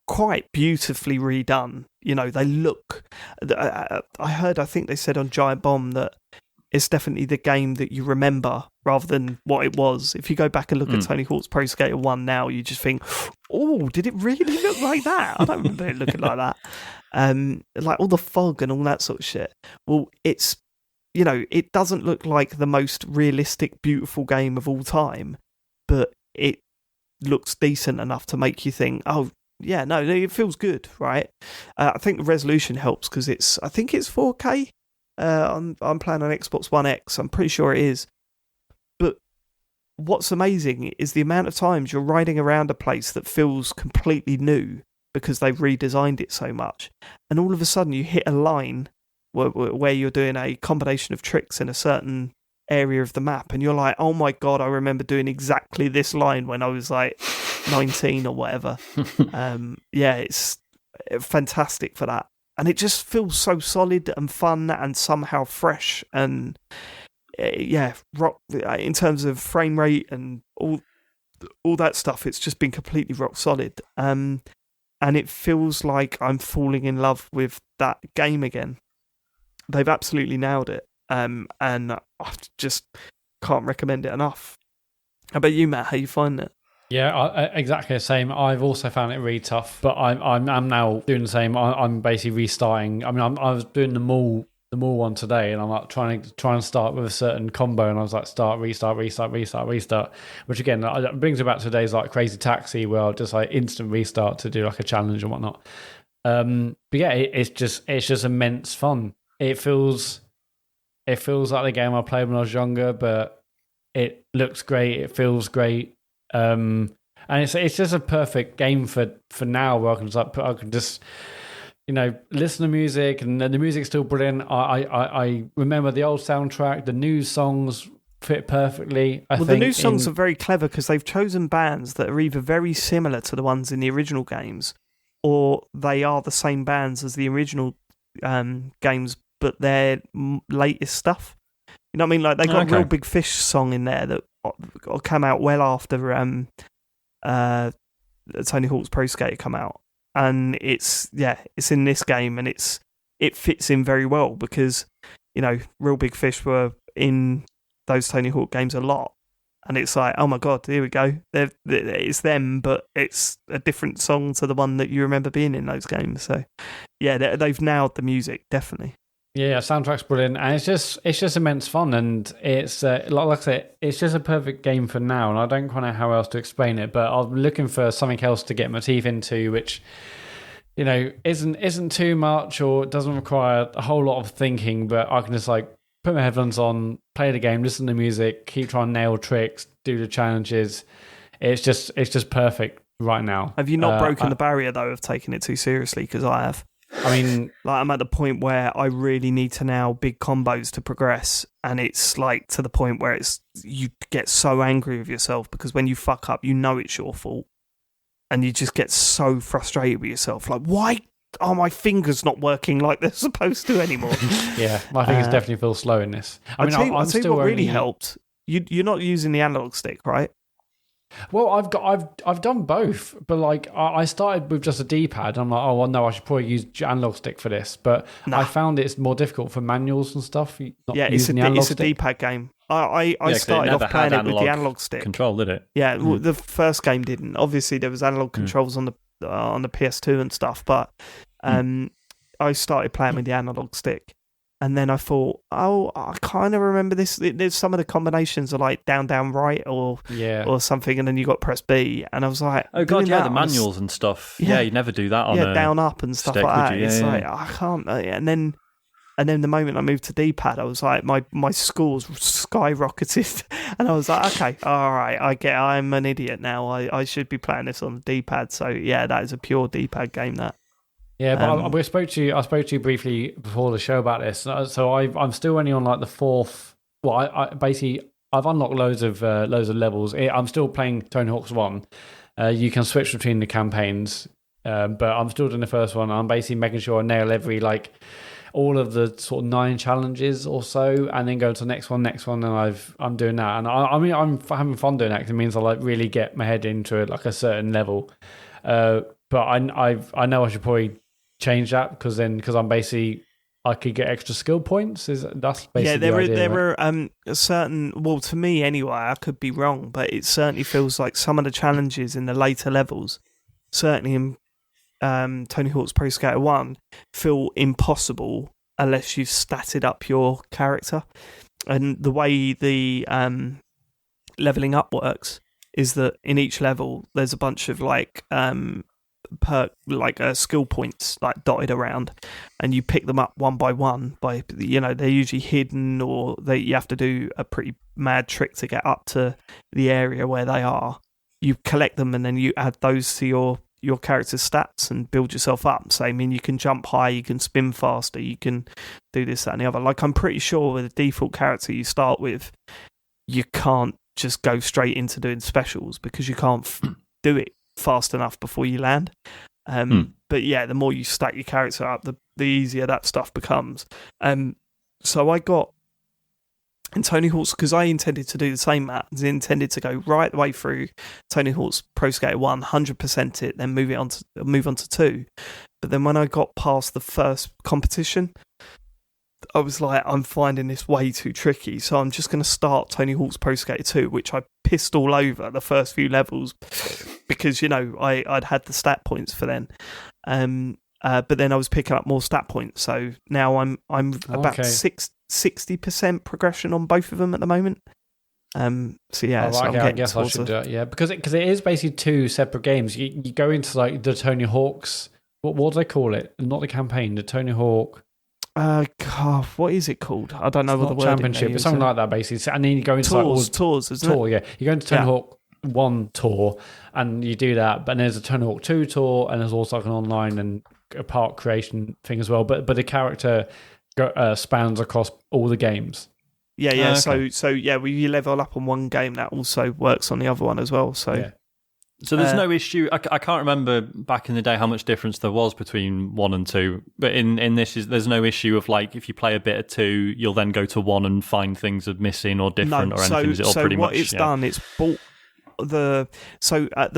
[SPEAKER 2] quite beautifully redone. They look... I think they said on Giant Bomb that it's definitely the game that you remember rather than what it was. If you go back and look at Tony Hawk's Pro Skater 1 now, you just think, oh, did it really look like that? I don't remember it looking like that. Like all the fog and all that sort of shit. Well, it's, it doesn't look like the most realistic, beautiful game of all time, but it looks decent enough to make you think, oh, yeah, no, it feels good, right? I think the resolution helps because I think it's 4K. I'm playing on Xbox One X. I'm pretty sure it is. But what's amazing is the amount of times you're riding around a place that feels completely new because they've redesigned it so much. And all of a sudden you hit a line where you're doing a combination of tricks in a certain area of the map. And you're like, oh my God, I remember doing exactly this line when I was like 19 or whatever. It's fantastic for that. And it just feels so solid and fun and somehow fresh. And rock in terms of frame rate and all that stuff, it's just been completely rock solid. And it feels like I'm falling in love with that game again. They've absolutely nailed it. And I just can't recommend it enough. How about you, Matt? How you find it?
[SPEAKER 1] Yeah, exactly the same. I've also found it really tough, but I'm now doing the same. I'm basically restarting. I mean, I was doing the mall one today, and I'm like trying to start with a certain combo, and I was like start, restart, which again brings me back to days like Crazy Taxi, where I'll just like instant restart to do like a challenge and whatnot. But yeah, it's just immense fun. It feels like the game I played when I was younger, but it looks great. It feels great. And it's just a perfect game for now, where I can just listen to music, and the music's still brilliant. I remember the old soundtrack. The new songs fit perfectly.
[SPEAKER 2] The new songs are very clever because they've chosen bands that are either very similar to the ones in the original games, or they are the same bands as the original games, but they're latest stuff. You know what I mean? Like they got a Real Big Fish song in there that came out well after Tony Hawk's Pro Skater come out, and it's in this game, and it fits in very well because Real Big Fish were in those Tony Hawk games a lot, and it's like, oh my god, here we go. It's them, but it's a different song to the one that you remember being in those games. So, yeah, they've nailed the music, definitely.
[SPEAKER 1] Yeah, soundtrack's brilliant, and it's just immense fun, and it's like I said, it's just a perfect game for now, and I don't quite know how else to explain it, but I'm looking for something else to get my teeth into, which, you know, isn't too much or doesn't require a whole lot of thinking, but I can just like put my headphones on, play the game, listen to music, keep trying to nail tricks, do the challenges. It's just perfect right now.
[SPEAKER 2] Have you not broken the barrier though of taking it too seriously? Because I have.
[SPEAKER 1] I mean,
[SPEAKER 2] like, I'm at the point where I really need to nail big combos to progress, and it's like to the point where you get so angry with yourself because when you fuck up, you know it's your fault, and you just get so frustrated with yourself. Like, why are my fingers not working like they're supposed to anymore?
[SPEAKER 1] Yeah, my fingers definitely feel slow in this. I mean,
[SPEAKER 2] I'll tell you what really helped. You're not using the analog stick, right?
[SPEAKER 1] Well, I've done both, but like I started with just a D-pad. I'm like, oh well, no, I should probably use analog stick for this. But I found it's more difficult for manuals and stuff.
[SPEAKER 2] It's a D-pad game. I started off playing it with the analog stick.
[SPEAKER 3] Control, did it?
[SPEAKER 2] Yeah, the first game didn't. Obviously, there was analog controls on the PS2 and stuff, but I started playing with the analog stick. And then I thought, oh, I kind of remember this. There's some of the combinations are like down, right, or something, and then you got press B. And I was like,
[SPEAKER 3] oh god, yeah, the manuals and stuff. Yeah, you never do that on
[SPEAKER 2] down, up, and stuff
[SPEAKER 3] stick,
[SPEAKER 2] like that.
[SPEAKER 3] It's
[SPEAKER 2] like I can't. And then the moment I moved to D-pad, I was like, my scores skyrocketed, and I was like, okay, all right, I'm an idiot now. I should be playing this on the D-pad. So yeah, that is a pure D-pad game. That.
[SPEAKER 1] Yeah, but I spoke to you briefly before the show about this. So I'm still only on like the fourth. Well, I've unlocked loads of levels. I'm still playing Tony Hawk's 1. You can switch between the campaigns, but I'm still doing the first one. I'm basically making sure I nail all of the sort of 9 challenges or so, and then go to the next one, and I'm doing that. And I mean, I'm having fun doing that because it means I like really get my head into it, like a certain level. But I know I should probably change that because I'm basically I could get extra skill points. That's basically the idea,
[SPEAKER 2] there are certain. Well, to me anyway, I could be wrong, but it certainly feels like some of the challenges in the later levels, certainly in Tony Hawk's Pro Skater 1, feel impossible unless you've statted up your character. And the way the leveling up works is that in each level there's a bunch of skill points like dotted around, and you pick them up one by one. They're usually hidden, or you have to do a pretty mad trick to get up to the area where they are. You collect them, and then you add those to your character's stats and build yourself up. So I mean, you can jump high, you can spin faster, you can do this, that, and the other. Like, I'm pretty sure with the default character you start with, you can't just go straight into doing specials because you can't do it fast enough before you land. But yeah, the more you stack your character up, the easier that stuff becomes. So I got in Tony Hawk's, because I intended to do the same, Matt. I intended to go right the way through Tony Hawk's Pro Skater 1, 100% it, then move on to 2. But then when I got past the first competition, I was like, I'm finding this way too tricky, so I'm just going to start Tony Hawk's Pro Skater 2, which I pissed all over the first few levels because, I'd had the stat points for then. But then I was picking up more stat points, so now I'm about 60% progression on both of them at the moment. So yeah,
[SPEAKER 1] I guess I should do it, yeah, because it is basically 2 separate games. You go into like the Tony Hawk's, what do they call it? Not the campaign, the Tony Hawk.
[SPEAKER 2] God, what is it called? I don't know what the word
[SPEAKER 1] championship. It's something like that, basically. And then you go into
[SPEAKER 2] tours, isn't it?
[SPEAKER 1] Yeah. You go into Tony Hawk 1 tour, and you do that. But there's a Tony Hawk 2 tour, and there's also like an online and a park creation thing as well. But the character spans across all the games.
[SPEAKER 2] Yeah. Okay. So yeah, when you level up on one game, that also works on the other one as well. So.
[SPEAKER 1] Yeah.
[SPEAKER 3] So there's no issue. I can't remember back in the day how much difference there was between 1 and 2. But in this, there's no issue of like if you play a bit of 2, you'll then go to 1 and find things are missing or different or anything. Is it all pretty much? So what it's done, it's bought the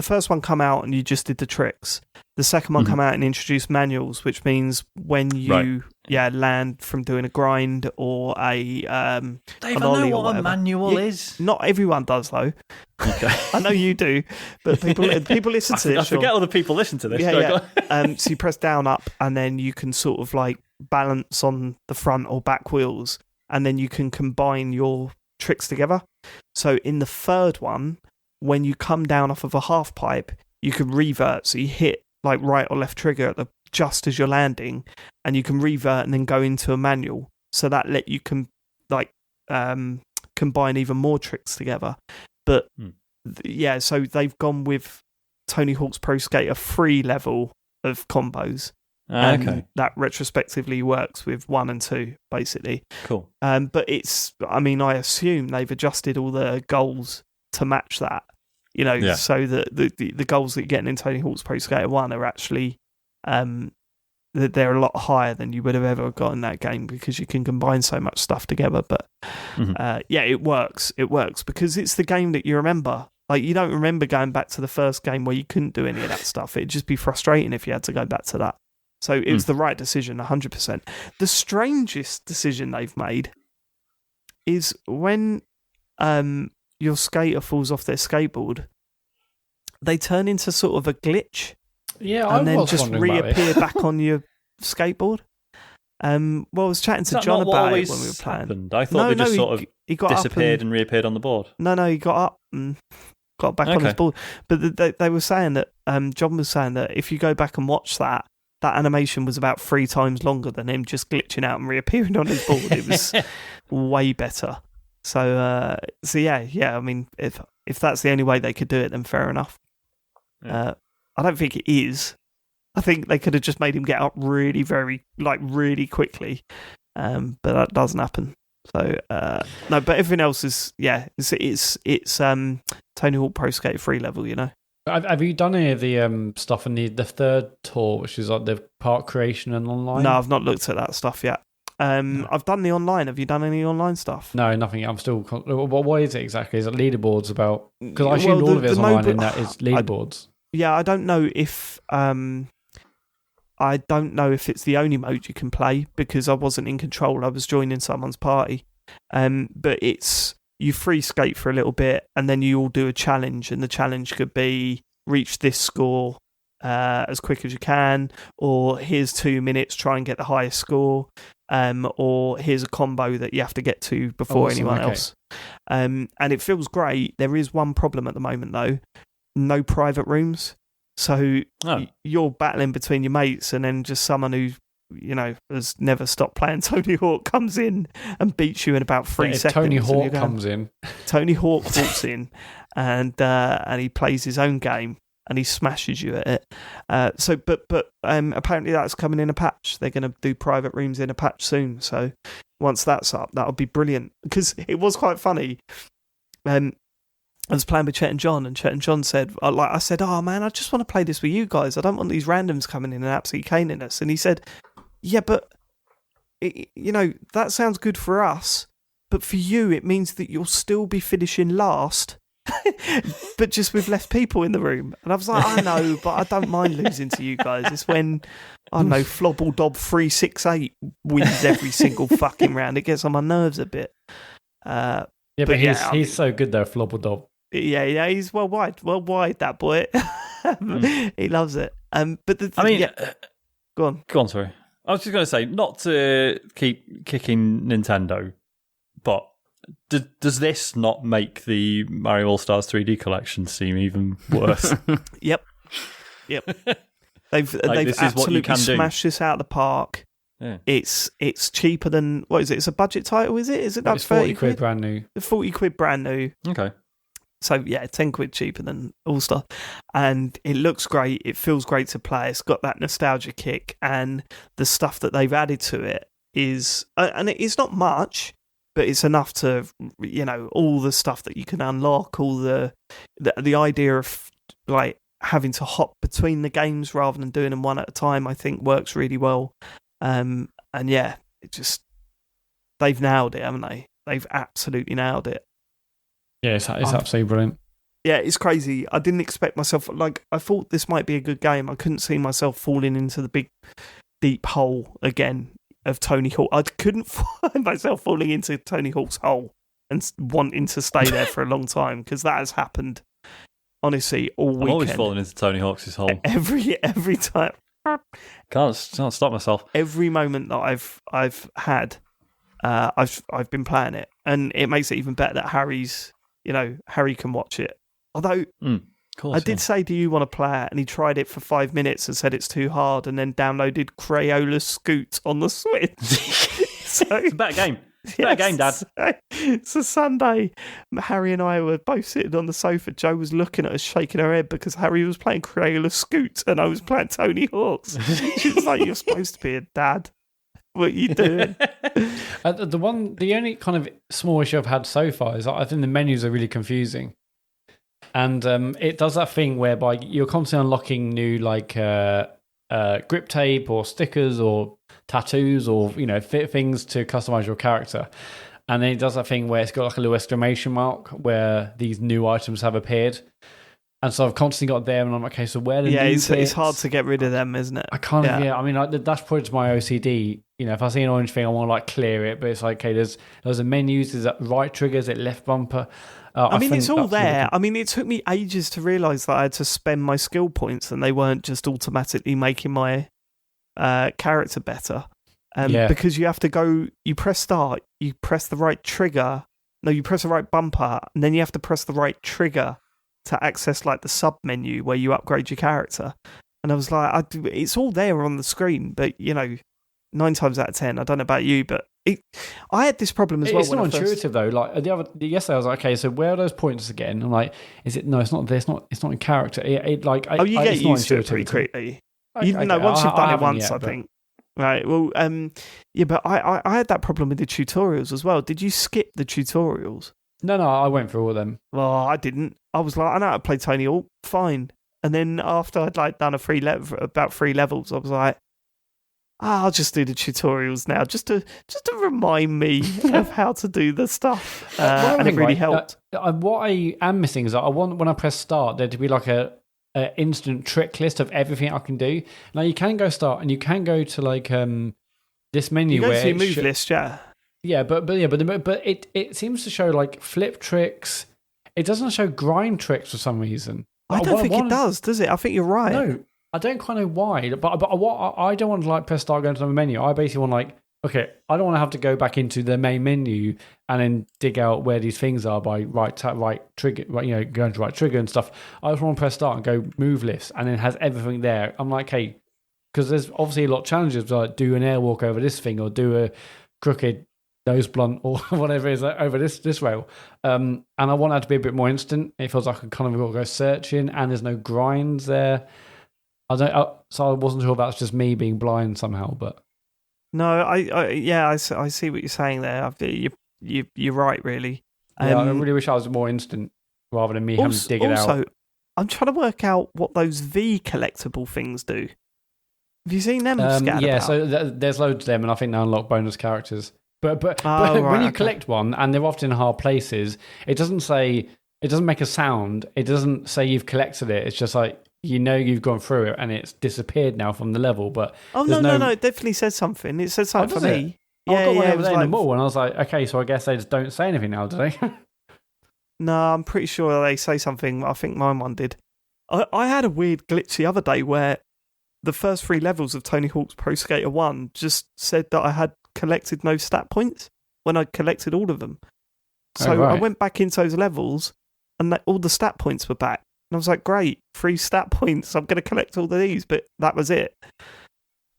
[SPEAKER 3] first one come out and you just did the tricks. The second one come out and introduced manuals, which means when you
[SPEAKER 2] land from doing a grind or a
[SPEAKER 3] Dave,
[SPEAKER 2] an
[SPEAKER 3] I
[SPEAKER 2] ollie
[SPEAKER 3] know
[SPEAKER 2] or
[SPEAKER 3] what a
[SPEAKER 2] whatever.
[SPEAKER 3] manual is.
[SPEAKER 2] Not everyone does though.
[SPEAKER 3] Okay.
[SPEAKER 2] I know you do, but people listen to this.
[SPEAKER 3] I forget other people listen to this.
[SPEAKER 2] Yeah,
[SPEAKER 3] Go
[SPEAKER 2] yeah.
[SPEAKER 3] on.
[SPEAKER 2] So you press down, up, and then you can sort of like balance on the front or back wheels, and then you can combine your tricks together. So in the third one, when you come down off of a half pipe, you can revert. So you hit like right or left trigger at just as you're landing, and you can revert and then go into a manual. So that let you combine even more tricks together. But yeah, so they've gone with Tony Hawk's Pro Skater 3 level of combos.
[SPEAKER 3] Okay.
[SPEAKER 2] That retrospectively works with 1 and 2, basically.
[SPEAKER 3] Cool.
[SPEAKER 2] But I assume they've adjusted all the goals to match that, so that the goals that you're getting in Tony Hawk's Pro Skater 1 are actually, they're a lot higher than you would have ever got in that game because you can combine so much stuff together. But it works. It works because it's the game that you remember. Like, you don't remember going back to the first game where you couldn't do any of that stuff. It'd just be frustrating if you had to go back to that. So it was the right decision, 100%. The strangest decision they've made is when your skater falls off their skateboard, they turn into sort of a glitch.
[SPEAKER 1] Yeah,
[SPEAKER 2] and then just reappear back on your skateboard. I was chatting to John about it when we were playing.
[SPEAKER 3] Happened? I thought they just sort of
[SPEAKER 2] he got
[SPEAKER 3] disappeared and reappeared on the board.
[SPEAKER 2] No, he got up and got back on his board. But they were saying that John was saying that if you go back and watch that animation was about 3 times longer than him just glitching out and reappearing on his board. It was way better. So yeah. I mean, if that's the only way they could do it, then fair enough.
[SPEAKER 3] Yeah.
[SPEAKER 2] I don't think it is. I think they could have just made him get up really, really quickly, but that doesn't happen. So no, but everything else is it's Tony Hawk Pro Skater 3 level,
[SPEAKER 1] Have you done any of the stuff in the third tour, which is like the park creation and online?
[SPEAKER 2] No, I've not looked at that stuff yet. I've done the online. Have you done any online stuff?
[SPEAKER 1] No, nothing. I'm still. What is it exactly? Is it leaderboards about? Because I assumed all of it is online, and that is leaderboards.
[SPEAKER 2] I don't know if it's the only mode you can play because I wasn't in control. I was joining someone's party, but it's you free skate for a little bit, and then you all do a challenge, and the challenge could be reach this score as quick as you can, or here's 2 minutes, try and get the highest score, or here's a combo that you have to get to before anyone else. And it feels great. There is one problem at the moment though. No private rooms. So you're battling between your mates, and then just someone who has never stopped playing Tony Hawk comes in and beats you in about 3 seconds.
[SPEAKER 1] Tony Hawk comes in.
[SPEAKER 2] Tony Hawk walks in, and he plays his own game, and he smashes you at it. But apparently that's coming in a patch. They're going to do private rooms in a patch soon. So once that's up, that'll be brilliant. Because it was quite funny. I was playing with Chet and John said, I said, oh man, I just want to play this with you guys. I don't want these randoms coming in and absolutely caning us. And he said, yeah, but that sounds good for us, but for you it means that you'll still be finishing last, but just with less people in the room. And I was like, I know, but I don't mind losing to you guys. It's when, I don't know, FlobbleDobb368 wins every single fucking round. It gets on my nerves a bit.
[SPEAKER 1] But he's so good though, FlobbleDobb.
[SPEAKER 2] Yeah, he's well wide, that boy. He loves it. Go on.
[SPEAKER 3] Sorry, I was just going to say, not to keep kicking Nintendo, but does this not make the Mario All Stars 3D collection seem even worse?
[SPEAKER 2] Yep. They've absolutely smashed this out of the park. Yeah. It's cheaper than, what is it? It's a budget title, is it? Is it like
[SPEAKER 1] 40 quid brand new?
[SPEAKER 2] 40 quid brand new.
[SPEAKER 3] Okay.
[SPEAKER 2] So yeah, 10 quid cheaper than All Star, and it looks great. It feels great to play. It's got that nostalgia kick, and the stuff that they've added to it is, and it's not much, but it's enough to, all the stuff that you can unlock, all the idea of like having to hop between the games rather than doing them one at a time, I think works really well. And yeah, they've nailed it, haven't they? They've absolutely nailed it.
[SPEAKER 1] Yeah, it's absolutely brilliant.
[SPEAKER 2] Yeah, it's crazy. I didn't expect myself, I thought this might be a good game. I couldn't see myself falling into the big, deep hole again. of Tony Hawk. I couldn't find myself falling into Tony Hawk's hole and wanting to stay there for a long time, because that has happened, honestly, all weekend.
[SPEAKER 3] I'm always falling into Tony Hawk's hole.
[SPEAKER 2] Every time.
[SPEAKER 3] Can't stop myself.
[SPEAKER 2] Every moment that I've had, I've been playing it, and it makes it even better that Harry can watch it. Although I did say, do you want to play it? And he tried it for 5 minutes and said it's too hard, and then downloaded Crayola Scoot on the Switch. So,
[SPEAKER 3] it's a better game. Better game, Dad.
[SPEAKER 2] It's a Sunday. Harry and I were both sitting on the sofa. Jo was looking at us, shaking her head, because Harry was playing Crayola Scoot and I was playing Tony Hawk's. She was like, "You're supposed to be a dad. What are you doing?"
[SPEAKER 1] The only kind of small issue I've had so far is I think the menus are really confusing. And it does that thing whereby you're constantly unlocking new grip tape or stickers or tattoos or fit things to customize your character. And then it does that thing where it's got like a little exclamation mark where these new items have appeared. And so I've constantly got them, and I'm like, okay, so where the new
[SPEAKER 2] it's hard to get rid of them, isn't it?
[SPEAKER 1] I can't. Yeah, I mean, that's probably just my OCD. If I see an orange thing, I want to clear it. But it's like, okay, there's a menus. Is that right trigger? Is it left bumper?
[SPEAKER 2] I mean, it's all there. I mean, it took me ages to realise that I had to spend my skill points, and they weren't just automatically making my character better. Because you have to go, you press start, you press the right trigger. No, you press the right bumper, and then you have to press the right trigger to access like the sub menu where you upgrade your character. And I was like, it's all there on the screen, but 9 times out of 10, I don't know about you, but I had this problem as well.
[SPEAKER 1] It's not intuitive though. Like yesterday, I was like, okay, so where are those points again? I'm like, is it? No, it's not. It's not in character. You
[SPEAKER 2] get used to it pretty quickly. Once you've done it once, I think. Right. Well, but I had that problem with the tutorials as well. Did you skip the tutorials?
[SPEAKER 1] No, I went through all of them.
[SPEAKER 2] Well, I didn't. I was like, I know how to play Tony Hawk, fine. And then after I'd done about 3 levels, I was like, I'll just do the tutorials now, just to remind me of how to do the stuff. And it really helped.
[SPEAKER 1] What I am missing is I want, when I press start, there to be like a instant trick list of everything I can do. Now you can go start, and you can go to this menu
[SPEAKER 2] where
[SPEAKER 1] you go
[SPEAKER 2] to your move list, yeah.
[SPEAKER 1] Yeah, but it seems to show like flip tricks. It doesn't show grind tricks for some reason.
[SPEAKER 2] I don't think it does it? I think you're right.
[SPEAKER 1] No, I don't quite know why. But what I don't want to press start, go into the menu. I basically want okay, I don't want to have to go back into the main menu and then dig out where these things are by right trigger, going to right trigger and stuff. I just want to press start and go move lifts, and it has everything there. I'm like, hey, because there's obviously a lot of challenges, like do an airwalk over this thing or do a crooked nose blunt or whatever it is over this rail. And I want that to be a bit more instant. It feels like I kind of got to go searching, and there's no grinds there. So I wasn't sure if that's just me being blind somehow, but.
[SPEAKER 2] No, I see what you're saying there. You're right, really.
[SPEAKER 1] I really wish I was more instant rather than me having to dig it out.
[SPEAKER 2] Also, I'm trying to work out what those V collectible things do. Have you seen them scattered about?
[SPEAKER 1] So there's loads of them, and I think they unlock bonus characters. But when you collect one, and they're often in hard places, it doesn't make a sound. It doesn't say you've collected it. It's just like, you've gone through it and it's disappeared now from the level. But
[SPEAKER 2] no, it definitely says something. It said something for me.
[SPEAKER 1] I got one over there in the mall, and I was like, okay, so I guess they just don't say anything now, do they?
[SPEAKER 2] No, I'm pretty sure they say something. I think mine one did. I had a weird glitch the other day where the first 3 levels of Tony Hawk's Pro Skater 1 just said that I had collected no stat points when I'd collected all of them. So I went back into those levels, and all the stat points were back. And I was like, great, 3 stat points. I'm going to collect all of these, but that was it.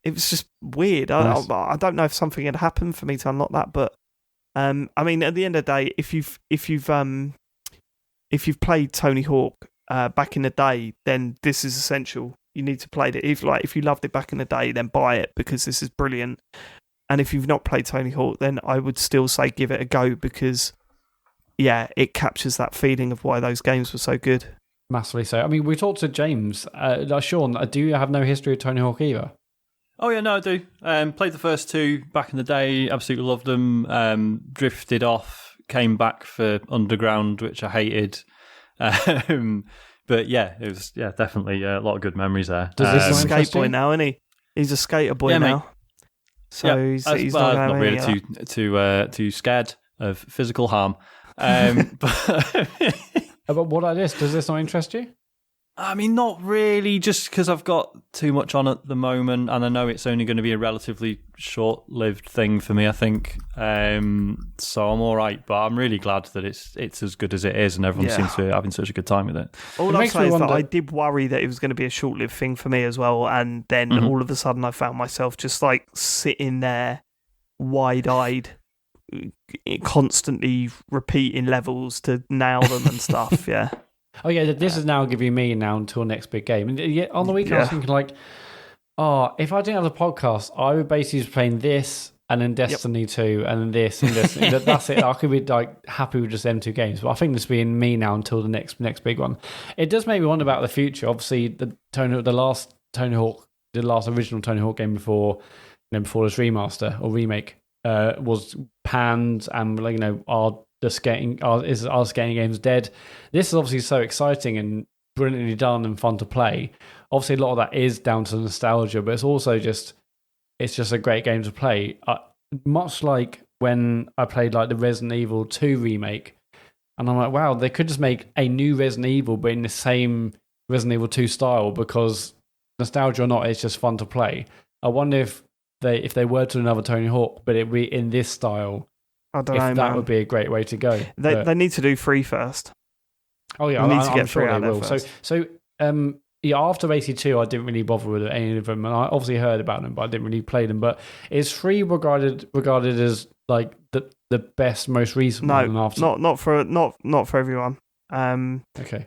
[SPEAKER 2] It was just weird. Nice. I don't know if something had happened for me to unlock that, but I mean, at the end of the day, if you've played Tony Hawk back in the day, then this is essential. You need to play it. If you loved it back in the day, then buy it, because this is brilliant. And if you've not played Tony Hawk, then I would still say give it a go, because it captures that feeling of why those games were so good.
[SPEAKER 1] Massively so. I mean, we talked to James. Sean, do you have no history of Tony Hawk either?
[SPEAKER 3] Oh, yeah, no, I do. Played the first 2 back in the day, absolutely loved them. Drifted off, came back for Underground, which I hated. But yeah, it was definitely a lot of good memories there.
[SPEAKER 2] He's a skate boy now, isn't he? He's a skater boy now.
[SPEAKER 3] Mate.
[SPEAKER 2] So he's not
[SPEAKER 3] really too scared of physical harm.
[SPEAKER 1] But what like this? Does this not interest you?
[SPEAKER 3] I mean, not really, just because I've got too much on at the moment, and I know it's only going to be a relatively short-lived thing for me, I think. So I'm all right, but I'm really glad that it's as good as it is, and everyone seems to be having such a good time with it.
[SPEAKER 2] All I'll say is that I did worry that it was going to be a short-lived thing for me as well, and then all of a sudden I found myself just like sitting there, wide-eyed, constantly repeating levels to nail them and stuff. Yeah.
[SPEAKER 1] Oh yeah, this is now giving me now until next big game. And on the weekend I was thinking like, if I didn't have the podcast, I would basically be playing this and then Destiny 2 and then this and this. That's it. I could be like happy with just them two games. But I think this being me now until the next big one. It does make me wonder about the future. Obviously, the last original Tony Hawk game before this remaster or remake was panned and are skating games dead? This is obviously so exciting and brilliantly done and fun to play. Obviously, a lot of that is down to nostalgia, but it's also just a great game to play. Much like when I played like the Resident Evil 2 remake, and I'm like, wow, they could just make a new Resident Evil, but in the same Resident Evil 2 style, because nostalgia or not, it's just fun to play. I wonder if they were to another Tony Hawk, but it be in this style.
[SPEAKER 2] I don't know,
[SPEAKER 1] that would be a great way to go.
[SPEAKER 2] They need to do 3 first.
[SPEAKER 1] Oh yeah, I'm sure they will. So after 82, I didn't really bother with any of them, and I obviously heard about them, but I didn't really play them. But is 3 regarded as like the best, most recent one?
[SPEAKER 2] No, after? not for everyone.
[SPEAKER 1] Okay.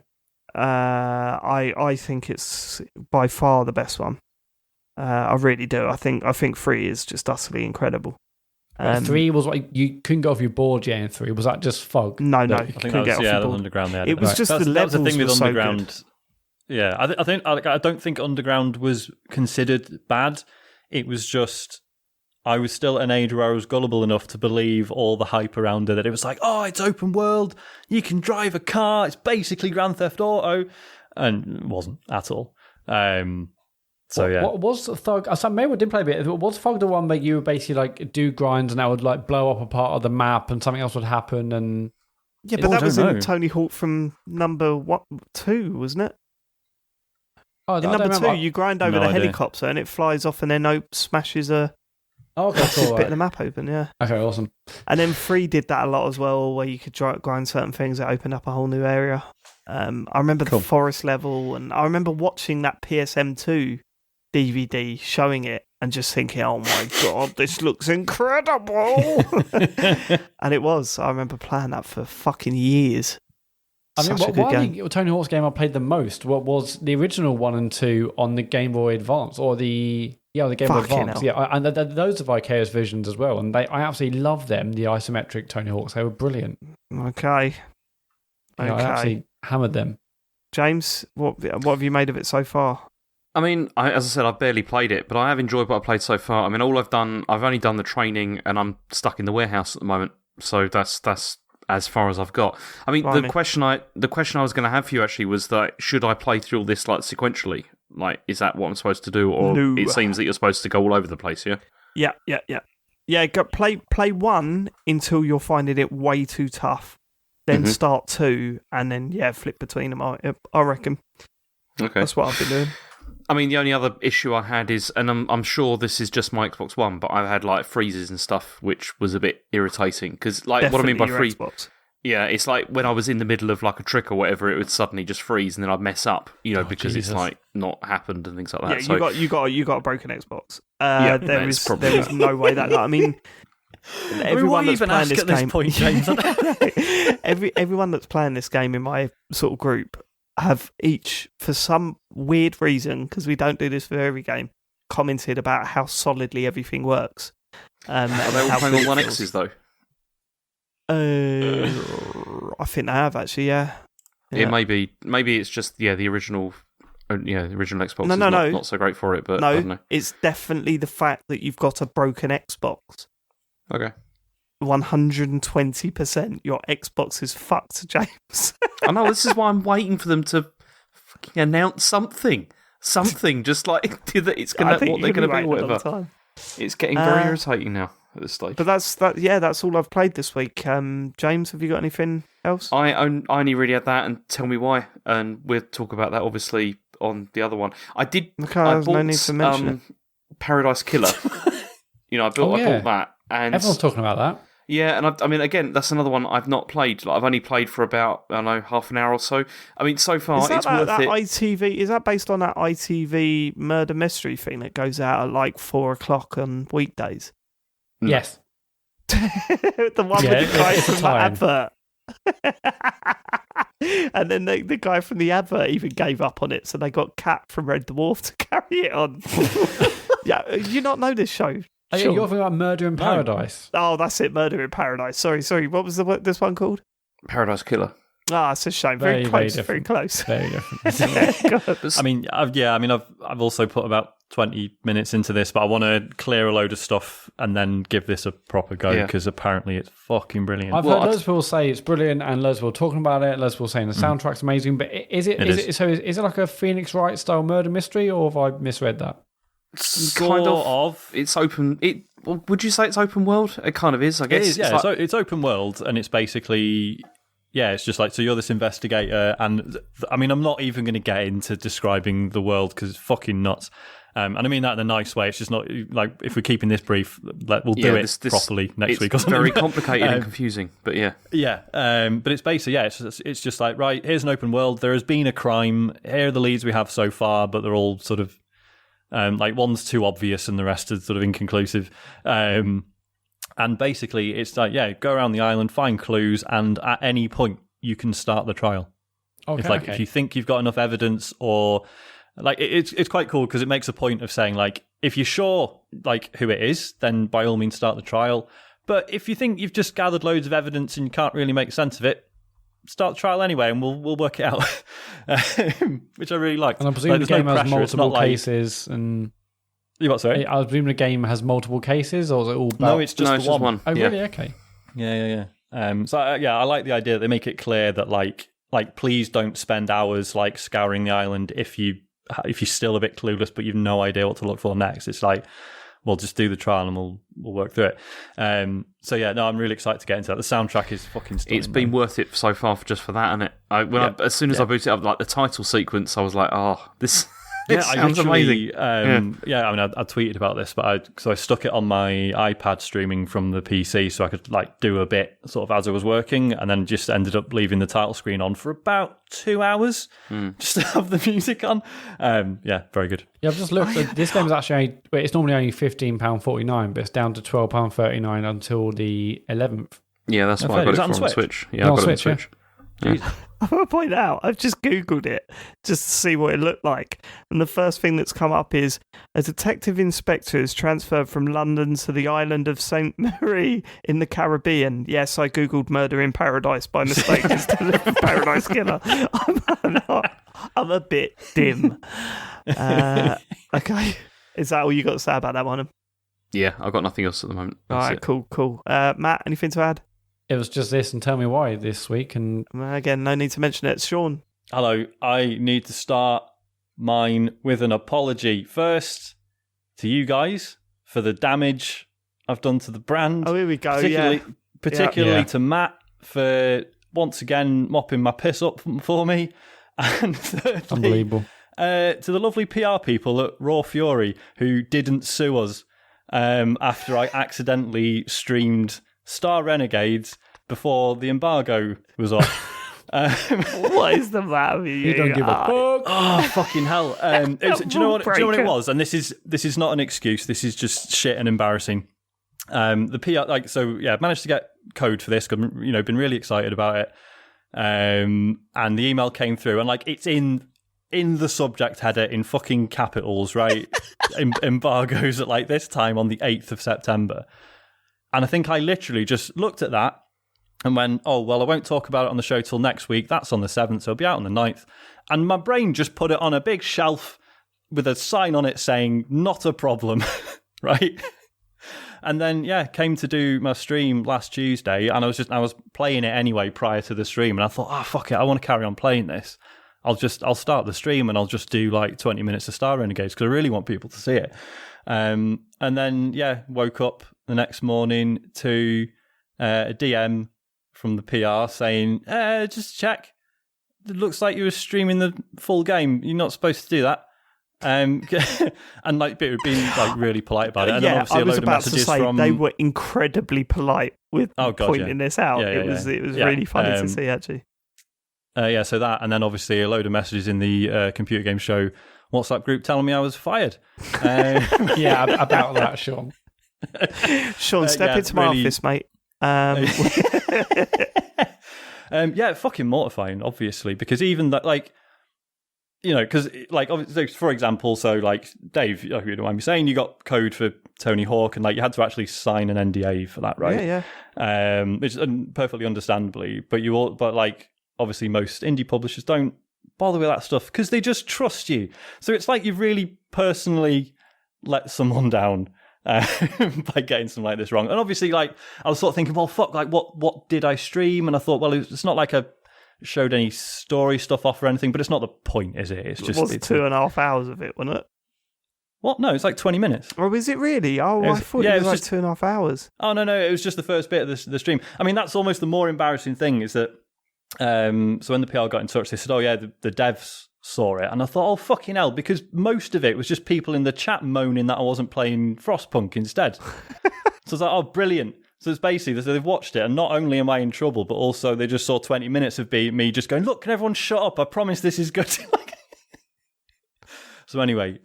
[SPEAKER 2] I think it's by far the best one. I really do. I think 3 is just utterly incredible.
[SPEAKER 1] 3 was like you couldn't go off your board yet in 3. Was that just fog?
[SPEAKER 2] No, you couldn't get off your board.
[SPEAKER 3] Underground.
[SPEAKER 2] It was just the levels. That was the thing with
[SPEAKER 3] Underground.
[SPEAKER 2] So
[SPEAKER 3] yeah, I don't think Underground was considered bad. It was just I was still at an age where I was gullible enough to believe all the hype around it. That it was like, oh, it's open world. You can drive a car. It's basically Grand Theft Auto, and it wasn't at all. What
[SPEAKER 1] was Thug? Maybe I did play a bit. Was Thug the one where you would basically like do grinds and that would like blow up a part of the map and something else would happen? And
[SPEAKER 2] yeah, but that was in Tony Hawk from number 2, wasn't it?
[SPEAKER 1] Oh,
[SPEAKER 2] in number 2, you grind over the helicopter and it flies off and then smashes a bit of the map open. Yeah.
[SPEAKER 1] Okay, awesome.
[SPEAKER 2] And then 3 did that a lot as well, where you could grind certain things that opened up a whole new area. I remember the forest level, and I remember watching that PSM2 DVD showing it and just thinking, oh my god, this looks incredible. And it was. I remember playing that for fucking years.
[SPEAKER 1] I mean, what Tony Hawk's game I played the most? What was the original 1 and 2 on the Game Boy Advance or the Game Boy Advance? Yeah, and those are Vicarious Visions as well, and I absolutely love them. The isometric Tony Hawks, they were brilliant.
[SPEAKER 2] Okay.
[SPEAKER 1] I absolutely hammered them.
[SPEAKER 2] James, what have you made of it so far?
[SPEAKER 4] I mean, as I said, I've barely played it, but I have enjoyed what I've played so far. I mean, I've only done the training, and I'm stuck in the warehouse at the moment, so that's as far as I've got. I mean, the question I was going to have for you actually was that should I play through all this like sequentially? Like, is that what I'm supposed to do, or it seems that you're supposed to go all over the place? Yeah.
[SPEAKER 2] Yeah. Go play 1 until you're finding it way too tough. Then start 2, and then flip between them. I reckon.
[SPEAKER 4] Okay,
[SPEAKER 2] that's what I've been doing.
[SPEAKER 4] I mean, the only other issue I had is, and I'm sure this is just my Xbox One, but I've had like freezes and stuff, which was a bit irritating. Because like,
[SPEAKER 2] definitely
[SPEAKER 4] what I mean by freeze,
[SPEAKER 2] Xbox.
[SPEAKER 4] Yeah, it's like when I was in the middle of like a trick or whatever, it would suddenly just freeze, and then I'd mess up, because it's like not happened and things like that.
[SPEAKER 2] Yeah, so, you got a broken Xbox. There is no way that. I mean, everyone that's playing this game.
[SPEAKER 3] Point, James?
[SPEAKER 2] Everyone that's playing this game in my sort of group have each, for some weird reason, because we don't do this for every game, commented about how solidly everything works.
[SPEAKER 4] Are they all playing on 1Xs though?
[SPEAKER 2] I think they have actually. Yeah.
[SPEAKER 4] It maybe it's just the original. The original Xbox is not so great for it, but I don't know.
[SPEAKER 2] It's definitely the fact that you've got a broken Xbox.
[SPEAKER 4] Okay.
[SPEAKER 2] 120%. Your Xbox is fucked, James.
[SPEAKER 4] I know, this is why I'm waiting for them to fucking announce something. Something, just like that it's what they're going to be, whatever. It's getting very irritating now at this stage.
[SPEAKER 2] But that's all I've played this week. James, have you got anything else?
[SPEAKER 4] I only really had that, and tell me why. And we'll talk about that obviously on the other one. I bought
[SPEAKER 2] no need to mention it.
[SPEAKER 4] Paradise Killer. I bought that, and
[SPEAKER 1] everyone's talking about that.
[SPEAKER 4] Yeah, and I mean, again, that's another one I've not played. Like, I've only played for about, I don't know, half an hour or so. I mean, so far, it's worth it.
[SPEAKER 2] ITV, is that based on that ITV murder mystery thing that goes out at like 4:00 on weekdays?
[SPEAKER 4] No.
[SPEAKER 1] Yes.
[SPEAKER 2] The one with the guy from the advert. And then the guy from the advert even gave up on it, so they got Cat from Red Dwarf to carry it on. Yeah, you not know this show?
[SPEAKER 1] Sure. You're talking about Murder in Paradise.
[SPEAKER 2] Oh, that's it, Murder in Paradise. Sorry. What was this one called?
[SPEAKER 4] Paradise Killer.
[SPEAKER 2] Ah, it's a shame. Very close. Very close.
[SPEAKER 1] Very different.
[SPEAKER 3] I mean, I've also put about 20 minutes into this, but I want to clear a load of stuff and then give this a proper go because apparently it's fucking brilliant.
[SPEAKER 1] I've heard loads of people say it's brilliant, and loads of people talking about it. Loads of people saying the soundtrack's amazing. But is it like a Phoenix Wright style murder mystery, or have I misread that?
[SPEAKER 4] Kind of. It's open. Would you say it's open world? It kind of is, I guess.
[SPEAKER 3] It is, yeah. It's open world, and it's basically, it's just like, so you're this investigator, and I mean, I'm not even going to get into describing the world because it's fucking nuts. And I mean that in a nice way. It's just not like, if we're keeping this brief, we'll do it properly next week. Or something.
[SPEAKER 4] Very complicated and confusing, but yeah.
[SPEAKER 3] Yeah, but it's basically, it's just like, right, here's an open world. There has been a crime. Here are the leads we have so far, but they're all sort of, like one's too obvious and the rest is sort of inconclusive. And basically it's like, go around the island, find clues, and at any point you can start the trial. If you think you've got enough evidence, or like, it's quite cool because it makes a point of saying, like, if you're sure like who it is, then by all means start the trial. But if you think you've just gathered loads of evidence and you can't really make sense of it, start the trial anyway, and we'll work it out, which I really liked.
[SPEAKER 1] And I presume the game has multiple cases. And
[SPEAKER 3] you what? Sorry,
[SPEAKER 1] I presume the game has multiple cases, or is it all?
[SPEAKER 3] No, it's just the one.
[SPEAKER 1] Oh, really? Okay.
[SPEAKER 3] Yeah. I like the idea that they make it clear that like please don't spend hours like scouring the island if you're still a bit clueless, but you've no idea what to look for next. It's like, we'll just do the trial and we'll work through it. I'm really excited to get into that. The soundtrack is fucking stunning.
[SPEAKER 4] It's been worth it so far just for that, isn't it? As soon as I booted it up, like the title sequence, I was like, this sounds amazing. I tweeted about this, but I stuck it on my iPad streaming from the PC so I could like do a bit sort of as I was working, and then just ended up leaving the title screen on for about 2 hours just to have the music on. Very good.
[SPEAKER 1] Yeah, I've just looked. This game is actually it's normally only £15.49, but it's down to £12.39 until the 11th.
[SPEAKER 4] Yeah, that's why I got it on Switch. Yeah, I got it on Switch. Yeah.
[SPEAKER 2] I want to point out, I've just Googled it just to see what it looked like. And the first thing that's come up is, a detective inspector is transferred from London to the island of St. Mary in the Caribbean. Yes, I Googled Murder in Paradise by mistake instead of Paradise Killer. I'm a bit dim. Okay. Is that all you got to say about that one?
[SPEAKER 4] Yeah, I've got nothing else at the moment.
[SPEAKER 2] All right, cool. Matt, anything to add?
[SPEAKER 1] It was just this, and tell me why this week. And
[SPEAKER 2] again, no need to mention it. Sean.
[SPEAKER 3] Hello. I need to start mine with an apology. First, to you guys for the damage I've done to the brand.
[SPEAKER 2] Oh, here we go.
[SPEAKER 3] Particularly to Matt for once again mopping my piss up for me. And thirdly,
[SPEAKER 1] unbelievable.
[SPEAKER 3] To the lovely PR people at Raw Fury who didn't sue us after I accidentally streamed Star Renegades before the embargo was off.
[SPEAKER 2] What is the matter with you?
[SPEAKER 1] You don't give a fuck.
[SPEAKER 3] Oh, fucking hell. Do you know what it was? And this is not an excuse. This is just shit and embarrassing. The PR, managed to get code for this. Been really excited about it. And the email came through, and like it's in the subject header in fucking capitals, right? Embargoes at like this time on the 8th of September. And I think I literally just looked at that and went, oh, well, I won't talk about it on the show till next week. That's on the 7th, so it'll be out on the 9th. And my brain just put it on a big shelf with a sign on it saying, not a problem, right? And then, came to do my stream last Tuesday, and I was playing it anyway prior to the stream, and I thought, fuck it, I want to carry on playing this. I'll start the stream and I'll just do like 20 minutes of Star Renegades because I really want people to see it. And then, woke up the next morning to a DM from the PR saying, just check. It looks like you were streaming the full game. You're not supposed to do that. And like, it would be like really polite about it. And then obviously
[SPEAKER 2] I was
[SPEAKER 3] a load
[SPEAKER 2] about
[SPEAKER 3] of
[SPEAKER 2] to
[SPEAKER 3] messages
[SPEAKER 2] say
[SPEAKER 3] from...
[SPEAKER 2] they were incredibly polite with pointing this out. It was really funny to see, actually.
[SPEAKER 3] So that, and then obviously a load of messages in the computer game show WhatsApp group telling me I was fired.
[SPEAKER 1] About that, Sean.
[SPEAKER 2] Sean, step into my office, mate.
[SPEAKER 3] Fucking mortifying, obviously, because even that, like, you know, because, like, obviously, for example, so, like, Dave, you don't mind me saying, you got code for Tony Hawk, and, like, you had to actually sign an NDA for that, right?
[SPEAKER 2] Yeah.
[SPEAKER 3] Which is perfectly understandably, but like, obviously, most indie publishers don't bother with that stuff because they just trust you. So it's like you've really personally let someone down by getting something like this wrong. And obviously, like, I was sort of thinking, well, fuck, like, what did I stream? And I thought, well, it's not like I showed any story stuff off or anything, but it's not the point, is it? It's just...
[SPEAKER 2] It was 2.5 hours of it, wasn't it?
[SPEAKER 3] What? No, it's like 20 minutes.
[SPEAKER 2] Oh, is it really? Oh, I thought it was like just 2.5 hours.
[SPEAKER 3] Oh, no, it was just the first bit of the stream. I mean, that's almost the more embarrassing thing is that, so when the PR got in touch, they said, oh, yeah, the devs saw it. And I thought, oh, fucking hell, because most of it was just people in the chat moaning that I wasn't playing Frostpunk instead. So I was like, oh, brilliant. So it's basically, they've watched it, and not only am I in trouble, but also they just saw 20 minutes of me just going, look, can everyone shut up? I promise this is good. So anyway,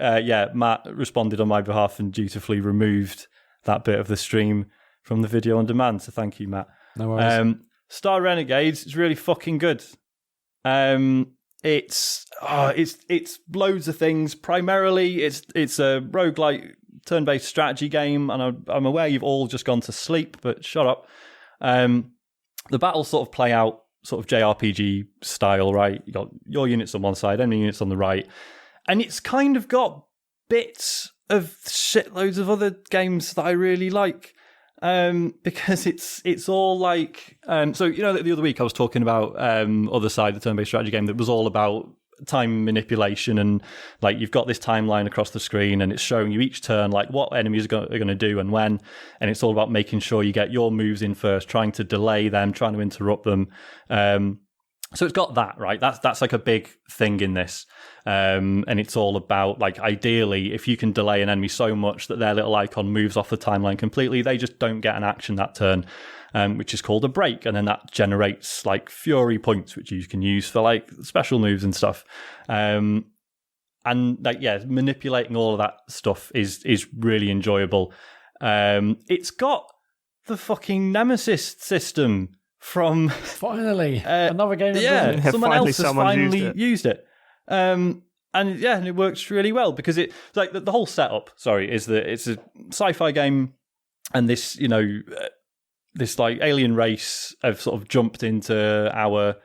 [SPEAKER 3] Matt responded on my behalf and dutifully removed that bit of the stream from the video on demand. So thank you, Matt.
[SPEAKER 1] No worries.
[SPEAKER 3] Star Renegades is really fucking good. It's loads of things. Primarily, it's a roguelike turn-based strategy game, and I'm aware you've all just gone to sleep, but shut up. The battles sort of play out sort of JRPG style, right? You got your units on one side, enemy units on the right, and it's kind of got bits of shitloads of other games that I really like. Because it's all like so you know, the other week I was talking about Other Side, the turn-based strategy game that was all about time manipulation, and like you've got this timeline across the screen and it's showing you each turn like what enemies are going to do and when, and it's all about making sure you get your moves in first, trying to delay them, trying to interrupt them. So it's got that, right? That's like a big thing in this. And it's all about, like, ideally, if you can delay an enemy so much that their little icon moves off the timeline completely, they just don't get an action that turn, which is called a break. And then that generates, like, fury points, which you can use for, like, special moves and stuff. And, like, yeah, manipulating all of that stuff is really enjoyable. It's got the fucking Nemesis system from...
[SPEAKER 1] Finally, another game.
[SPEAKER 3] Someone else has finally used it. And it works really well because it, like, the whole setup, is that it's a sci-fi game, and this, you know, this like alien race have sort of jumped into our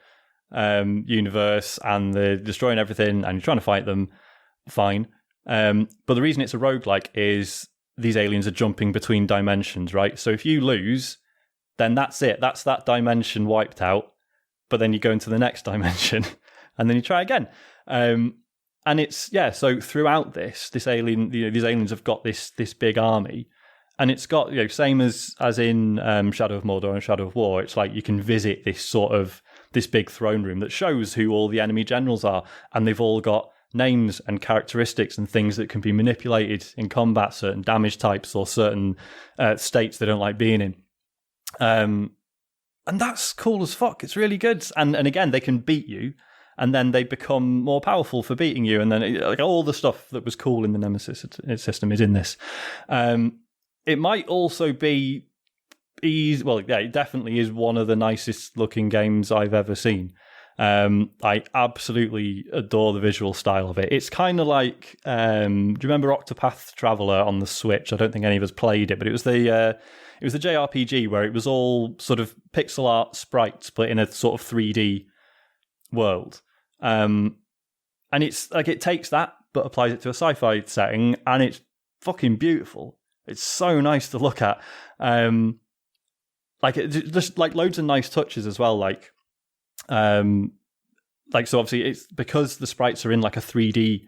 [SPEAKER 3] universe, and they're destroying everything, and you're trying to fight them. Fine, but the reason it's a roguelike is these aliens are jumping between dimensions, right? So if you lose, then that's it. That's that dimension wiped out. But then you go into the next dimension, and then you try again. And it's, so throughout this alien, you know, these aliens have got this big army, and it's got, you know, same as in Shadow of Mordor and Shadow of War. It's like you can visit this big throne room that shows who all the enemy generals are, and they've all got names and characteristics and things that can be manipulated in combat, certain damage types or certain states they don't like being in. And that's cool as fuck. It's really good. And again, they can beat you, and then they become more powerful for beating you. And then like all the stuff that was cool in the Nemesis system is in this. It might also be easy. Well, yeah, it definitely is one of the nicest looking games I've ever seen. I absolutely adore the visual style of it. It's kind of like, do you remember Octopath Traveler on the Switch? I don't think any of us played it, but it was the JRPG where it was all sort of pixel art sprites, but in a sort of 3D world. And it's like, it takes that, but applies it to a sci-fi setting, and it's fucking beautiful. It's so nice to look at. Like, it just like loads of nice touches as well. Like so obviously it's because the sprites are in like a 3D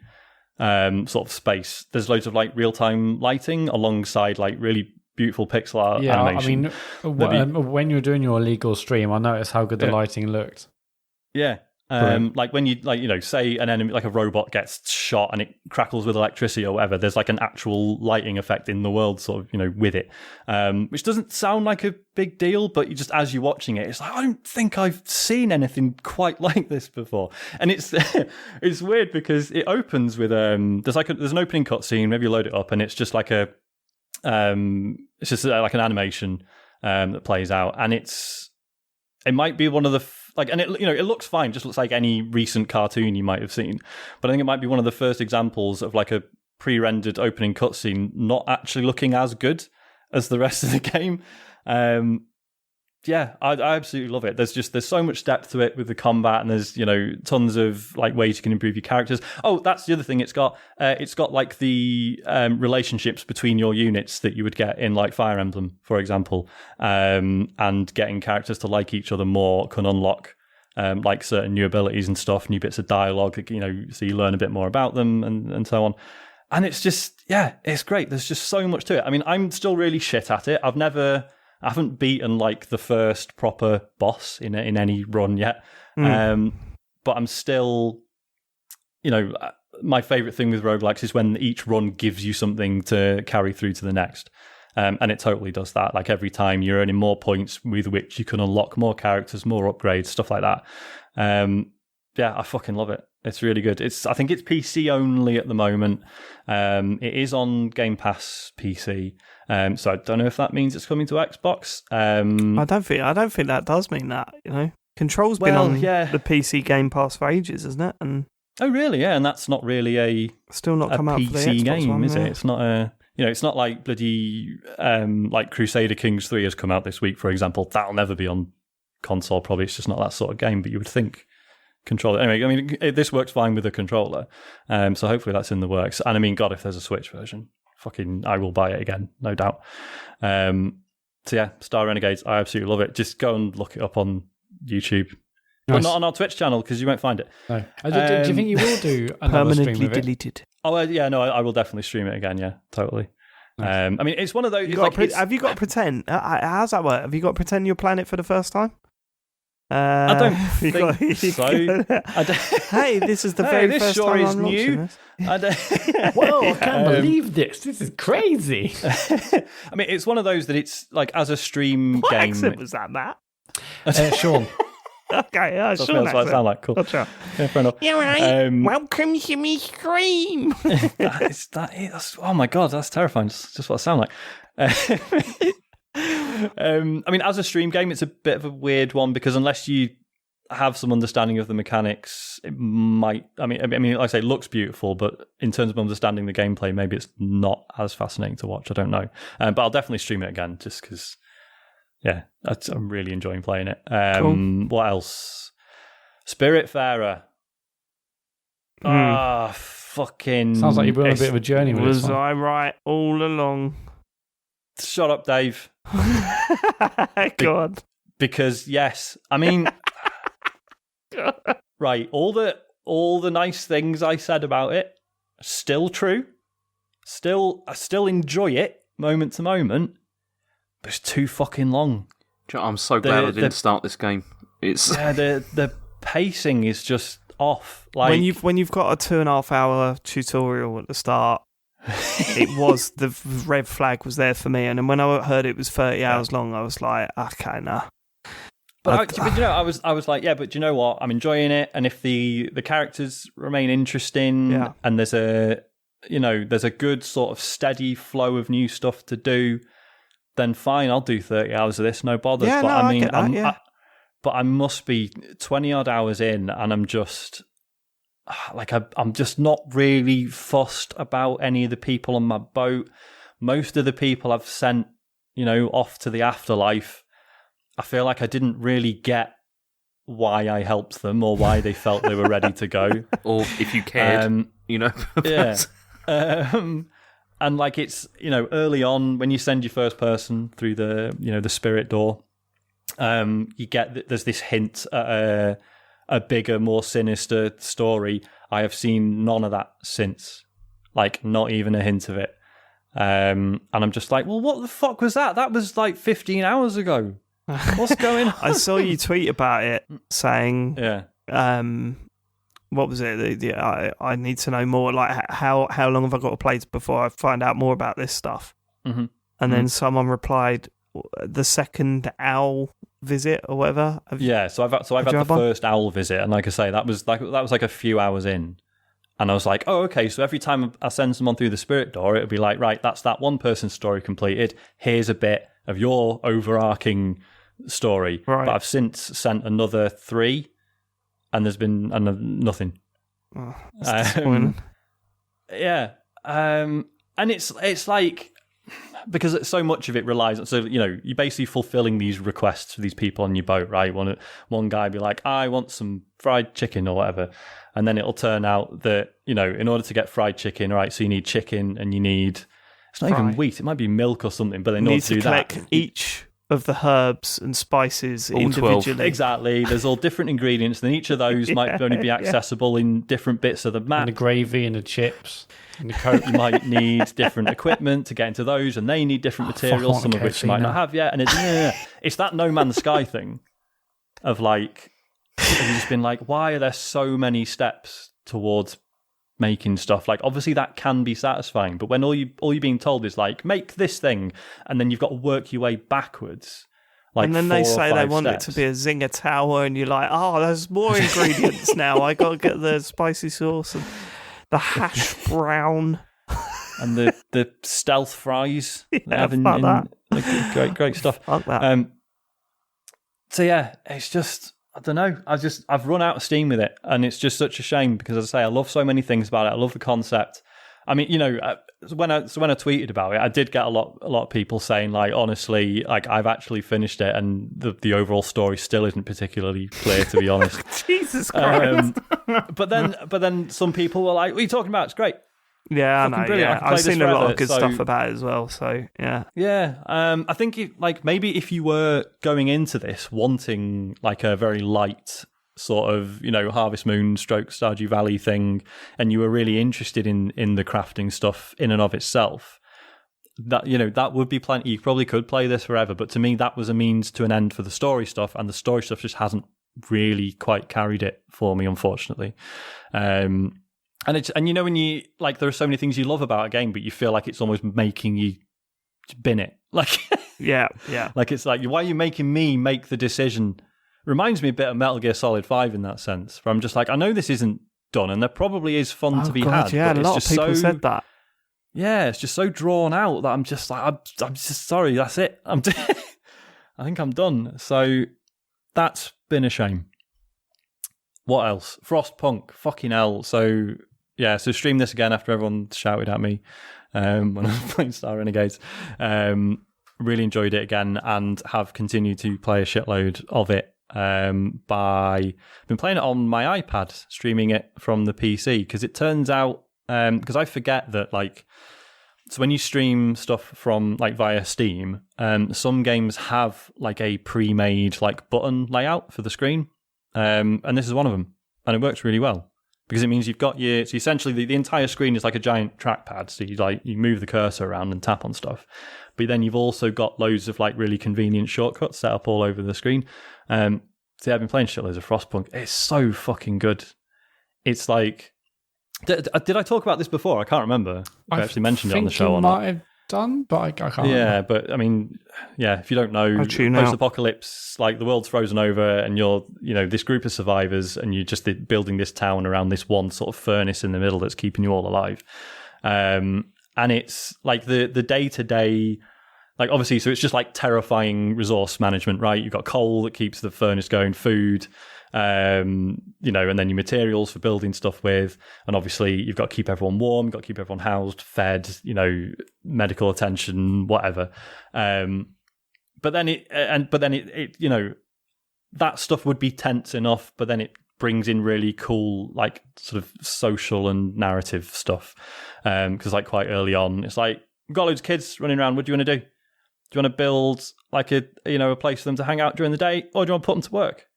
[SPEAKER 3] sort of space. There's loads of like real-time lighting alongside like really beautiful pixel art animation.
[SPEAKER 1] I mean, when you're doing your illegal stream, I noticed how good the lighting looked.
[SPEAKER 3] Yeah. Like when you say an enemy, like a robot gets shot and it crackles with electricity or whatever, there's like an actual lighting effect in the world sort of, with it, which doesn't sound like a big deal, but you just, as you're watching it, it's like, I don't think I've seen anything quite like this before. And it's it's weird because it opens with there's an opening cutscene, maybe you load it up and it's just like like an animation that plays out, and it might be one of the and it looks fine, just looks like any recent cartoon you might have seen. But I think it might be one of the first examples of like a pre-rendered opening cutscene not actually looking as good as the rest of the game. I absolutely love it. There's so much depth to it with the combat, and there's tons of like ways you can improve your characters. Oh, that's the other thing. It's got like the relationships between your units that you would get in like Fire Emblem, for example, and getting characters to like each other more can unlock like certain new abilities and stuff, new bits of dialogue. So you learn a bit more about them and so on. And it's just it's great. There's just so much to it. I mean, I'm still really shit at it. I haven't beaten like the first proper boss in any run yet, but I'm still, my favourite thing with roguelikes is when each run gives you something to carry through to the next, and it totally does that. Like every time you're earning more points with which you can unlock more characters, more upgrades, stuff like that. I fucking love it. It's really good. I think it's PC only at the moment. It is on Game Pass PC. So I don't know if that means it's coming to Xbox.
[SPEAKER 2] I don't think that does mean that. Control's been on the PC Game Pass for ages, isn't it? And
[SPEAKER 3] oh, really? Yeah, and that's not really
[SPEAKER 2] still not come out for the
[SPEAKER 3] PC
[SPEAKER 2] Xbox
[SPEAKER 3] game,
[SPEAKER 2] one,
[SPEAKER 3] is it? It's not a. It's not like bloody like Crusader Kings 3 has come out this week, for example. That'll never be on console. Probably it's just not that sort of game. But you would think controller. Anyway, I mean, this works fine with a controller. So hopefully that's in the works. And I mean, God, if there's a Switch version, I will buy it again, no doubt. Star Renegades, I absolutely love it. Just go and look it up on YouTube. Nice. But not on our Twitch channel because you won't find it.
[SPEAKER 1] No. Do you think you will do another stream of it?
[SPEAKER 2] Permanently deleted.
[SPEAKER 3] Oh, I will definitely stream it again, yeah, totally. Nice. I mean, it's one of those...
[SPEAKER 2] Have you got to pretend? How's that work? Have you got to pretend you're playing it for the first time?
[SPEAKER 3] I don't think so.
[SPEAKER 2] Hey, this is the very first
[SPEAKER 3] sure
[SPEAKER 2] time
[SPEAKER 3] is
[SPEAKER 2] I'm
[SPEAKER 3] new.
[SPEAKER 1] Whoa, I can't believe this. This is crazy.
[SPEAKER 3] I mean, it's one of those that it's like as a stream
[SPEAKER 2] what
[SPEAKER 3] game.
[SPEAKER 2] Accent was that, Matt?
[SPEAKER 1] Sean.
[SPEAKER 2] Okay,
[SPEAKER 3] that's what I sound like. Cool.
[SPEAKER 2] Gotcha.
[SPEAKER 3] Yeah, fair enough.
[SPEAKER 2] You're right. Welcome to me stream.
[SPEAKER 3] That's oh my God, that's terrifying. Just what I sound like. I mean, as a stream game, it's a bit of a weird one because unless you have some understanding of the mechanics, it might. I mean, like I say, it looks beautiful, but in terms of understanding the gameplay, maybe it's not as fascinating to watch. I don't know, but I'll definitely stream it again just because. Yeah, I'm really enjoying playing it.
[SPEAKER 2] Cool.
[SPEAKER 3] What else? Spiritfarer. Fucking.
[SPEAKER 1] Sounds like you've been on a bit of a journey with this
[SPEAKER 2] Was
[SPEAKER 1] one.
[SPEAKER 2] I right all along?
[SPEAKER 3] Shut up, Dave.
[SPEAKER 2] God.
[SPEAKER 3] Because yes, I mean, right. All the nice things I said about it, still true. I still enjoy it moment to moment. But it's too fucking long.
[SPEAKER 4] I'm so glad I didn't start this game.
[SPEAKER 3] The pacing is just off. Like
[SPEAKER 2] when you've got a 2.5 hour tutorial at the start, it was the red flag was there for me. And then when I heard it was 30 hours long, I was like, okay, nah.
[SPEAKER 3] But I was like, yeah, but you know what? I'm enjoying it, and if the characters remain interesting, and there's a good sort of steady flow of new stuff to do. Then fine, I'll do 30 hours of this, no bother.
[SPEAKER 2] Yeah,
[SPEAKER 3] but
[SPEAKER 2] I get that,
[SPEAKER 3] I must be 20 odd hours in, and I'm just like I'm just not really fussed about any of the people on my boat. Most of the people I've sent, off to the afterlife, I feel like I didn't really get why I helped them or why they felt they were ready to go,
[SPEAKER 4] or if you cared,
[SPEAKER 3] yeah. And like it's, early on when you send your first person through the, the spirit door, you get there's this hint at a bigger, more sinister story. I have seen none of that since. Like, not even a hint of it. And I'm just like, well, what the fuck was that? That was like 15 hours ago. What's going on?
[SPEAKER 2] I saw you tweet about it saying, what was it? I need to know more. Like, how long have I got to play before I find out more about this stuff?
[SPEAKER 3] Mm-hmm.
[SPEAKER 2] And then someone replied, the second owl visit or whatever.
[SPEAKER 3] So I've had the first owl visit, and like I say, that was like a few hours in, and I was like, oh, okay. So every time I send someone through the spirit door, it'll be like, right, that's that one person's story completed. Here's a bit of your overarching story.
[SPEAKER 2] Right.
[SPEAKER 3] But I've since sent another 3, and there's been nothing.
[SPEAKER 2] Oh, that's disappointing.
[SPEAKER 3] And it's like, because so much of it relies on, so, you know, you're basically fulfilling these requests for these people on your boat, right? One guy be like, I want some fried chicken or whatever. And then it'll turn out that, you know, in order to get fried chicken, all right, so you need chicken and you need, it's not even wheat, it might be milk or something, but in order to do
[SPEAKER 2] collect
[SPEAKER 3] that,
[SPEAKER 2] each of the herbs and spices
[SPEAKER 4] all
[SPEAKER 2] individually.
[SPEAKER 4] 12.
[SPEAKER 3] Exactly. There's all different ingredients, and each of those might only be accessible in different bits of the map.
[SPEAKER 1] And the gravy and the chips. And the Coke.
[SPEAKER 3] You might need different equipment to get into those, and they need different materials, some of which you might not have yet. And it's that No Man's Sky thing of like, have you just been like, why are there so many steps towards making stuff? Like, obviously that can be satisfying, but when all you're being told is like, make this thing, and then you've got to work your way backwards. Like,
[SPEAKER 2] and then they say they want
[SPEAKER 3] steps.
[SPEAKER 2] it to be a zinger tower, and you're like, oh, there's more ingredients now. I got to get the spicy sauce and the hash brown
[SPEAKER 3] and the stealth fries.
[SPEAKER 2] That.
[SPEAKER 3] Great stuff.
[SPEAKER 2] Fuck that.
[SPEAKER 3] So yeah, it's just, I don't know. I've run out of steam with it, and it's just such a shame because, as I say, I love so many things about it. I love the concept. I mean, you know, when I tweeted about it, I did get a lot of people saying, like, honestly, like, I've actually finished it, and the overall story still isn't particularly clear, to be honest.
[SPEAKER 2] Jesus Christ!
[SPEAKER 3] But then some people were like, "What are you talking about? It's great."
[SPEAKER 2] Yeah, I know.
[SPEAKER 3] Brilliant.
[SPEAKER 2] Yeah. I've seen a lot of good stuff about it as well. So yeah,
[SPEAKER 3] I think maybe if you were going into this wanting like a very light sort of, you know, Harvest Moon / Stardew Valley thing, and you were really interested in the crafting stuff in and of itself, that, you know, that would be plenty. You probably could play this forever, but to me that was a means to an end for the story stuff, and the story stuff just hasn't really quite carried it for me, unfortunately. And you know, when you like, there are so many things you love about a game, but you feel like it's almost making you bin it. Like,
[SPEAKER 2] yeah.
[SPEAKER 3] Like, it's like, why are you making me make the decision? Reminds me a bit of Metal Gear Solid 5 in that sense, where I'm just like, I know this isn't done, and there probably is fun to be had.
[SPEAKER 2] Yeah,
[SPEAKER 3] but
[SPEAKER 2] a lot of people said that.
[SPEAKER 3] Yeah, it's just so drawn out that I'm just like, I'm just sorry, that's it. I think I'm done. So that's been a shame. What else? Frostpunk, fucking hell. So yeah, so stream this again after everyone shouted at me when I was playing Star Renegades. Really enjoyed it again, and have continued to play a shitload of it. Been playing it on my iPad, streaming it from the PC, because it turns out, because I forget that, like, so when you stream stuff from like via Steam, some games have like a pre-made like button layout for the screen, and this is one of them, and it works really well because it means you've got so essentially the entire screen is like a giant trackpad, so you move the cursor around and tap on stuff, but then you've also got loads of like really convenient shortcuts set up all over the screen. So yeah, I've been playing shitloads of Frostpunk. It's so fucking good. It's like, did I talk about this before? I can't remember if I actually mentioned it on the show or not.
[SPEAKER 1] Might have done, but I can't.
[SPEAKER 3] Yeah,
[SPEAKER 1] remember.
[SPEAKER 3] but I mean, yeah, if you don't know, post-apocalypse, like the world's frozen over, and you're, you know, this group of survivors, and you're just building this town around this one sort of furnace in the middle that's keeping you all alive. And it's like the day-to-day. Like, obviously, so it's just like terrifying resource management, right? You've got coal that keeps the furnace going, food, you know, and then your materials for building stuff with. And obviously, you've got to keep everyone warm, you've got to keep everyone housed, fed, you know, medical attention, whatever. But then it, you know, that stuff would be tense enough, but then it brings in really cool, like, sort of social and narrative stuff. Because, like, quite early on, it's like, we've got loads of kids running around. What do you want to do? Do you want to build like a place for them to hang out during the day, or do you want to put them to work?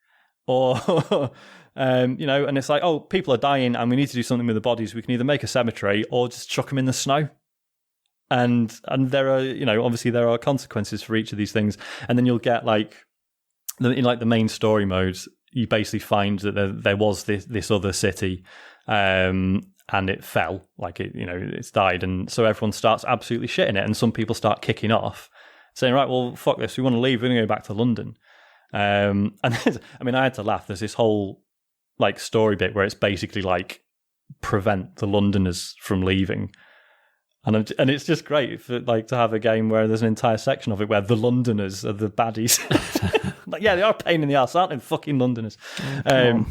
[SPEAKER 3] Or And it's like, oh, people are dying and we need to do something with the bodies. We can either make a cemetery or just chuck them in the snow. And there are, obviously there are consequences for each of these things. And then you'll get in the main story modes, you basically find that there was this other city, and it fell, it's died. And so everyone starts absolutely shitting it. And some people start kicking off, saying, right, well, fuck this. We want to leave. We're going to go back to London. And I had to laugh. There's this whole story bit where it's basically prevent the Londoners from leaving. And it's just great for, to have a game where there's an entire section of it where the Londoners are the baddies. They are a pain in the ass, aren't they? Fucking Londoners. Sorry,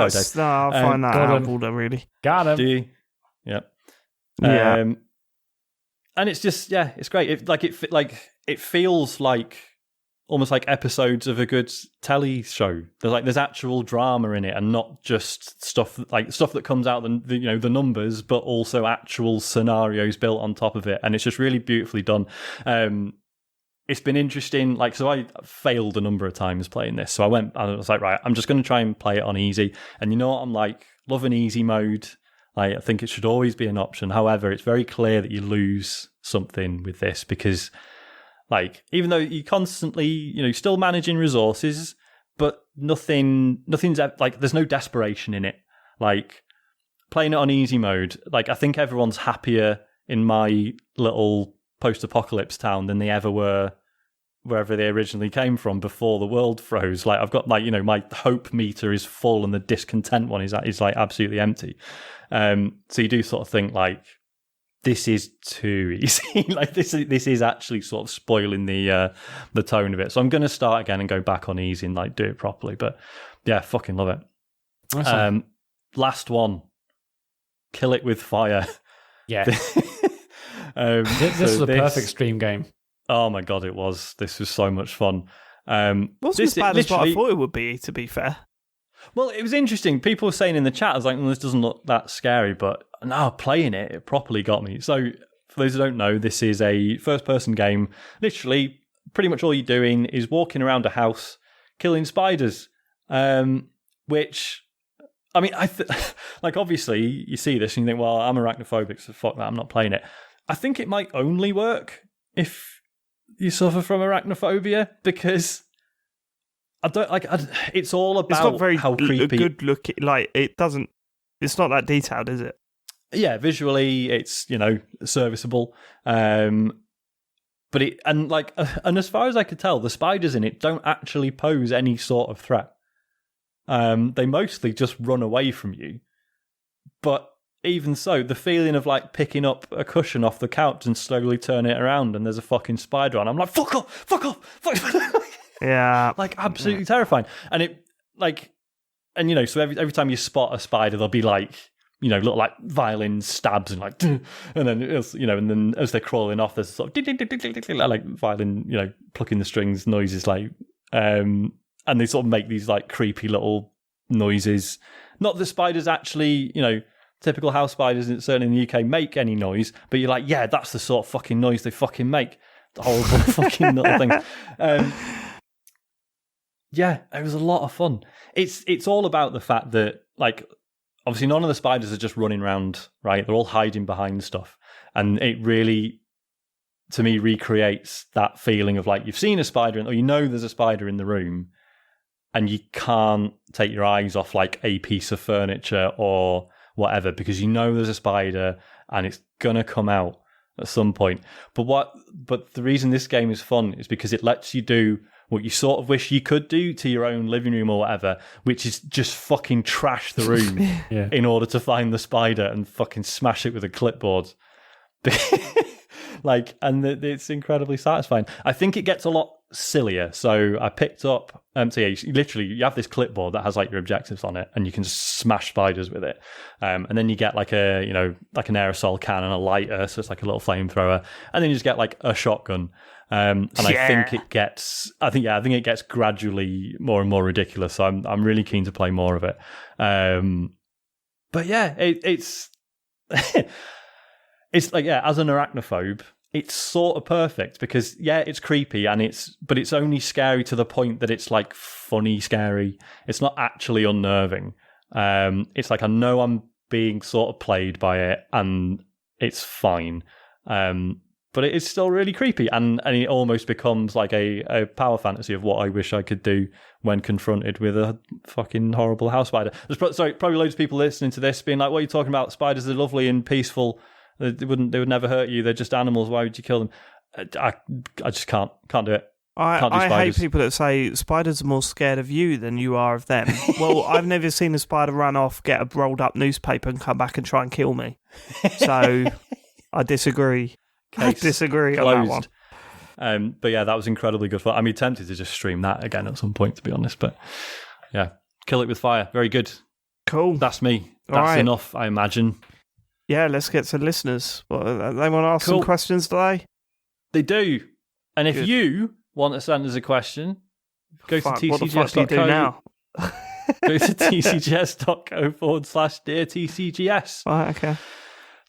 [SPEAKER 3] Dave.
[SPEAKER 2] No, I find that helpful, really.
[SPEAKER 1] Got him.
[SPEAKER 3] Do you? Yep.
[SPEAKER 2] Yeah.
[SPEAKER 3] And it's just, it's great. It feels like almost like episodes of a good telly show. There's actual drama in it, and not just stuff that comes out the numbers, but also actual scenarios built on top of it. And it's just really beautifully done. It's been interesting. So I failed a number of times playing this. So I was like, right, I'm just going to try and play it on easy. And you know what? I'm loving easy mode. I think it should always be an option. However, it's very clear that you lose something with this because, even though you constantly, still managing resources, but nothing's there's no desperation in it. Playing it on easy mode, I think everyone's happier in my little post-apocalypse town than they ever were wherever they originally came from before the world froze. I've got my hope meter is full and the discontent one is absolutely empty. So you do sort of think this is too easy. This is actually sort of spoiling the tone of it. So I'm going to start again and go back on easy and do it properly. But yeah, fucking love it.
[SPEAKER 1] Awesome.
[SPEAKER 3] Last one, Kill It With Fire.
[SPEAKER 1] Yeah. This is a perfect stream game.
[SPEAKER 3] Oh my God, it was. This was so much fun.
[SPEAKER 2] Wasn't as bad as what I thought it would be, to be fair.
[SPEAKER 3] Well, it was interesting. People were saying in the chat, I was like, well, this doesn't look that scary, but now playing it, it properly got me. So for those who don't know, this is a first-person game. Literally, pretty much all you're doing is walking around a house, killing spiders, which, obviously, you see this and you think, well, I'm arachnophobic, so fuck that, I'm not playing it. I think it might only work if you suffer from arachnophobia, because it's all about
[SPEAKER 2] it's not very
[SPEAKER 3] how creepy.
[SPEAKER 2] Good look. It's not that detailed, is it?
[SPEAKER 3] Yeah, visually it's serviceable, but and as far as I could tell, the spiders in it don't actually pose any sort of threat. They mostly just run away from you, but even so, the feeling of picking up a cushion off the couch and slowly turning it around and there's a fucking spider on, I'm like, fuck off, fuck off, fuck off.
[SPEAKER 2] Yeah.
[SPEAKER 3] Absolutely terrifying. And it, so every time you spot a spider, they'll be look like violin stabs and and then, and then as they're crawling off, there's sort of violin, plucking the strings noises, and they sort of make these creepy little noises. Not that spiders actually, typical house spiders, certainly in the UK, make any noise, but you're like, yeah, that's the sort of fucking noise they fucking make. The horrible fucking little thing. Yeah, it was a lot of fun. It's all about the fact that, obviously none of the spiders are just running around, right? They're all hiding behind stuff. And it really, to me, recreates that feeling of you've seen a spider, or there's a spider in the room, and you can't take your eyes off a piece of furniture or whatever, because there's a spider and it's gonna come out at some point. But the reason this game is fun is because it lets you do what you sort of wish you could do to your own living room or whatever, which is just fucking trash the room in order to find the spider and fucking smash it with a clipboard. And it's incredibly satisfying. I think it gets a lot sillier. So I picked up, you have this clipboard that has your objectives on it, and you can just smash spiders with it. And then you get an aerosol can and a lighter, so it's a little flamethrower, and then you just get a shotgun. I think it gets gradually more and more ridiculous. So I'm really keen to play more of it. But yeah, it's it's as an arachnophobe, it's sort of perfect because it's creepy but it's only scary to the point that it's like funny scary. It's not actually unnerving. It's like I know I'm being sort of played by it and it's fine. But it is still really creepy and it almost becomes like a power fantasy of what I wish I could do when confronted with a fucking horrible house spider. There's probably loads of people listening to this being like, what are you talking about? Spiders are lovely and peaceful. They would never hurt you. They're just animals. Why would you kill them? I just can't do it.
[SPEAKER 2] I hate people that say spiders are more scared of you than you are of them. Well, I've never seen a spider run off, get a rolled up newspaper and come back and try and kill me. So I disagree. I disagree on that one.
[SPEAKER 3] But yeah, that was incredibly good fun. I mean, tempted to just stream that again at some point, to be honest. But yeah, Kill It With Fire. Very good.
[SPEAKER 2] Cool.
[SPEAKER 3] That's me. That's enough, I imagine.
[SPEAKER 2] Yeah, let's get to listeners. They want to ask some questions today?
[SPEAKER 3] They do. And if you want to send us a question, go to tcgs.co.
[SPEAKER 2] What the fuck do you do now?
[SPEAKER 3] Go to tcgs.co/Dear TCGS.
[SPEAKER 2] Right, okay.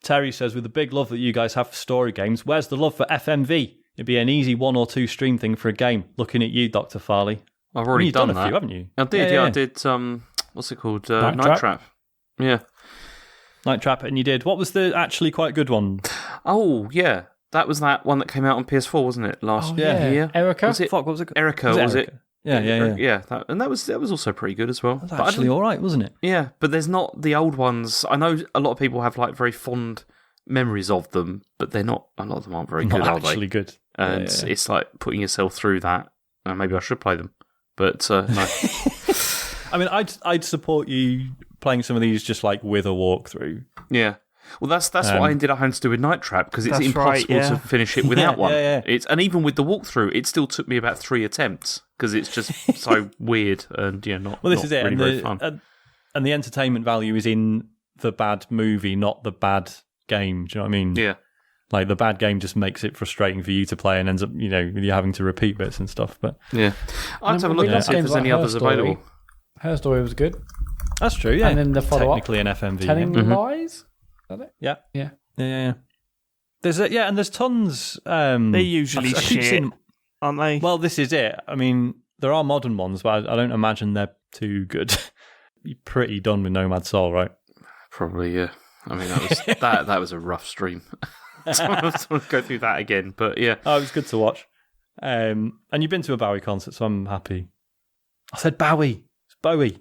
[SPEAKER 3] Terry says, with the big love that you guys have for story games, where's the love for FMV? It'd be an easy 1 or 2 stream thing for a game. Looking at you, Dr. Farley.
[SPEAKER 4] I've already done
[SPEAKER 3] a
[SPEAKER 4] that.
[SPEAKER 3] few, haven't you?
[SPEAKER 4] I did, yeah. I did, what's it called? Night Trap. Yeah.
[SPEAKER 3] Night Trap, and you did. What was the actually quite good one?
[SPEAKER 4] Oh, yeah. That was that one that came out on PS4, wasn't it? Last year.
[SPEAKER 1] Erica?
[SPEAKER 4] Was it?
[SPEAKER 3] Fuck, what was it?
[SPEAKER 4] Erica, was it?
[SPEAKER 3] Yeah.
[SPEAKER 4] Yeah, that was also pretty good as well.
[SPEAKER 3] That was actually all right, wasn't it?
[SPEAKER 4] Yeah, but there's not the old ones. I know a lot of people have like very fond memories of them, but they're not. A lot of them aren't very good, are they?
[SPEAKER 3] Actually good.
[SPEAKER 4] And it's like putting yourself through that. Maybe I should play them, but no.
[SPEAKER 3] I mean, I'd support you playing some of these just like with a walkthrough.
[SPEAKER 4] Yeah. Well, that's what I ended up having to do with Night Trap because it's impossible to finish it without one.
[SPEAKER 3] Yeah.
[SPEAKER 4] And even with the walkthrough, it still took me about 3 attempts because it's just so weird and not.
[SPEAKER 3] Well, this is it,
[SPEAKER 4] really very fun.
[SPEAKER 3] And the entertainment value is in the bad movie, not the bad game. Do you know what I mean?
[SPEAKER 4] Yeah.
[SPEAKER 3] Like the bad game just makes it frustrating for you to play and ends up, you're having to repeat bits and stuff. But
[SPEAKER 4] yeah, I'll have to have a look and see if there's any others available.
[SPEAKER 1] Her Story was good.
[SPEAKER 3] That's true. Yeah,
[SPEAKER 1] and then the follow-up,
[SPEAKER 3] technically an FMV.
[SPEAKER 1] Telling Lies.
[SPEAKER 3] Yeah. There's tons.
[SPEAKER 2] They're usually shit, aren't they?
[SPEAKER 3] Well, this is it. I mean, there are modern ones, but I don't imagine they're too good. You're pretty done with Nomad Soul, right?
[SPEAKER 4] Probably, yeah. I mean, that was a rough stream. So I want to go through that again, but yeah.
[SPEAKER 3] Oh, it was good to watch. And you've been to a Bowie concert, so I'm happy. I said Bowie. It's Bowie.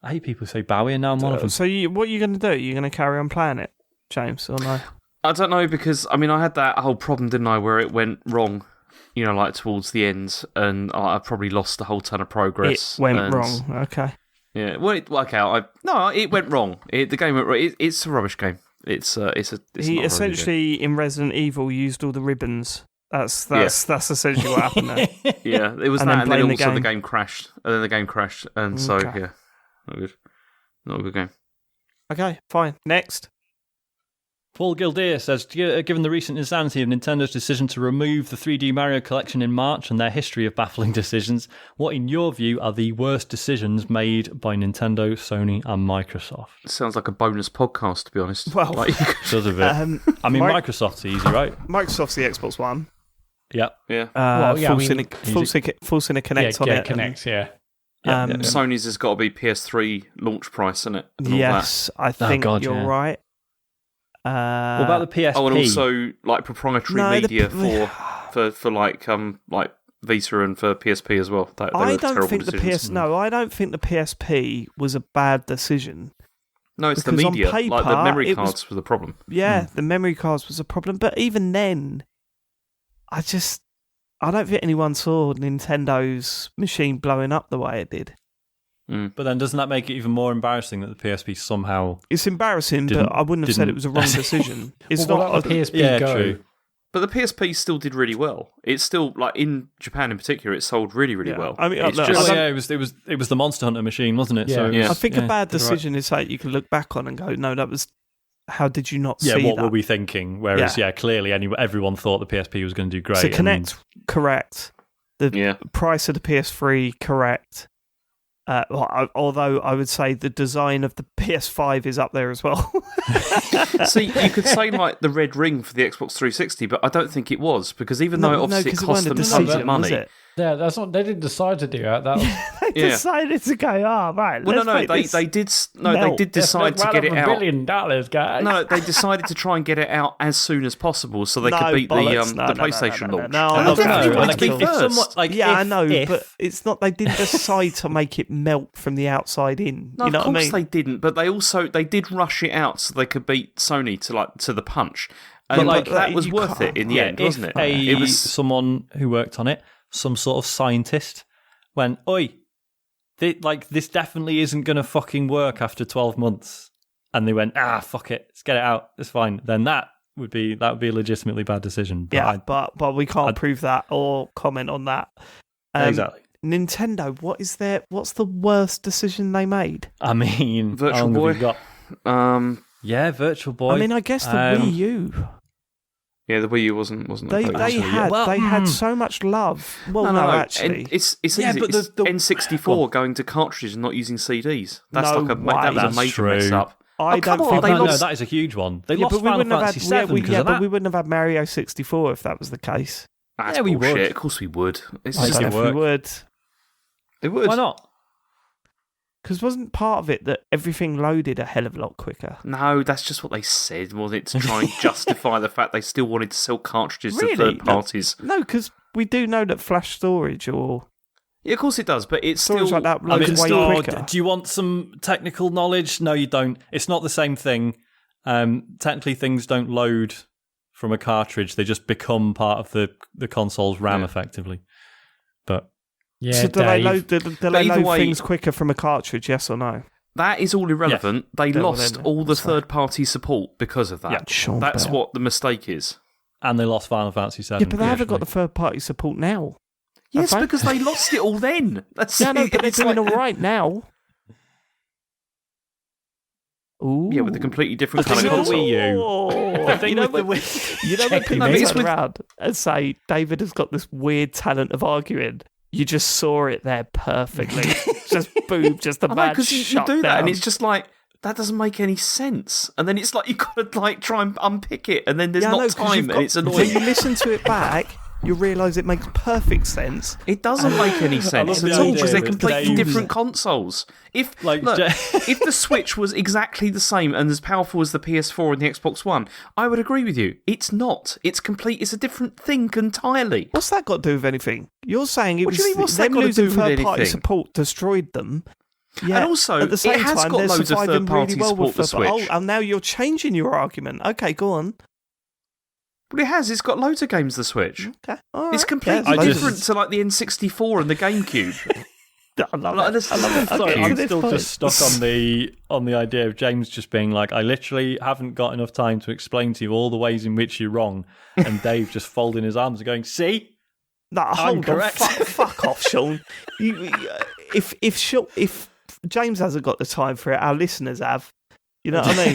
[SPEAKER 3] I hate people who say Bowie, and now I'm one of them.
[SPEAKER 2] So what are you going to do? Are you going to carry on playing it, James, or no?
[SPEAKER 4] I don't know, because, I mean, I had that whole problem, didn't I, where it went wrong, like towards the end, and I probably lost a whole ton of progress.
[SPEAKER 2] It went wrong, okay.
[SPEAKER 4] Yeah, well, it went wrong. The game went wrong. It's a rubbish game. It's
[SPEAKER 2] he essentially in Resident Evil used all the ribbons. That's essentially what happened there.
[SPEAKER 4] Yeah, it was that, and then also the game crashed, and so yeah, not a good game.
[SPEAKER 2] Okay, fine. Next.
[SPEAKER 3] Paul Gildeer says, given the recent insanity of Nintendo's decision to remove the 3D Mario collection in March and their history of baffling decisions, what, in your view, are the worst decisions made by Nintendo, Sony, and Microsoft?
[SPEAKER 4] It sounds like a bonus podcast, to be honest.
[SPEAKER 2] Well,
[SPEAKER 3] does a bit. I mean, Microsoft's easy, right?
[SPEAKER 2] Microsoft's the Xbox One.
[SPEAKER 3] Yeah.
[SPEAKER 2] Full Cine Connect on it.
[SPEAKER 1] Connect, yeah.
[SPEAKER 4] Sony's has got to be PS3 launch price, isn't it?
[SPEAKER 2] Yes, I think you're right.
[SPEAKER 3] What about the PSP?
[SPEAKER 4] Oh, and also like proprietary media for like Vita and for PSP as well.
[SPEAKER 2] I don't think the PSP was a bad decision.
[SPEAKER 4] No, it's the media. Paper, like the memory cards were the problem.
[SPEAKER 2] Yeah, the memory cards was a problem. But even then, I don't think anyone saw Nintendo's machine blowing up the way it did.
[SPEAKER 3] But then doesn't that make it even more embarrassing that the PSP somehow...
[SPEAKER 2] It's embarrassing, but I wouldn't have said it was a wrong decision. It's
[SPEAKER 1] not a PSP Go.
[SPEAKER 3] True.
[SPEAKER 4] But the PSP still did really well. It's still, like, in Japan in particular, it sold really, really well.
[SPEAKER 2] I mean,
[SPEAKER 3] it was the Monster Hunter machine, wasn't it?
[SPEAKER 1] Yeah.
[SPEAKER 3] So
[SPEAKER 2] I think a bad decision is that you can look back on and go, no, that was... How did you not see that?
[SPEAKER 3] Yeah, what were we thinking? Whereas, clearly everyone thought the PSP was going to do great.
[SPEAKER 2] So Connect, correct. The price of the PS3, correct. Although I would say the design of the PS5 is up there as well.
[SPEAKER 4] See, you could say like the red ring for the Xbox 360, but I don't think it was, because even though obviously it cost them tons of money.
[SPEAKER 1] Yeah, that's not. They didn't decide to do that. That was,
[SPEAKER 2] They decided to go. Right.
[SPEAKER 4] Well, they did decide to get it out.
[SPEAKER 1] $1 billion, guys.
[SPEAKER 4] No, they decided to try and get it out as soon as possible so they could beat the PlayStation launch.
[SPEAKER 2] I
[SPEAKER 4] definitely want it to be first.
[SPEAKER 2] I know, but it's not. They didn't decide to make it melt from the outside in.
[SPEAKER 4] No,
[SPEAKER 2] you know
[SPEAKER 4] of
[SPEAKER 2] what I
[SPEAKER 4] course
[SPEAKER 2] mean?
[SPEAKER 4] they didn't. But they did rush it out so they could beat Sony to the punch. And that was worth it in the end, wasn't it?
[SPEAKER 3] It was someone who worked on it. Some sort of scientist went, "Oi, this definitely isn't going to fucking work after 12 months." And they went, fuck it, let's get it out, it's fine. Then that would be a legitimately bad decision. But
[SPEAKER 2] but we can't prove that or comment on that.
[SPEAKER 3] Exactly.
[SPEAKER 2] Nintendo, what's the worst decision they made?
[SPEAKER 3] I mean,
[SPEAKER 4] Virtual Boy.
[SPEAKER 3] Yeah, Virtual Boy.
[SPEAKER 2] I mean, I guess the Wii U.
[SPEAKER 4] Yeah, the Wii U wasn't.
[SPEAKER 2] They had so much love. Well, no, actually,
[SPEAKER 4] it's easy. But it's N64 going to cartridges and not using CDs. That's that was a major mess up.
[SPEAKER 2] I don't think
[SPEAKER 3] that is a huge one. They lost Final Fantasy 7 because of that.
[SPEAKER 2] But we wouldn't have had Mario 64 if that was the case.
[SPEAKER 4] That's bullshit. We would. Of course we would.
[SPEAKER 2] We would.
[SPEAKER 4] It would.
[SPEAKER 3] Why not?
[SPEAKER 2] Because wasn't part of it that everything loaded a hell of a lot quicker?
[SPEAKER 4] No, that's just what they said, wasn't it? To try and justify the fact they still wanted to sell cartridges to third parties.
[SPEAKER 2] No, because we do know that flash storage or...
[SPEAKER 4] Yeah, of course it does, but it's
[SPEAKER 2] storage
[SPEAKER 4] still...
[SPEAKER 2] like that loads way quicker.
[SPEAKER 3] Do you want some technical knowledge? No, you don't. It's not the same thing. Technically, things don't load from a cartridge. They just become part of the console's RAM, effectively. But...
[SPEAKER 2] Yeah, so do they load things quicker from a cartridge, yes or no?
[SPEAKER 4] That is all irrelevant. Yes. They lost all the third-party support because of that. Yeah, sure, that's what the mistake is.
[SPEAKER 3] And they lost Final Fantasy 7.
[SPEAKER 2] Yeah, but they haven't got the third-party support now.
[SPEAKER 4] Yes, because they lost it all then. That's
[SPEAKER 2] but they're doing all right now. Ooh.
[SPEAKER 4] Yeah, with a completely different kind of console.
[SPEAKER 3] Wii U. The thing with the Wii.
[SPEAKER 2] You know when people turn around and say, David has got this weird talent of arguing. You just saw it there perfectly. Just boom, just the man
[SPEAKER 4] because you do that, and it's just like that doesn't make any sense. And then it's like you've got to try and unpick it, and then there's not time, and it's annoying.
[SPEAKER 2] When you listen to it back, you realise it makes perfect sense.
[SPEAKER 4] It doesn't make any sense at all because they're completely different consoles. If if the Switch was exactly the same and as powerful as the PS4 and the Xbox One, I would agree with you. It's not. It's a different thing entirely.
[SPEAKER 2] What's that got to do with anything? You're saying it was them losing third-party support destroyed them. Yeah,
[SPEAKER 4] and also,
[SPEAKER 2] at the same
[SPEAKER 4] it has
[SPEAKER 2] time,
[SPEAKER 4] got loads of third-party support for Switch.
[SPEAKER 2] Oh, and now you're changing your argument. Okay, go on.
[SPEAKER 4] But it has. It's got loads of games, the Switch.
[SPEAKER 2] Okay. All right.
[SPEAKER 4] It's completely different to like the N64 and the GameCube.
[SPEAKER 2] I love it.
[SPEAKER 3] Sorry, I'm still just stuck on the idea of James just being like, I literally haven't got enough time to explain to you all the ways in which you're wrong. And Dave just folding his arms and going, see?
[SPEAKER 2] I'm correct. Fuck off, Sean. If James hasn't got the time for it, our listeners have. You know what I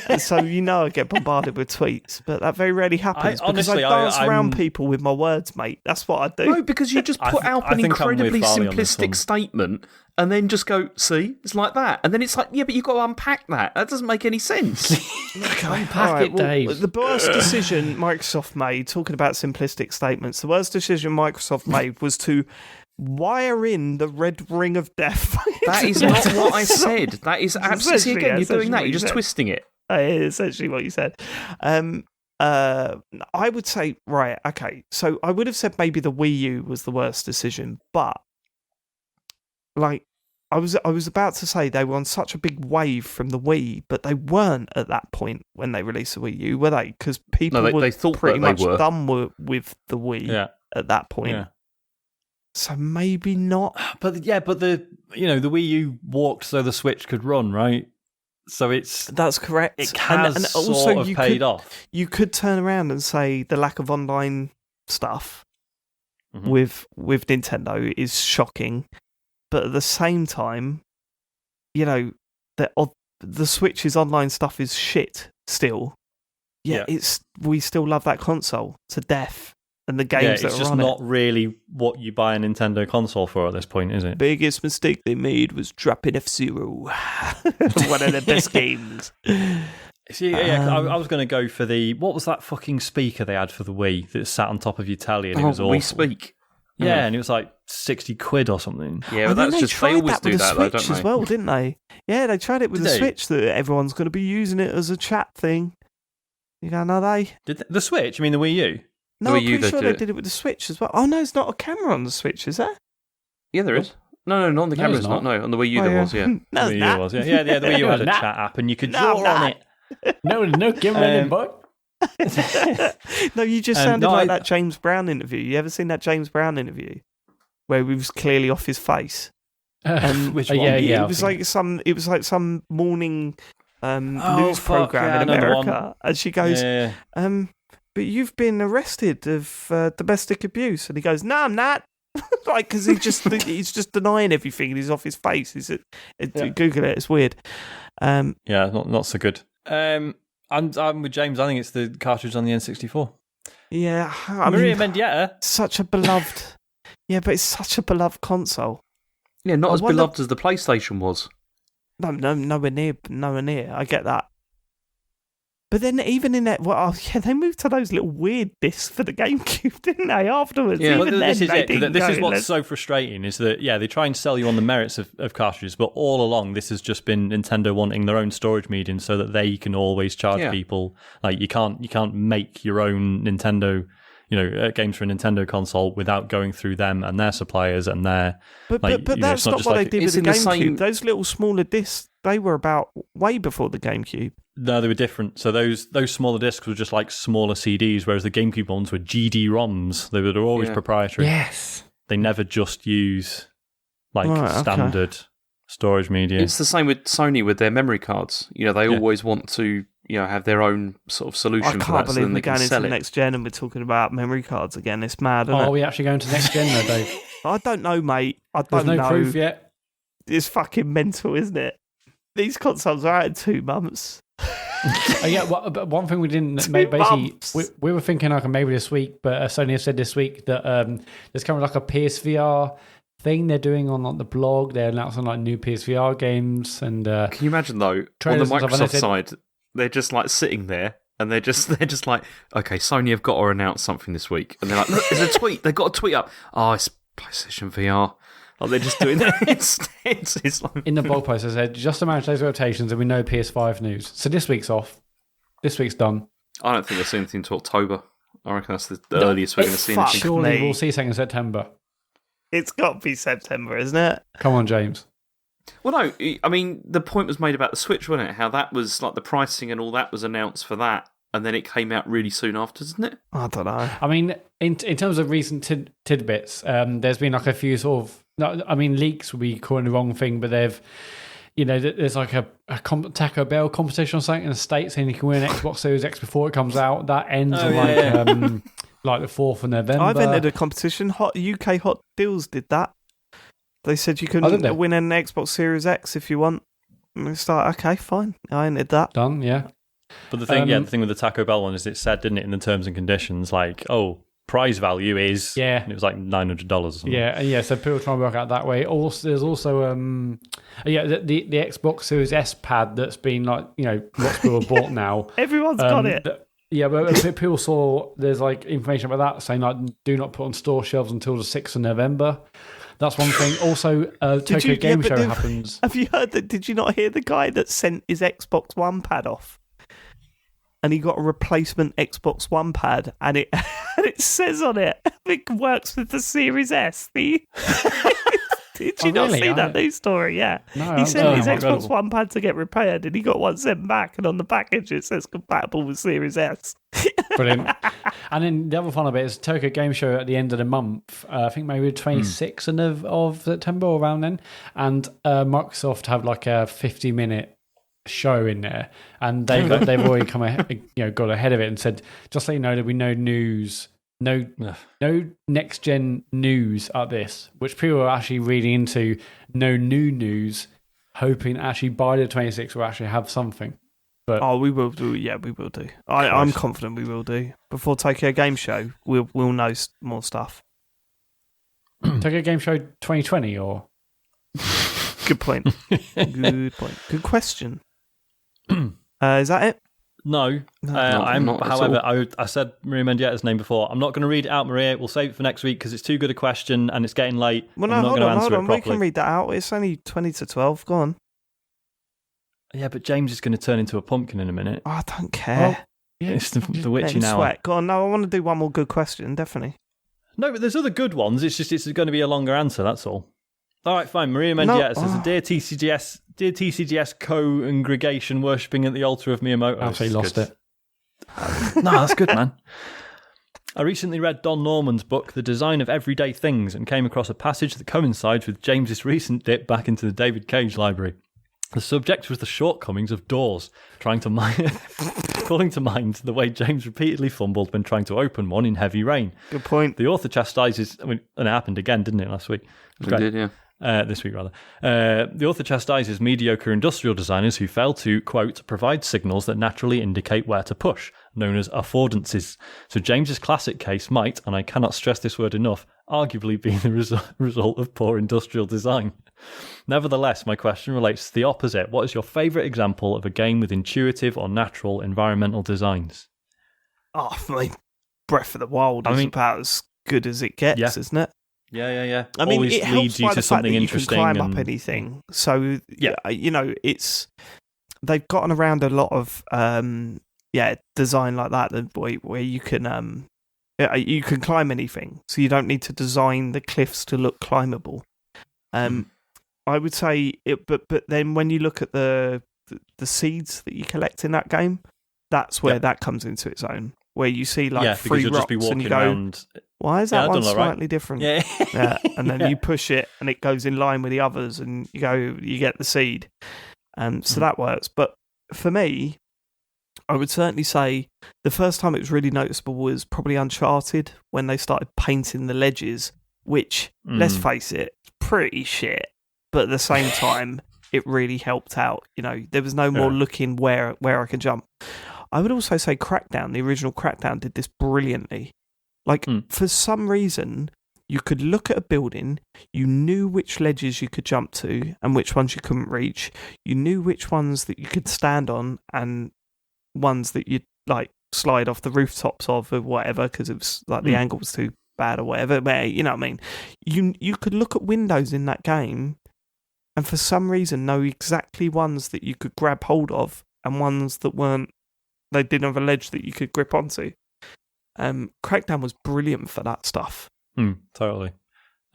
[SPEAKER 2] mean? So I get bombarded with tweets, but that very rarely happens because I dance around people with my words, mate. That's what I do.
[SPEAKER 4] No, because you just put out an incredibly simplistic statement and then just go, see, it's like that. And then it's like, yeah, but you've got to unpack that. That doesn't make any sense.
[SPEAKER 1] Unpack it, Dave.
[SPEAKER 2] The worst decision Microsoft made, talking about simplistic statements, the worst decision Microsoft made was to wire in the red ring of death.
[SPEAKER 4] That is not what I said. That is absolutely, again, you're doing that. You're just twisting it.
[SPEAKER 2] Essentially what you said. I would say, right, okay, so I would have said maybe the Wii U was the worst decision, but like I was about to say they were on such a big wave from the Wii, but they weren't at that point when they released the Wii U, were they? Because people were pretty much done with the Wii at that point. Yeah. So maybe not.
[SPEAKER 3] But the Wii U walked so the Switch could run, right? So
[SPEAKER 2] that's correct.
[SPEAKER 3] It has and also sort of paid off.
[SPEAKER 2] You could turn around and say the lack of online stuff with Nintendo is shocking, but at the same time, the Switch's online stuff is shit still. Yeah, we still love that console to death. and the games that
[SPEAKER 3] it's
[SPEAKER 2] are
[SPEAKER 3] just
[SPEAKER 2] on
[SPEAKER 3] not
[SPEAKER 2] it.
[SPEAKER 3] really what you buy a Nintendo console for at this point, is it?
[SPEAKER 2] Biggest mistake they made was dropping F-Zero. One of the best games.
[SPEAKER 3] See, I was going to go for what was that fucking speaker they had for the Wii that sat on top of your telly and it was awful?
[SPEAKER 4] We Speak.
[SPEAKER 3] Yeah, and it was like 60 quid or something.
[SPEAKER 4] Yeah, but that's just they always do that, though, don't
[SPEAKER 2] Switch
[SPEAKER 4] they?
[SPEAKER 2] as well, didn't they? Yeah, they tried it with the Switch that everyone's going to be using it as a chat thing. You go, no, they?
[SPEAKER 3] Did the Switch? You mean the Wii U?
[SPEAKER 2] No, I'm pretty sure they did it with the Switch as well. Oh, no, there's not a camera on the Switch, is there?
[SPEAKER 4] Yeah, there is. No, not on the camera. It's not. No, on the Wii U there was. Yeah,
[SPEAKER 2] no,
[SPEAKER 3] the Wii U was. Yeah, the Wii U had a chat app, and you could draw on it.
[SPEAKER 1] No, camera in, boy.
[SPEAKER 2] No, you just sounded like that James Brown interview. You ever seen that James Brown interview where he was clearly off his face?
[SPEAKER 3] Which one?
[SPEAKER 2] Yeah. It was like some morning news program in America, and she goes, "But you've been arrested of domestic abuse," and he goes, "No, I'm not." Like, because he's just denying everything, and he's off his face. Google it; it's weird.
[SPEAKER 3] Not so good. I'm with James. I think it's the cartridge on the N64.
[SPEAKER 2] Yeah,
[SPEAKER 3] Maria Mendieta,
[SPEAKER 2] such a beloved. Yeah, but it's such a beloved console.
[SPEAKER 4] Yeah, not as beloved as the PlayStation was.
[SPEAKER 2] No, nowhere near. I get that. But then even in that, they moved to those little weird discs for the GameCube, didn't they, afterwards?
[SPEAKER 3] Yeah,
[SPEAKER 2] even
[SPEAKER 3] this is it. This is what's so frustrating, is that, they try and sell you on the merits of cartridges, but all along this has just been Nintendo wanting their own storage medium so that they can always charge people. Like, you can't make your own Nintendo, games for a Nintendo console without going through them and their suppliers and their...
[SPEAKER 2] But that's not what they did with the GameCube. Those little smaller discs, they were about way before the GameCube.
[SPEAKER 3] No, they were different. So those smaller discs were just like smaller CDs, whereas the GameCube ones were GD-ROMs. They were always proprietary.
[SPEAKER 1] Yes.
[SPEAKER 3] They never just use standard storage media.
[SPEAKER 4] It's the same with Sony with their memory cards. They always want to have their own sort of solution for that.
[SPEAKER 2] I can't believe we're going into the next gen and we're talking about memory cards again. It's mad, isn't it?
[SPEAKER 1] Are we actually going to next gen though, Dave?
[SPEAKER 2] I don't know, mate.
[SPEAKER 1] There's no proof yet.
[SPEAKER 2] It's fucking mental, isn't it? These consoles are out in 2 months.
[SPEAKER 1] But one thing we didn't basically we were thinking maybe this week, but Sony have said this week that there's kind of like a PSVR thing they're doing on the blog. They're announcing new PSVR games and can
[SPEAKER 4] you imagine though on the Microsoft side they're just sitting there and they're just like, okay, Sony have got to announce something this week, and they're like, look, there's a tweet, they've got a tweet up, it's PlayStation VR. Like, they're just doing that instead. It's like...
[SPEAKER 1] In the blog post, I said, just to manage those rotations, and we know PS5 news. So this week's off. This week's done.
[SPEAKER 4] I don't think we'll see anything until October. I reckon that's the earliest we're going to see anything.
[SPEAKER 1] Surely we'll see something in September.
[SPEAKER 2] It's got to be September, isn't it?
[SPEAKER 1] Come on, James.
[SPEAKER 4] Well, no, I mean, the point was made about the Switch, wasn't it? How that was, the pricing and all that was announced for that, and then it came out really soon after, didn't it?
[SPEAKER 2] I don't know.
[SPEAKER 1] I mean, in terms of recent tidbits, there's been a few sort of... No, I mean, leaks would be calling the wrong thing, but they've, there's a Taco Bell competition or something in the States saying you can win an Xbox Series X before it comes out. That ends on the 4th of November.
[SPEAKER 2] I've entered a competition. UK Hot Deals did that. They said you can win an Xbox Series X if you want. And it's like, okay, fine. I entered that.
[SPEAKER 1] Done, yeah.
[SPEAKER 3] But the thing with the Taco Bell one is it said, didn't it, in the terms and conditions, prize value is... Yeah. And it was $900 or something.
[SPEAKER 1] Yeah, so people try and work out that way. Also, there's also, the Xbox Series S pad that's been, lots of people have bought now.
[SPEAKER 2] Everyone's got it.
[SPEAKER 1] But people saw there's, information about that saying, do not put on store shelves until the 6th of November. That's one thing. Also, Tokyo Game Show happens.
[SPEAKER 2] Have you heard that? Did you not hear the guy that sent his Xbox One pad off? And he got a replacement Xbox One pad, and it says on it, it works with the Series S. Did you not see that news story? Yeah.
[SPEAKER 1] No,
[SPEAKER 2] he sent his Xbox One pad to get repaired, and he got one sent back, and on the package it says compatible with Series S.
[SPEAKER 1] Brilliant. And then the other fun of it is Tokyo Game Show at the end of the month. I think maybe the 26th of September or around then. And Microsoft have a 50-minute show in there, and they've already got ahead of it and said, just so you know, there'll be no news, no next gen news at this, which people are actually reading into no new news, hoping actually by the 26th we'll actually have something. But
[SPEAKER 2] we will do. Yeah, we will do. I'm confident we will do. Before Tokyo Game Show, we'll know more stuff.
[SPEAKER 1] Tokyo Game Show 2020 or?
[SPEAKER 2] Good point. Good point. Good question. Is that it?
[SPEAKER 3] No. However, I said Maria Mendietta's name before. I'm not going to read it out, Maria. We'll save it for next week because it's too good a question and it's getting late.
[SPEAKER 2] Well, no,
[SPEAKER 3] I'm not going to answer it properly.
[SPEAKER 2] We can read that out. It's only 20 to 12. Go on.
[SPEAKER 3] Yeah, but James is going to turn into a pumpkin in a minute.
[SPEAKER 2] Oh, I don't care.
[SPEAKER 3] It's the witching hour.
[SPEAKER 2] Sweat. Go on. No, I want to do one more good question. Definitely.
[SPEAKER 3] No, but there's other good ones. It's just it's going to be a longer answer. That's all. All right, fine. Maria Mendietta says, "Dear TCGS congregation worshipping at the altar of Miyamoto."
[SPEAKER 1] Absolutely lost it.
[SPEAKER 3] No, that's good, man. I recently read Don Norman's book, The Design of Everyday Things, and came across a passage that coincides with James's recent dip back into the David Cage library. The subject was the shortcomings of doors, calling to mind the way James repeatedly fumbled when trying to open one in heavy rain.
[SPEAKER 2] Good point.
[SPEAKER 3] The author chastises, and it happened again, didn't it, last week?
[SPEAKER 4] It did, yeah.
[SPEAKER 3] This week, rather. The author chastises mediocre industrial designers who fail to, quote, provide signals that naturally indicate where to push, known as affordances. So James's classic case might, and I cannot stress this word enough, arguably be the result of poor industrial design. Nevertheless, my question relates to the opposite. What is your favourite example of a game with intuitive or natural environmental designs?
[SPEAKER 2] Oh, my Breath of the Wild is about as good as it gets, isn't it?
[SPEAKER 3] Yeah.
[SPEAKER 2] I mean,
[SPEAKER 3] always
[SPEAKER 2] it helps
[SPEAKER 3] leads you
[SPEAKER 2] by
[SPEAKER 3] to
[SPEAKER 2] the fact
[SPEAKER 3] something
[SPEAKER 2] that you
[SPEAKER 3] interesting.
[SPEAKER 2] can climb up anything. So, it's they've gotten around a lot of design like that where you can climb anything. So you don't need to design the cliffs to look climbable. I would say it, but then when you look at the seeds that you collect in that game, that's where that comes into its own. Where you see free rocks and you go,
[SPEAKER 3] around.
[SPEAKER 2] Why is that one slightly
[SPEAKER 3] right?
[SPEAKER 2] different?
[SPEAKER 3] Yeah.
[SPEAKER 2] And then you push it and it goes in line with the others and you get the seed. So that works. But for me, I would certainly say the first time it was really noticeable was probably Uncharted when they started painting the ledges, which, let's face it, pretty shit. But at the same time, it really helped out. There was no more looking where I could jump. I would also say Crackdown, the original Crackdown, did this brilliantly. For some reason, you could look at a building, you knew which ledges you could jump to and which ones you couldn't reach. You knew which ones that you could stand on and ones that you'd slide off the rooftops of or whatever because it was the angle was too bad or whatever. But, you know what I mean? You could look at windows in that game and for some reason know exactly ones that you could grab hold of and ones that weren't. They didn't have a ledge that you could grip onto. Crackdown was brilliant for that stuff.
[SPEAKER 3] Totally.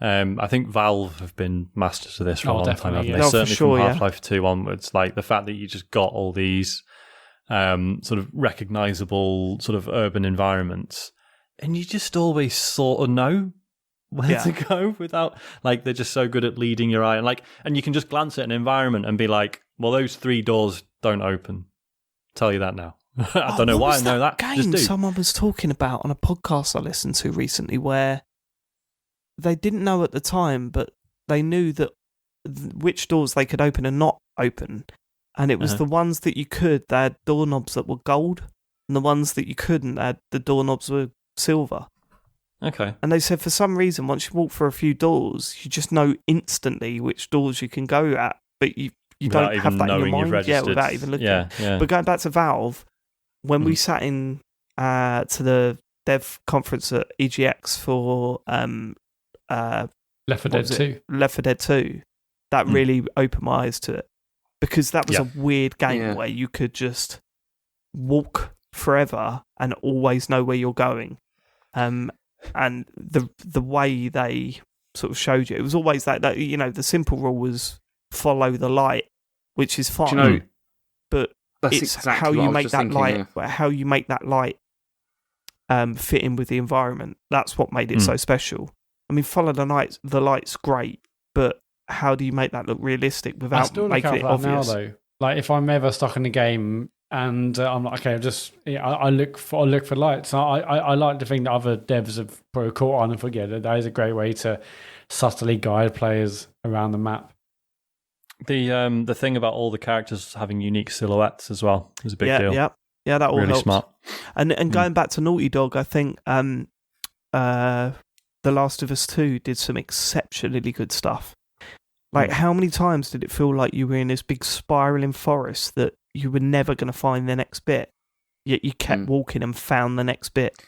[SPEAKER 3] I think Valve have been masters of this for a long time, haven't they?
[SPEAKER 2] No,
[SPEAKER 3] certainly
[SPEAKER 2] sure,
[SPEAKER 3] from Half-Life 2 onwards. The fact that you just got all these sort of recognisable sort of urban environments and you just always sort of know where to go without, they're just so good at leading your eye. And you can just glance at an environment and be like, well, those 3 doors don't open. Tell you that now. I don't know why I know that.
[SPEAKER 2] Game
[SPEAKER 3] just do.
[SPEAKER 2] Someone was talking about on a podcast I listened to recently where they didn't know at the time, but they knew that which doors they could open and not open. And it was the ones that you could, they had doorknobs that were gold, and the ones that you couldn't, the doorknobs were silver.
[SPEAKER 3] Okay.
[SPEAKER 2] And they said for some reason, once you walk through a few doors, you just know instantly which doors you can go at, but you don't have that in your mind. Without even looking.
[SPEAKER 3] Yeah.
[SPEAKER 2] But going back to Valve, when we sat in to the dev conference at EGX for
[SPEAKER 1] Left 4 Dead 2.
[SPEAKER 2] Left 4 Dead 2, that really opened my eyes to it. Because that was a weird game where you could just walk forever and always know where you're going. And the way they sort of showed you, it was always that the simple rule was follow the light, which is fine. But it's
[SPEAKER 4] exactly
[SPEAKER 2] how you make that
[SPEAKER 4] thinking,
[SPEAKER 2] light, how you make that light fit in with the environment. That's what made it so special. I mean, follow the light. The light's great, but how do you make that look realistic without making it obvious?
[SPEAKER 1] Now, though, if I'm ever stuck in a game and I'm like, okay, I look for lights. I like to think that other devs have probably caught on and forget that is a great way to subtly guide players around the map.
[SPEAKER 3] The thing about all the characters having unique silhouettes as well is a big deal.
[SPEAKER 2] Yeah, that all
[SPEAKER 3] really
[SPEAKER 2] helps.
[SPEAKER 3] Smart.
[SPEAKER 2] And going back to Naughty Dog, I think The Last of Us 2 did some exceptionally good stuff. Like, how many times did it feel like you were in this big spiraling forest that you were never going to find the next bit, yet you kept walking and found the next bit?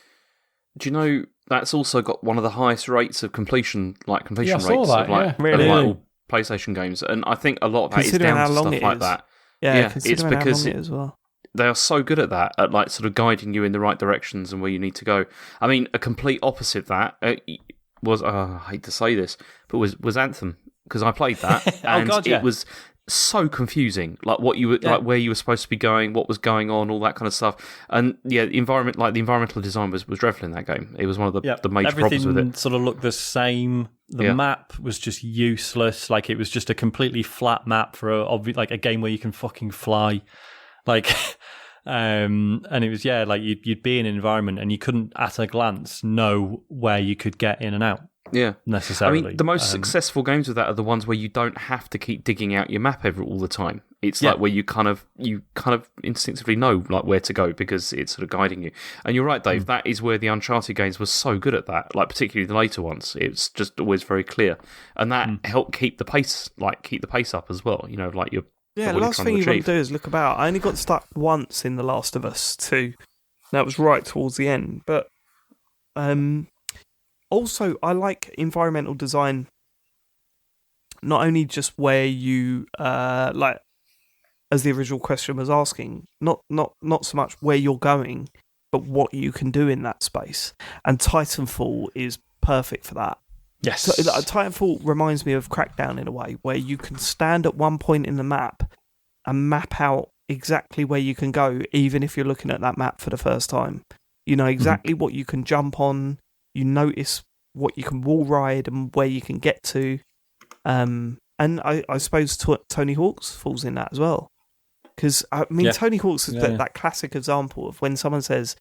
[SPEAKER 4] Do you know that's also got one of the highest rates of completion rates of
[SPEAKER 2] Really?
[SPEAKER 4] all PlayStation games, and I think a lot of that is down to stuff like that.
[SPEAKER 2] Yeah,
[SPEAKER 4] it's because
[SPEAKER 2] how long it is as well.
[SPEAKER 4] They are so good at that, at like sort of guiding you in the right directions and where you need to go. I mean, a complete opposite of that was I hate to say this, but was Anthem, because I played that and it was so confusing, like what you were, like where you were supposed to be going, what was going on, all that kind of stuff. And the environmental design was dreadful in that game. It was one of the major problems with it.
[SPEAKER 3] Everything sort of looked the same. The map was just useless. Like, it was just a completely flat map for a game where you can fucking fly. Like, and it was like you'd be in an environment and you couldn't at a glance know where you could get in and out.
[SPEAKER 4] Yeah,
[SPEAKER 3] necessarily.
[SPEAKER 4] I mean, the most successful games with that are the ones where you don't have to keep digging out your map all the time. It's like where you kind of instinctively know like where to go because it's sort of guiding you. And you're right, Dave. That is where the Uncharted games were so good at that. Like, particularly the later ones, it's just always very clear, and that helped keep the pace up as well. You know, like you're.
[SPEAKER 2] Yeah, the last thing you want to do is look about. I only got stuck once in The Last of Us 2. That was right towards the end. But also, I like environmental design, not only just where you, like, as the original question was asking, not so much where you're going, but what you can do in that space. And Titanfall is perfect for that.
[SPEAKER 3] Yes.
[SPEAKER 2] So, Titanfall reminds me of Crackdown in a way, where you can stand at one point in the map and map out exactly where you can go, even if you're looking at that map for the first time. You know exactly what you can jump on, you notice what you can wall ride and where you can get to. And I suppose Tony Hawk's falls in that as well. Because, I mean, Tony Hawk's is that classic example of when someone says,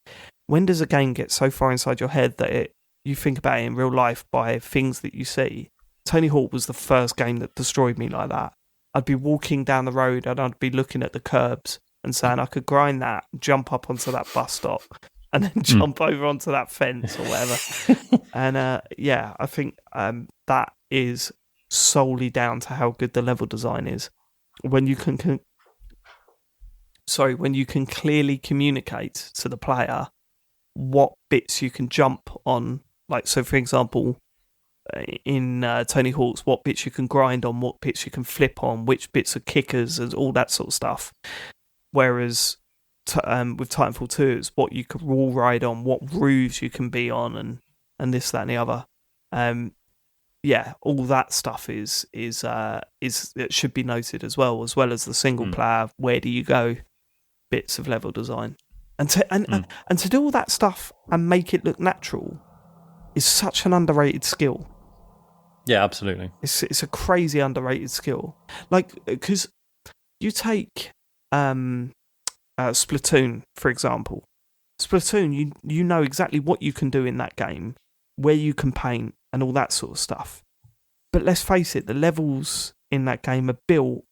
[SPEAKER 2] when does a game get so far inside your head that you think about it in real life by things that you see? Tony Hawk was the first game that destroyed me like that. I'd be walking down the road and I'd be looking at the curbs and saying I could grind that, jump up onto that bus stop, and then jump over onto that fence or whatever. And I think that is solely down to how good the level design is. When you can when you can clearly communicate to the player what bits you can jump on. Like, so for example, in Tony Hawk's, what bits you can grind on, what bits you can flip on, which bits are kickers, and all that sort of stuff. Whereas with Titanfall 2, it's what you can wall ride on, what roofs you can be on, and this, that, and the other. All that stuff is it should be noted as well as the single player. Where do you go? Bits of level design, and to do all that stuff and make it look natural is such an underrated skill.
[SPEAKER 3] Yeah, absolutely.
[SPEAKER 2] It's a crazy underrated skill. Like, because you take Splatoon, for example. Splatoon, you know exactly what you can do in that game, where you can paint and all that sort of stuff. But let's face it, the levels in that game are built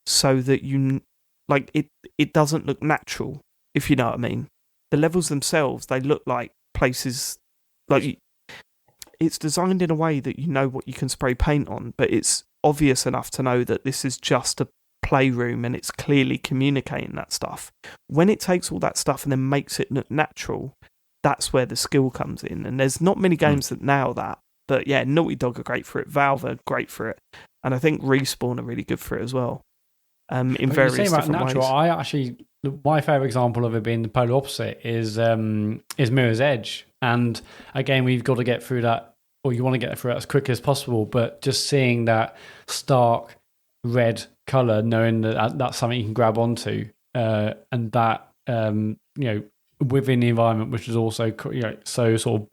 [SPEAKER 2] so that it doesn't look natural, if you know what I mean. The levels themselves, they look like places, like, it's designed in a way that you know what you can spray paint on, but it's obvious enough to know that this is just a playroom and it's clearly communicating that stuff. When it takes all that stuff and then makes it look natural, that's where the skill comes in. And there's not many games that nail that. But yeah, Naughty Dog are great for it. Valve are great for it. And I think Respawn are really good for it as well. In various different
[SPEAKER 1] natural, ways. My favourite example of it being the polar opposite is Mirror's Edge. And again, we've got to get through that, or you want to get through it as quick as possible. But just seeing that stark red colour, knowing that that's something you can grab onto, and that within the environment, which is also so sort of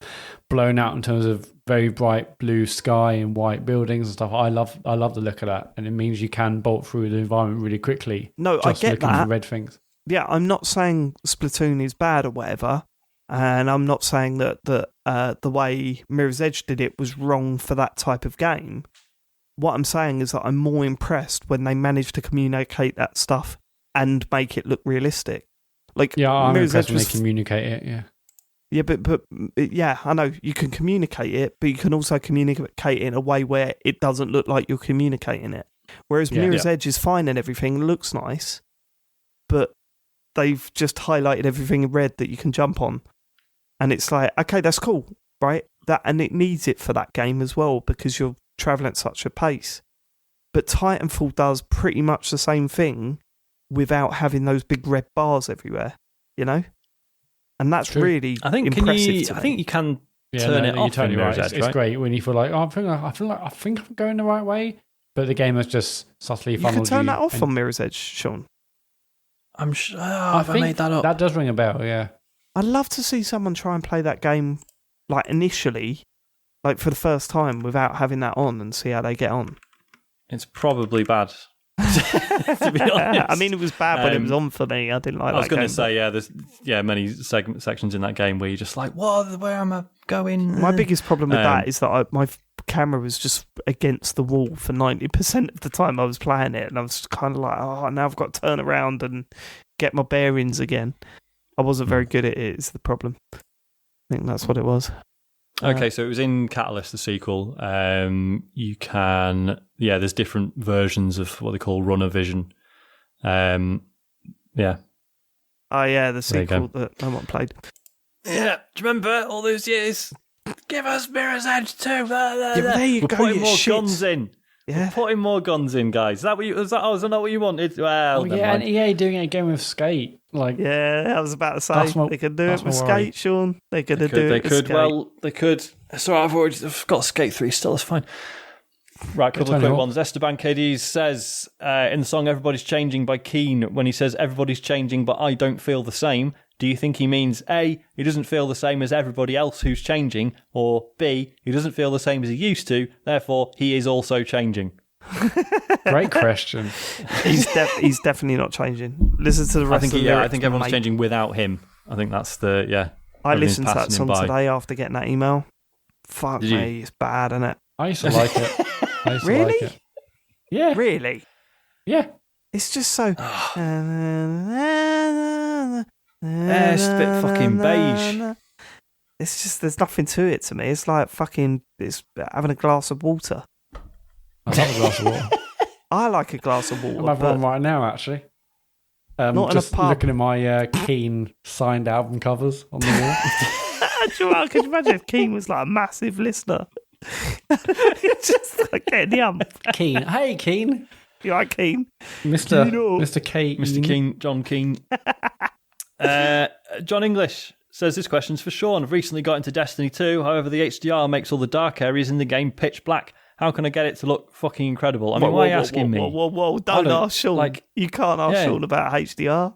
[SPEAKER 1] blown out in terms of very bright blue sky and white buildings and stuff. I love the look of that, and it means you can bolt through the environment really quickly.
[SPEAKER 2] No, I get
[SPEAKER 1] looking
[SPEAKER 2] that.
[SPEAKER 1] For red things.
[SPEAKER 2] Yeah, I'm not saying Splatoon is bad or whatever, and I'm not saying that the way Mirror's Edge did it was wrong for that type of game. what I'm saying is that I'm more impressed when they manage to communicate that stuff and make it look realistic. Like,
[SPEAKER 1] Yeah, I'm
[SPEAKER 2] Mirror's
[SPEAKER 1] impressed
[SPEAKER 2] Edge
[SPEAKER 1] when they communicate it, yeah.
[SPEAKER 2] Yeah, but yeah, I know you can communicate it, but you can also communicate it in a way where it doesn't look like you're communicating it. Whereas Mirror's Edge is fine and everything, looks nice, but they've just highlighted everything in red that you can jump on. And it's like, okay, that's cool, right? And it needs it for that game as well because you're travelling at such a pace. But Titanfall does pretty much the same thing without having those big red bars everywhere, you know? And that's really impressive.
[SPEAKER 3] I think you can
[SPEAKER 1] Yeah,
[SPEAKER 3] turn it
[SPEAKER 1] you're
[SPEAKER 3] off.
[SPEAKER 1] totally
[SPEAKER 3] in
[SPEAKER 1] right.
[SPEAKER 3] Mirror's Edge,
[SPEAKER 1] It's great when you feel like, oh, I think I'm going the right way, but the game has just subtly
[SPEAKER 2] You
[SPEAKER 1] funneled
[SPEAKER 2] can turn that off
[SPEAKER 1] and-
[SPEAKER 2] on Mirror's Edge, Sean.
[SPEAKER 3] I'm sure.
[SPEAKER 1] I
[SPEAKER 3] I made that up.
[SPEAKER 1] That does ring a bell, yeah.
[SPEAKER 2] I'd love to see someone try and play that game, like initially, like for the first time, without having that on, and see how they get on.
[SPEAKER 3] It's probably bad. To be honest,
[SPEAKER 2] I mean, it was bad when it was on for me. I didn't like.
[SPEAKER 3] I was
[SPEAKER 2] going to
[SPEAKER 3] say, there's many sections in that game where you're just like, what? Where am I going?
[SPEAKER 2] My biggest problem with that is that my camera was just against the wall for 90% of the time I was playing it, and I was kind of like, oh, now I've got to turn around and get my bearings again. I wasn't very good at it, is the problem. I think that's what it was.
[SPEAKER 3] Okay, so it was in Catalyst, the sequel. You can, there's different versions of what they call runner vision.
[SPEAKER 2] Oh, yeah, the sequel that no one played.
[SPEAKER 3] Yeah, do you remember all those years? Give us Mirror's Edge too.
[SPEAKER 2] Yeah, but there you
[SPEAKER 3] We're
[SPEAKER 2] go,
[SPEAKER 3] putting
[SPEAKER 2] you
[SPEAKER 3] more
[SPEAKER 2] shit.
[SPEAKER 3] guns in.
[SPEAKER 2] Yeah.
[SPEAKER 3] We're putting more guns in, guys. Is that what you? Is that not what you wanted? Well, never
[SPEAKER 1] yeah,
[SPEAKER 3] mind.
[SPEAKER 1] and EA doing it again with Skate. Like,
[SPEAKER 2] Yeah, I was about to say
[SPEAKER 1] That's my-
[SPEAKER 2] they could do
[SPEAKER 1] that's
[SPEAKER 2] it with
[SPEAKER 1] my worry.
[SPEAKER 2] Skate, Sean. They're going to do
[SPEAKER 3] They
[SPEAKER 2] it with
[SPEAKER 3] could.
[SPEAKER 2] Skate.
[SPEAKER 3] Well, they could. Sorry, I've got Skate 3 still. It's fine. Right, couple of
[SPEAKER 1] Tony
[SPEAKER 3] quick
[SPEAKER 1] Hawk.
[SPEAKER 3] ones. Esteban KD says in the song "Everybody's Changing" by Keane, when he says "Everybody's changing, but I don't feel the same." Do you think he means A, he doesn't feel the same as everybody else who's changing, or B, he doesn't feel the same as he used to, therefore he is also changing?
[SPEAKER 1] great question.
[SPEAKER 2] He's definitely not changing. Listen to the rest of the lyrics.
[SPEAKER 3] I think everyone's
[SPEAKER 2] mate.
[SPEAKER 3] changing without him. I think that's the
[SPEAKER 2] I
[SPEAKER 3] everything's
[SPEAKER 2] listened to that
[SPEAKER 3] passing
[SPEAKER 2] song
[SPEAKER 3] him by.
[SPEAKER 2] today after getting that email. Fuck
[SPEAKER 3] Did you?
[SPEAKER 2] me, it's bad, isn't it?
[SPEAKER 1] I used to like it. I used to
[SPEAKER 2] Really?
[SPEAKER 1] like it. Yeah.
[SPEAKER 2] Really?
[SPEAKER 1] Yeah.
[SPEAKER 2] It's just so.
[SPEAKER 3] It's a bit fucking beige.
[SPEAKER 2] It's just, there's nothing to it to me. It's like fucking, it's having a glass of water.
[SPEAKER 1] I love a glass of water.
[SPEAKER 2] I like a glass of water.
[SPEAKER 1] I'm having one right now, actually.
[SPEAKER 2] Not in a
[SPEAKER 1] just
[SPEAKER 2] pub.
[SPEAKER 1] looking at my Keen signed album covers on the wall.
[SPEAKER 2] Could you imagine if Keen was like a massive listener? Just like getting the
[SPEAKER 1] Keen. Hey, Keen.
[SPEAKER 2] You like Keen?
[SPEAKER 1] Mr. K.
[SPEAKER 3] Mr. Keane, John Keane. John English says this question's for Sean. I've recently got into Destiny 2. However, the HDR makes all the dark areas in the game pitch black. How can I get it to look fucking incredible? I mean, why are you asking me?
[SPEAKER 2] Whoa. Don't ask Sean. You can't ask Sean about HDR.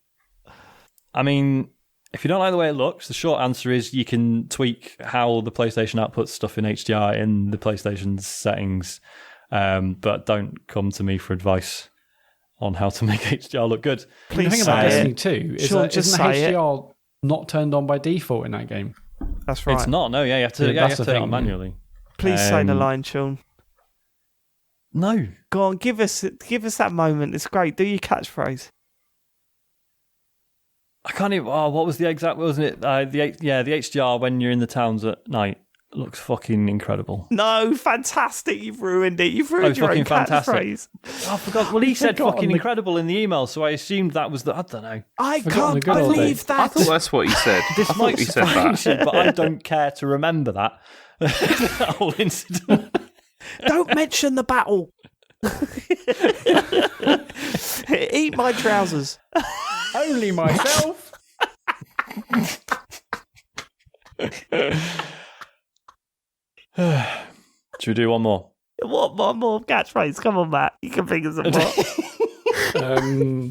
[SPEAKER 3] I mean, if you don't like the way it looks, the short answer is you can tweak how the PlayStation outputs stuff in HDR in the PlayStation's settings. But don't come to me for advice on how to make HDR look good.
[SPEAKER 1] The thing about Destiny 2 is
[SPEAKER 2] Sean,
[SPEAKER 1] that
[SPEAKER 2] just
[SPEAKER 1] isn't the
[SPEAKER 2] say it.
[SPEAKER 1] HDR not turned on by default in that game?
[SPEAKER 2] That's right.
[SPEAKER 3] It's not, no, you have to,
[SPEAKER 1] Yeah,
[SPEAKER 3] you
[SPEAKER 1] that's
[SPEAKER 3] have to
[SPEAKER 1] the
[SPEAKER 3] turn it
[SPEAKER 1] thing,
[SPEAKER 3] on
[SPEAKER 1] yeah.
[SPEAKER 3] manually.
[SPEAKER 2] Please say the line, Sean.
[SPEAKER 3] No.
[SPEAKER 2] Go on, give us that moment. It's great. Do your catchphrase.
[SPEAKER 3] I can't even. Oh, what was the exact? Wasn't it? The HDR when you're in the towns at night looks fucking incredible.
[SPEAKER 2] No, fantastic. You've ruined it. You've ruined
[SPEAKER 3] it's
[SPEAKER 2] your own
[SPEAKER 3] fucking fantastic.
[SPEAKER 2] catchphrase.
[SPEAKER 3] I forgot. Well, he said
[SPEAKER 1] forgotten
[SPEAKER 3] fucking
[SPEAKER 1] the-
[SPEAKER 3] incredible in the email, so I assumed that was the. I don't know.
[SPEAKER 2] I
[SPEAKER 1] Forgotten the
[SPEAKER 2] can't
[SPEAKER 1] good old
[SPEAKER 2] believe
[SPEAKER 1] days.
[SPEAKER 2] that.
[SPEAKER 4] I thought that's what he said.
[SPEAKER 3] This
[SPEAKER 4] I thought
[SPEAKER 3] might
[SPEAKER 4] he said that.
[SPEAKER 3] surprise you, but I don't care to remember that. That whole incident.
[SPEAKER 2] Don't mention the battle. Eat my trousers.
[SPEAKER 1] Only myself.
[SPEAKER 3] Should we do one more?
[SPEAKER 2] What more catchphrase? Come on, Matt. You can think of some more.
[SPEAKER 1] No.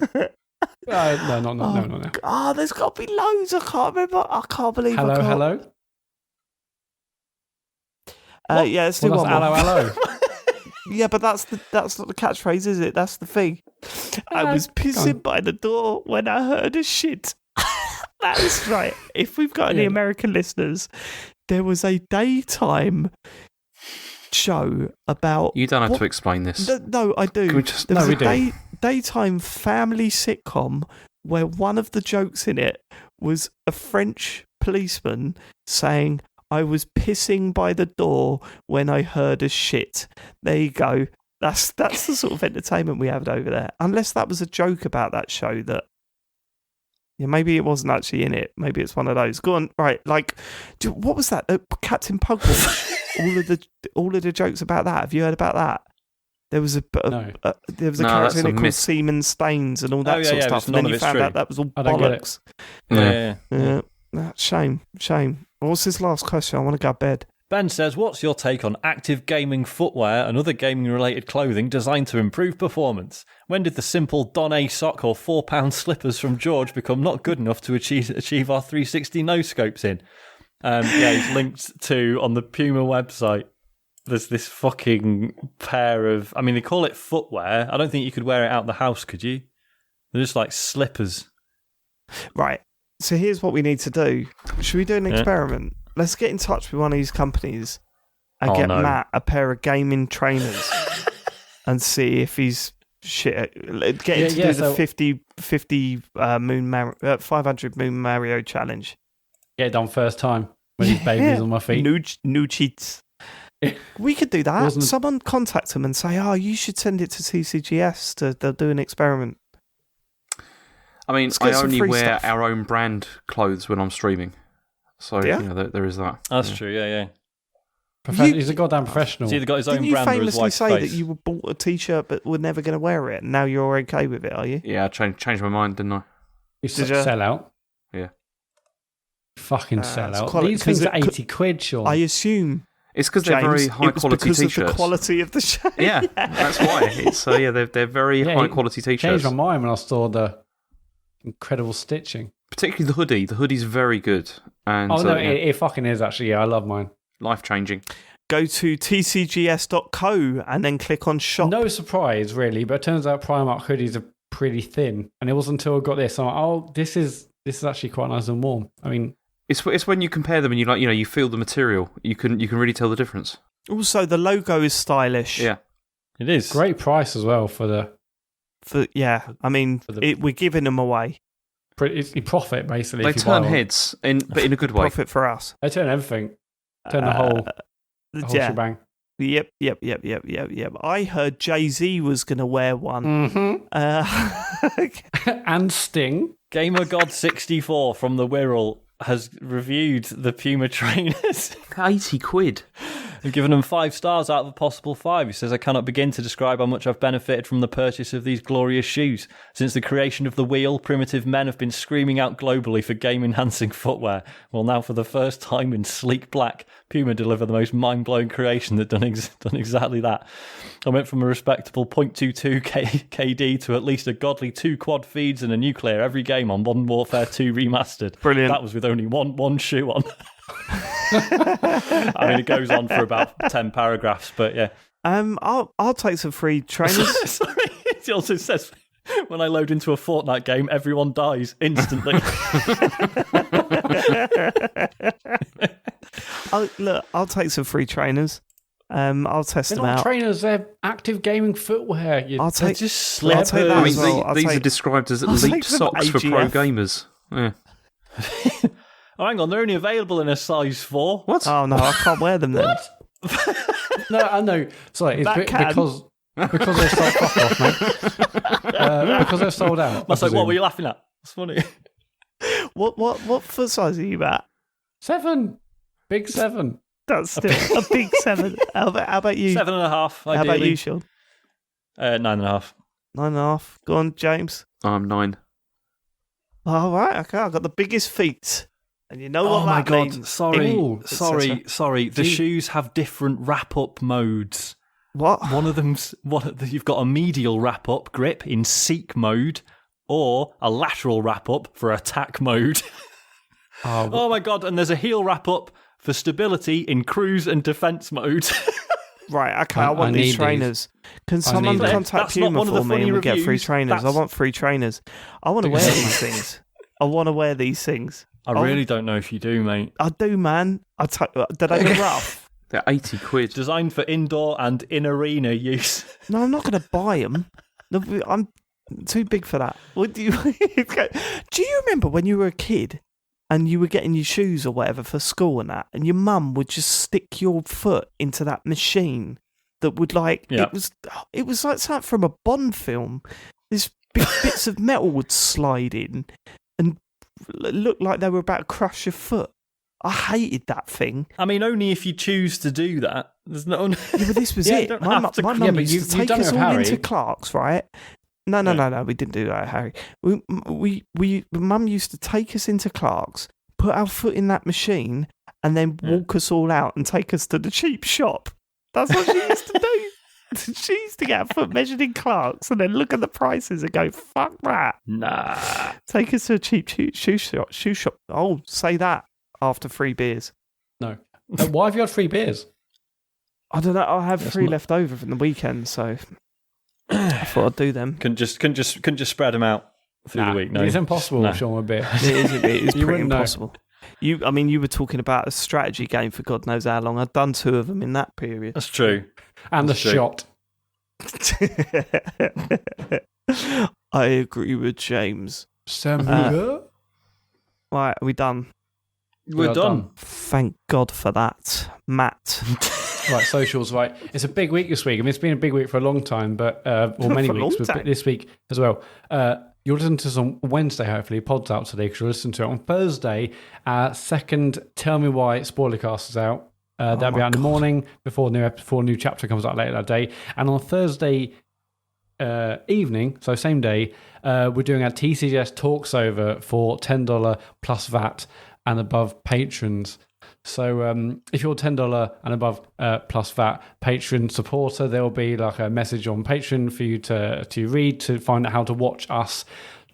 [SPEAKER 2] Oh, there's got to be loads. I can't remember. I can't believe I
[SPEAKER 1] Hello,
[SPEAKER 2] can't.
[SPEAKER 1] hello.
[SPEAKER 2] Yeah, let's do
[SPEAKER 1] Well,
[SPEAKER 2] one
[SPEAKER 1] that's
[SPEAKER 2] more.
[SPEAKER 1] hello, hello.
[SPEAKER 2] Yeah, but that's not the catchphrase, is it? That's the thing. I was pissing by the door when I heard a shit. That is right. If we've got any
[SPEAKER 1] Yeah.
[SPEAKER 2] American listeners, there was a daytime show about...
[SPEAKER 4] You don't have to explain this.
[SPEAKER 2] No, I do.
[SPEAKER 4] Can we just...
[SPEAKER 2] There was
[SPEAKER 1] No,
[SPEAKER 2] a
[SPEAKER 1] we do.
[SPEAKER 2] daytime family sitcom where one of the jokes in it was a French policeman saying, "I was pissing by the door when I heard a shit." There you go. That's the sort of entertainment we have over there. Unless that was a joke about that show that... Yeah, maybe it wasn't actually in it. Maybe it's one of those. Go on, right? Like, what was that? Captain Pugwash. all of the jokes about that. Have you heard about that? There was a character in it called Seaman Staines and all that sort of stuff. And then you found out that was all bollocks.
[SPEAKER 3] Yeah.
[SPEAKER 2] Shame. What's his last question? I want to go to bed.
[SPEAKER 3] Ben says, what's your take on active gaming footwear and other gaming-related clothing designed to improve performance? When did the simple Don A sock or £4 slippers from George become not good enough to achieve our 360 no-scopes in? He's linked to, on the Puma website, there's this fucking pair of... I mean, they call it footwear. I don't think you could wear it out the house, could you? They're just like slippers.
[SPEAKER 2] Right. So here's what we need to do. Should we do an experiment? Let's get in touch with one of these companies and get Matt a pair of gaming trainers and see if he's shit. Get him to do the 50 500 Moon Mario challenge.
[SPEAKER 1] Get it done first time when his baby's on my feet.
[SPEAKER 2] New cheats. We could do that. Someone contact them and say, you should send it to TCGS. They'll do an experiment.
[SPEAKER 4] I mean, I only wear our own brand clothes when I'm streaming. So, there is that.
[SPEAKER 3] That's true, yeah.
[SPEAKER 1] He's a goddamn professional.
[SPEAKER 3] He's either got his own
[SPEAKER 2] brand
[SPEAKER 3] or his
[SPEAKER 2] Didn't you famously
[SPEAKER 3] wife's
[SPEAKER 2] say
[SPEAKER 3] face.
[SPEAKER 2] that you bought a T-shirt but were never going to wear it, and now you're okay with it, are you?
[SPEAKER 4] Yeah, I changed my mind, didn't I?
[SPEAKER 1] You sell out.
[SPEAKER 4] Yeah.
[SPEAKER 1] Fucking sell out. These things are 80 quid, Sean.
[SPEAKER 2] I assume...
[SPEAKER 4] It's because they're very high-quality T-shirts.
[SPEAKER 2] Because of the quality of the shirt.
[SPEAKER 4] Yeah, that's why. It's they're very high-quality T-shirts.
[SPEAKER 1] Changed my mind when I saw the incredible stitching.
[SPEAKER 4] Particularly the hoodie. The hoodie's very good. And,
[SPEAKER 1] it fucking is, actually. Yeah, I love mine.
[SPEAKER 4] Life-changing.
[SPEAKER 2] Go to tcgs.co and then click on shop.
[SPEAKER 1] No surprise, really, but it turns out Primark hoodies are pretty thin. And it wasn't until I got this, I'm like, this is actually quite nice and warm. I mean...
[SPEAKER 4] It's when you compare them and you feel the material. You can really tell the difference.
[SPEAKER 2] Also, the logo is stylish.
[SPEAKER 4] Yeah,
[SPEAKER 3] it is.
[SPEAKER 1] Great price as well
[SPEAKER 2] we're giving them away.
[SPEAKER 1] It's profit, basically.
[SPEAKER 4] They turn heads, but in a good way.
[SPEAKER 2] Profit for us.
[SPEAKER 1] They turn everything. Turn the whole shebang.
[SPEAKER 2] Yep. I heard Jay-Z was going to wear one.
[SPEAKER 1] Mm-hmm. And Sting.
[SPEAKER 3] GamerGod64 from the Wirral has reviewed the Puma trainers.
[SPEAKER 4] 80 quid.
[SPEAKER 3] I've given them 5 stars out of a possible 5. He says, I cannot begin to describe how much I've benefited from the purchase of these glorious shoes. Since the creation of the wheel, primitive men have been screaming out globally for game-enhancing footwear. Well, now for the first time in sleek black, Puma deliver the most mind-blowing creation that done exactly that. I went from a respectable 0.22 KD to at least a godly 2 quad feeds and a nuclear every game on Modern Warfare 2 Remastered.
[SPEAKER 2] Brilliant.
[SPEAKER 3] That was with only one shoe on. I mean, it goes on for about 10 paragraphs, but yeah.
[SPEAKER 2] I'll take some free trainers.
[SPEAKER 3] Sorry, it also says when I load into a Fortnite game, everyone dies instantly.
[SPEAKER 2] I'll take some free trainers. I'll test
[SPEAKER 1] they're
[SPEAKER 2] them
[SPEAKER 1] not
[SPEAKER 2] out.
[SPEAKER 1] Trainers, they're active gaming footwear.
[SPEAKER 2] I'll take
[SPEAKER 3] just slippers.
[SPEAKER 2] I'll take that
[SPEAKER 4] I mean,
[SPEAKER 2] as well.
[SPEAKER 4] these are described as elite socks for pro gamers. Yeah.
[SPEAKER 3] Oh, hang on, they're only available in a size 4.
[SPEAKER 4] What?
[SPEAKER 2] Oh no, I can't wear them then.
[SPEAKER 1] No, I know. Sorry, it's because they're sold off, mate. Because they're sold out.
[SPEAKER 3] I was like, what were you laughing at? It's funny.
[SPEAKER 2] What foot size are you at?
[SPEAKER 1] 7. Big 7.
[SPEAKER 2] That's still a big 7. How about you?
[SPEAKER 3] 7.5. Ideally.
[SPEAKER 2] How about you, Sean?
[SPEAKER 3] 9.5.
[SPEAKER 2] 9.5. Go on, James.
[SPEAKER 4] I'm 9.
[SPEAKER 2] All right, okay. I've got the biggest feet. And you know what
[SPEAKER 3] oh my
[SPEAKER 2] that
[SPEAKER 3] god!
[SPEAKER 2] means.
[SPEAKER 3] Sorry. The shoes have different wrap-up modes.
[SPEAKER 2] What?
[SPEAKER 3] One of them's you've got a medial wrap-up grip in seek mode, or a lateral wrap-up for attack mode. Oh my god! And there's a heel wrap-up for stability in cruise and defense mode.
[SPEAKER 2] Right, okay, I want these trainers. Can someone contact Puma for me and we get free trainers? I want free trainers. I want to wear these things. I want to wear these things.
[SPEAKER 3] I really don't know if you do, mate.
[SPEAKER 2] I do, man. Did I look rough?
[SPEAKER 4] They're 80 quid.
[SPEAKER 3] Designed for indoor and in-arena use.
[SPEAKER 2] No, I'm not going to buy them. No, I'm too big for that. What do you? Do you remember when you were a kid and you were getting your shoes or whatever for school and that, and your mum would just stick your foot into that machine that would it was like something from a Bond film. These big bits of metal would slide in and look like they were about to crush your foot. I hated that thing.
[SPEAKER 3] I mean, only if you choose to do that. There's no.
[SPEAKER 2] Yeah, but this was it. My mum used to take us all into Clark's, right? No, we didn't do that, Harry. Mum used to take us into Clark's, put our foot in that machine, and then walk us all out and take us to the cheap shop. That's what she used to do. She used to get her foot measured in Clark's and then look at the prices and go, fuck that.
[SPEAKER 3] Nah.
[SPEAKER 2] Take us to a cheap shoe shop. Oh, say that after 3 beers.
[SPEAKER 1] No. Why have you had 3 beers?
[SPEAKER 2] I don't know. I have 3 left over from the weekend, so I thought I'd do them.
[SPEAKER 3] Couldn't just spread them out through the week. No,
[SPEAKER 1] it's impossible. Sean, with beer.
[SPEAKER 2] It is pretty impossible. You were talking about a strategy game for God knows how long. I'd done 2 of them in that period.
[SPEAKER 3] That's true.
[SPEAKER 1] And the shot.
[SPEAKER 2] I agree with James.
[SPEAKER 1] Right,
[SPEAKER 2] are we done?
[SPEAKER 3] We're done.
[SPEAKER 2] Thank God for that, Matt.
[SPEAKER 1] Right, socials, right. It's a big week this week. I mean, it's been a big week for a long time, but many weeks, but this week as well. You'll listen to this on Wednesday, hopefully. Pod's out today because you'll listen to it on Thursday. Second Tell Me Why Spoilercast is out. That'll be out in the morning before new chapter comes out later that day. And on Thursday evening, so same day, we're doing our TCGS Talks Over for $10 plus VAT and above patrons. So if you're $10 and above plus VAT Patreon supporter, there will be like a message on Patreon for you to read to find out how to watch us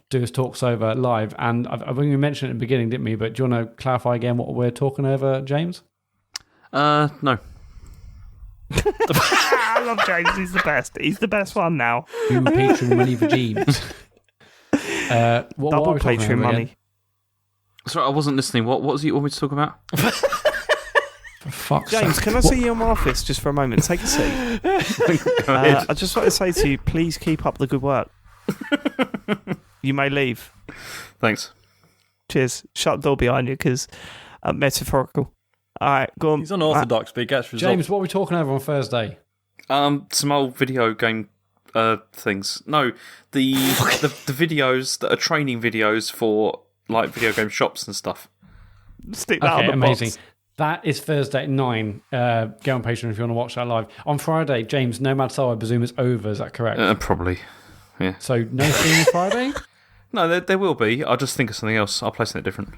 [SPEAKER 1] do this Talks Over live. And I think we mentioned it in the beginning, didn't we? But do you want to clarify again what we're talking over, James?
[SPEAKER 4] No.
[SPEAKER 2] I love James. He's the best. He's the best one now.
[SPEAKER 1] You Patreon money for James.
[SPEAKER 2] Double Patreon money.
[SPEAKER 4] Again? Sorry, I wasn't listening. What was it you want me to talk about?
[SPEAKER 1] For fuck's
[SPEAKER 2] James,
[SPEAKER 1] sake.
[SPEAKER 2] can I see your office just for a moment? Take a seat. I just want to say to you, please keep up the good work. You may leave.
[SPEAKER 4] Thanks.
[SPEAKER 2] Cheers. Shut the door behind you because metaphorical. All right, go on.
[SPEAKER 3] He's unorthodox, but he gets results.
[SPEAKER 1] James, what are we talking over on Thursday?
[SPEAKER 4] Some old video game things. No, the videos that are training videos for like video game shops and stuff.
[SPEAKER 2] Stick that on the
[SPEAKER 1] amazing.
[SPEAKER 2] box.
[SPEAKER 1] That is Thursday at 9. Go on Patreon if you want to watch that live. On Friday, James, Nomad Soul, I presume, is over. Is that correct?
[SPEAKER 4] Probably. Yeah.
[SPEAKER 1] So no stream on Friday?
[SPEAKER 4] No, there will be. I'll just think of something else. I'll play something different.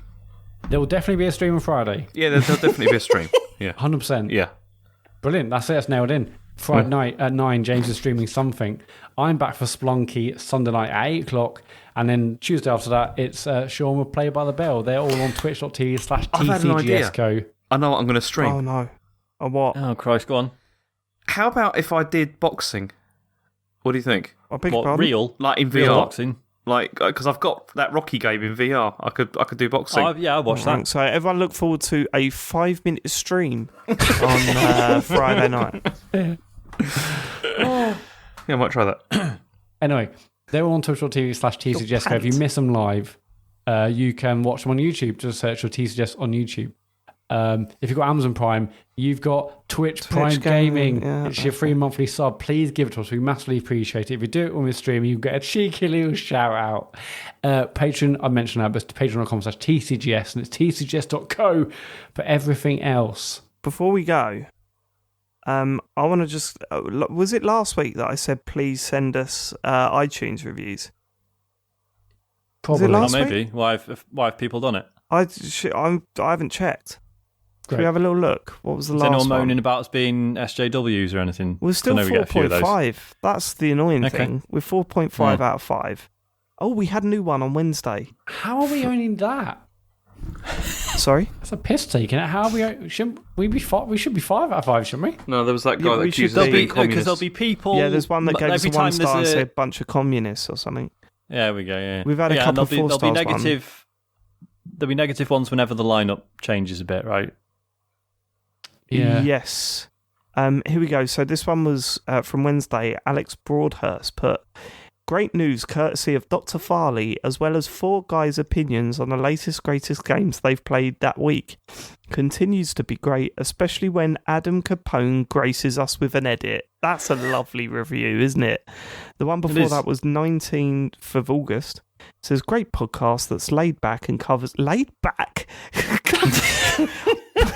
[SPEAKER 1] There will definitely be a stream on Friday.
[SPEAKER 4] Yeah, there'll definitely be a stream. Yeah.
[SPEAKER 1] 100%.
[SPEAKER 4] Yeah.
[SPEAKER 1] Brilliant. That's it. That's nailed in. Friday night at 9, James is streaming something. I'm back for Splunky Sunday night at 8 o'clock. And then Tuesday after that, it's Sean with Play by the Bell. They're all on twitch.tv/TCGS.
[SPEAKER 4] I know what I'm going to stream.
[SPEAKER 2] Oh, no. Oh, what?
[SPEAKER 3] Oh, Christ, go on.
[SPEAKER 4] How about if I did boxing? What do you think?
[SPEAKER 3] What, real?
[SPEAKER 4] Like in
[SPEAKER 3] real
[SPEAKER 4] VR?
[SPEAKER 3] Boxing?
[SPEAKER 4] Like, because I've got that Rocky game in VR. I could do boxing.
[SPEAKER 3] Yeah, I'll watch that.
[SPEAKER 2] So everyone look forward to a 5-minute stream on Friday night.
[SPEAKER 4] Yeah, I might try that.
[SPEAKER 1] Anyway, they're all on twitch.tv/TCGS. If you miss them live, you can watch them on YouTube. Just search for TCGS on YouTube. If you've got Amazon Prime, you've got Twitch Prime Gaming. Yeah, it's your free monthly sub. Please give it to us. We massively appreciate it. If you do it when we stream, you get a cheeky little shout out. Patreon, I mentioned that, but it's patreon.com/TCGS, and it's tcgs.co for everything else.
[SPEAKER 2] Before we go, I want to just... was it last week that I said please send us iTunes reviews?
[SPEAKER 1] Probably.
[SPEAKER 2] Was it last
[SPEAKER 3] maybe.
[SPEAKER 2] week?
[SPEAKER 3] Why have people done it?
[SPEAKER 2] I haven't checked. Can we have a little look? What was the last one?
[SPEAKER 3] Is anyone moaning about us being SJWs or anything?
[SPEAKER 2] We're still 4.5. That's the annoying thing. We're 4.5 out of 5. Oh, we had a new one on Wednesday.
[SPEAKER 1] How are we owning that?
[SPEAKER 2] Sorry?
[SPEAKER 1] That's a piss taking it. How are we? Shouldn't we be? We should be 5 out of 5, shouldn't we?
[SPEAKER 4] No, there was that guy that accused us of being
[SPEAKER 3] Because
[SPEAKER 4] communist.
[SPEAKER 3] there'll be people...
[SPEAKER 2] Yeah, there's one that gave us a 1 star and said a bunch of communists or something.
[SPEAKER 3] There we go, yeah.
[SPEAKER 2] We've had a couple of 4 stars.
[SPEAKER 3] There'll be negative ones whenever the lineup changes a bit, right?
[SPEAKER 1] Yeah.
[SPEAKER 2] Yes. Here we go. So this one was from Wednesday. Alex Broadhurst put, great news courtesy of Dr. Farley, as well as 4 guys' opinions on the latest, greatest games they've played that week. Continues to be great, especially when Adam Capone graces us with an edit. That's a lovely review, isn't it? The one before that was 19th of August. It says, great podcast that's laid back and covers... Laid back?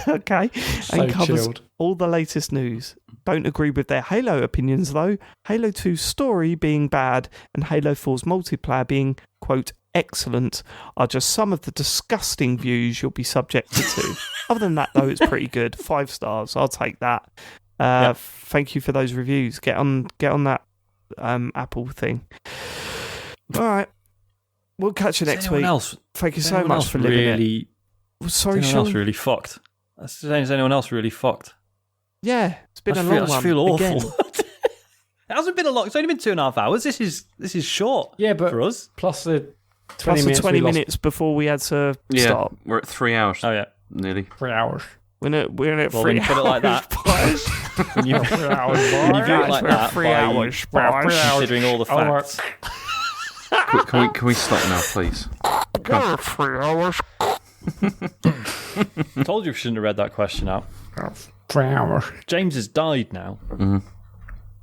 [SPEAKER 2] Okay.
[SPEAKER 1] So
[SPEAKER 2] and covers
[SPEAKER 1] chilled.
[SPEAKER 2] all the latest news. Don't agree with their Halo opinions, though. Halo 2's story being bad and Halo 4's multiplayer being, quote, excellent are just some of the disgusting views you'll be subjected to. Other than that, though, it's pretty good. 5 stars. I'll take that. Thank you for those reviews. Get on that Apple thing. All right. We'll catch you next week. Thank you so much for living it. Sorry,
[SPEAKER 3] Is
[SPEAKER 2] Sean.
[SPEAKER 3] anyone else really fucked? Is anyone else really fucked?
[SPEAKER 2] Yeah, it's been a long one.
[SPEAKER 3] I feel awful.
[SPEAKER 2] Again.
[SPEAKER 3] It hasn't been a lot. It's only been 2.5 hours. This is short.
[SPEAKER 1] Yeah, but
[SPEAKER 3] for us,
[SPEAKER 1] plus the 20
[SPEAKER 2] Plus
[SPEAKER 1] minutes.
[SPEAKER 2] the 20 minutes before we had to start.
[SPEAKER 4] We're at 3 hours.
[SPEAKER 3] Oh yeah,
[SPEAKER 4] Nearly.
[SPEAKER 1] 3 hours.
[SPEAKER 2] We're in it
[SPEAKER 3] well,
[SPEAKER 2] 3
[SPEAKER 3] when you put it like that, when you view it like that, by considering all the facts.
[SPEAKER 4] Can we stop now, please?
[SPEAKER 2] 3 hours.
[SPEAKER 3] I told you we shouldn't have read that question out.
[SPEAKER 1] 3 hours.
[SPEAKER 3] James has died now,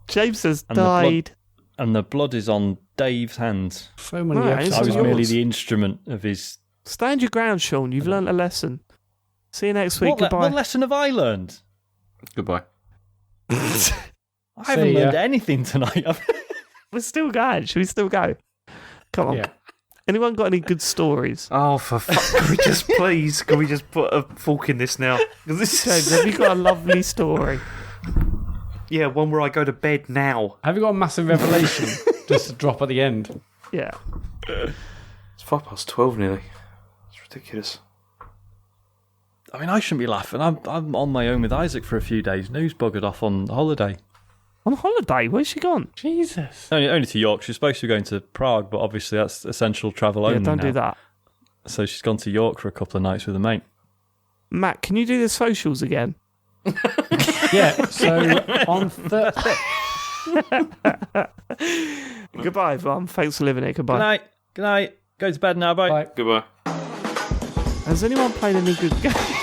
[SPEAKER 2] James has
[SPEAKER 3] And
[SPEAKER 2] died.
[SPEAKER 3] and the blood is on Dave's hands.
[SPEAKER 1] So many
[SPEAKER 2] Right,
[SPEAKER 1] episodes.
[SPEAKER 3] I was
[SPEAKER 2] yours.
[SPEAKER 3] merely the instrument of his.
[SPEAKER 2] Stand your ground, Sean. You've learnt a lesson. See you next week.
[SPEAKER 3] What
[SPEAKER 2] Goodbye.
[SPEAKER 3] lesson have I learned?
[SPEAKER 4] Goodbye.
[SPEAKER 3] I haven't learned anything tonight.
[SPEAKER 2] We're still going. Should we still go? Come on.
[SPEAKER 1] Yeah.
[SPEAKER 2] Anyone got any good stories?
[SPEAKER 4] Oh, for fuck! Can we just can we just put a fork in this now? 'Cause this
[SPEAKER 2] James, have you got a lovely story?
[SPEAKER 4] Yeah, one where I go to bed now.
[SPEAKER 1] Have you got a massive revelation just to drop at the end?
[SPEAKER 2] Yeah.
[SPEAKER 4] It's 12 nearly. It's ridiculous.
[SPEAKER 3] I mean, I shouldn't be laughing. I'm on my own with Isaac for a few days. Noo's buggered off on holiday.
[SPEAKER 2] On holiday? Where's she gone?
[SPEAKER 1] Jesus.
[SPEAKER 3] Only to York. She's supposed to be going to Prague, but obviously that's essential travel only.
[SPEAKER 2] Yeah, don't
[SPEAKER 3] now.
[SPEAKER 2] do that.
[SPEAKER 3] So she's gone to York for a couple of nights with a mate.
[SPEAKER 2] Matt, can you do the socials again?
[SPEAKER 1] Yeah, so on
[SPEAKER 2] Goodbye, everyone. Thanks for living it. Goodbye.
[SPEAKER 3] Good night. Good night. Go to bed now. Bye.
[SPEAKER 1] Bye.
[SPEAKER 4] Goodbye.
[SPEAKER 2] Has anyone played any good games?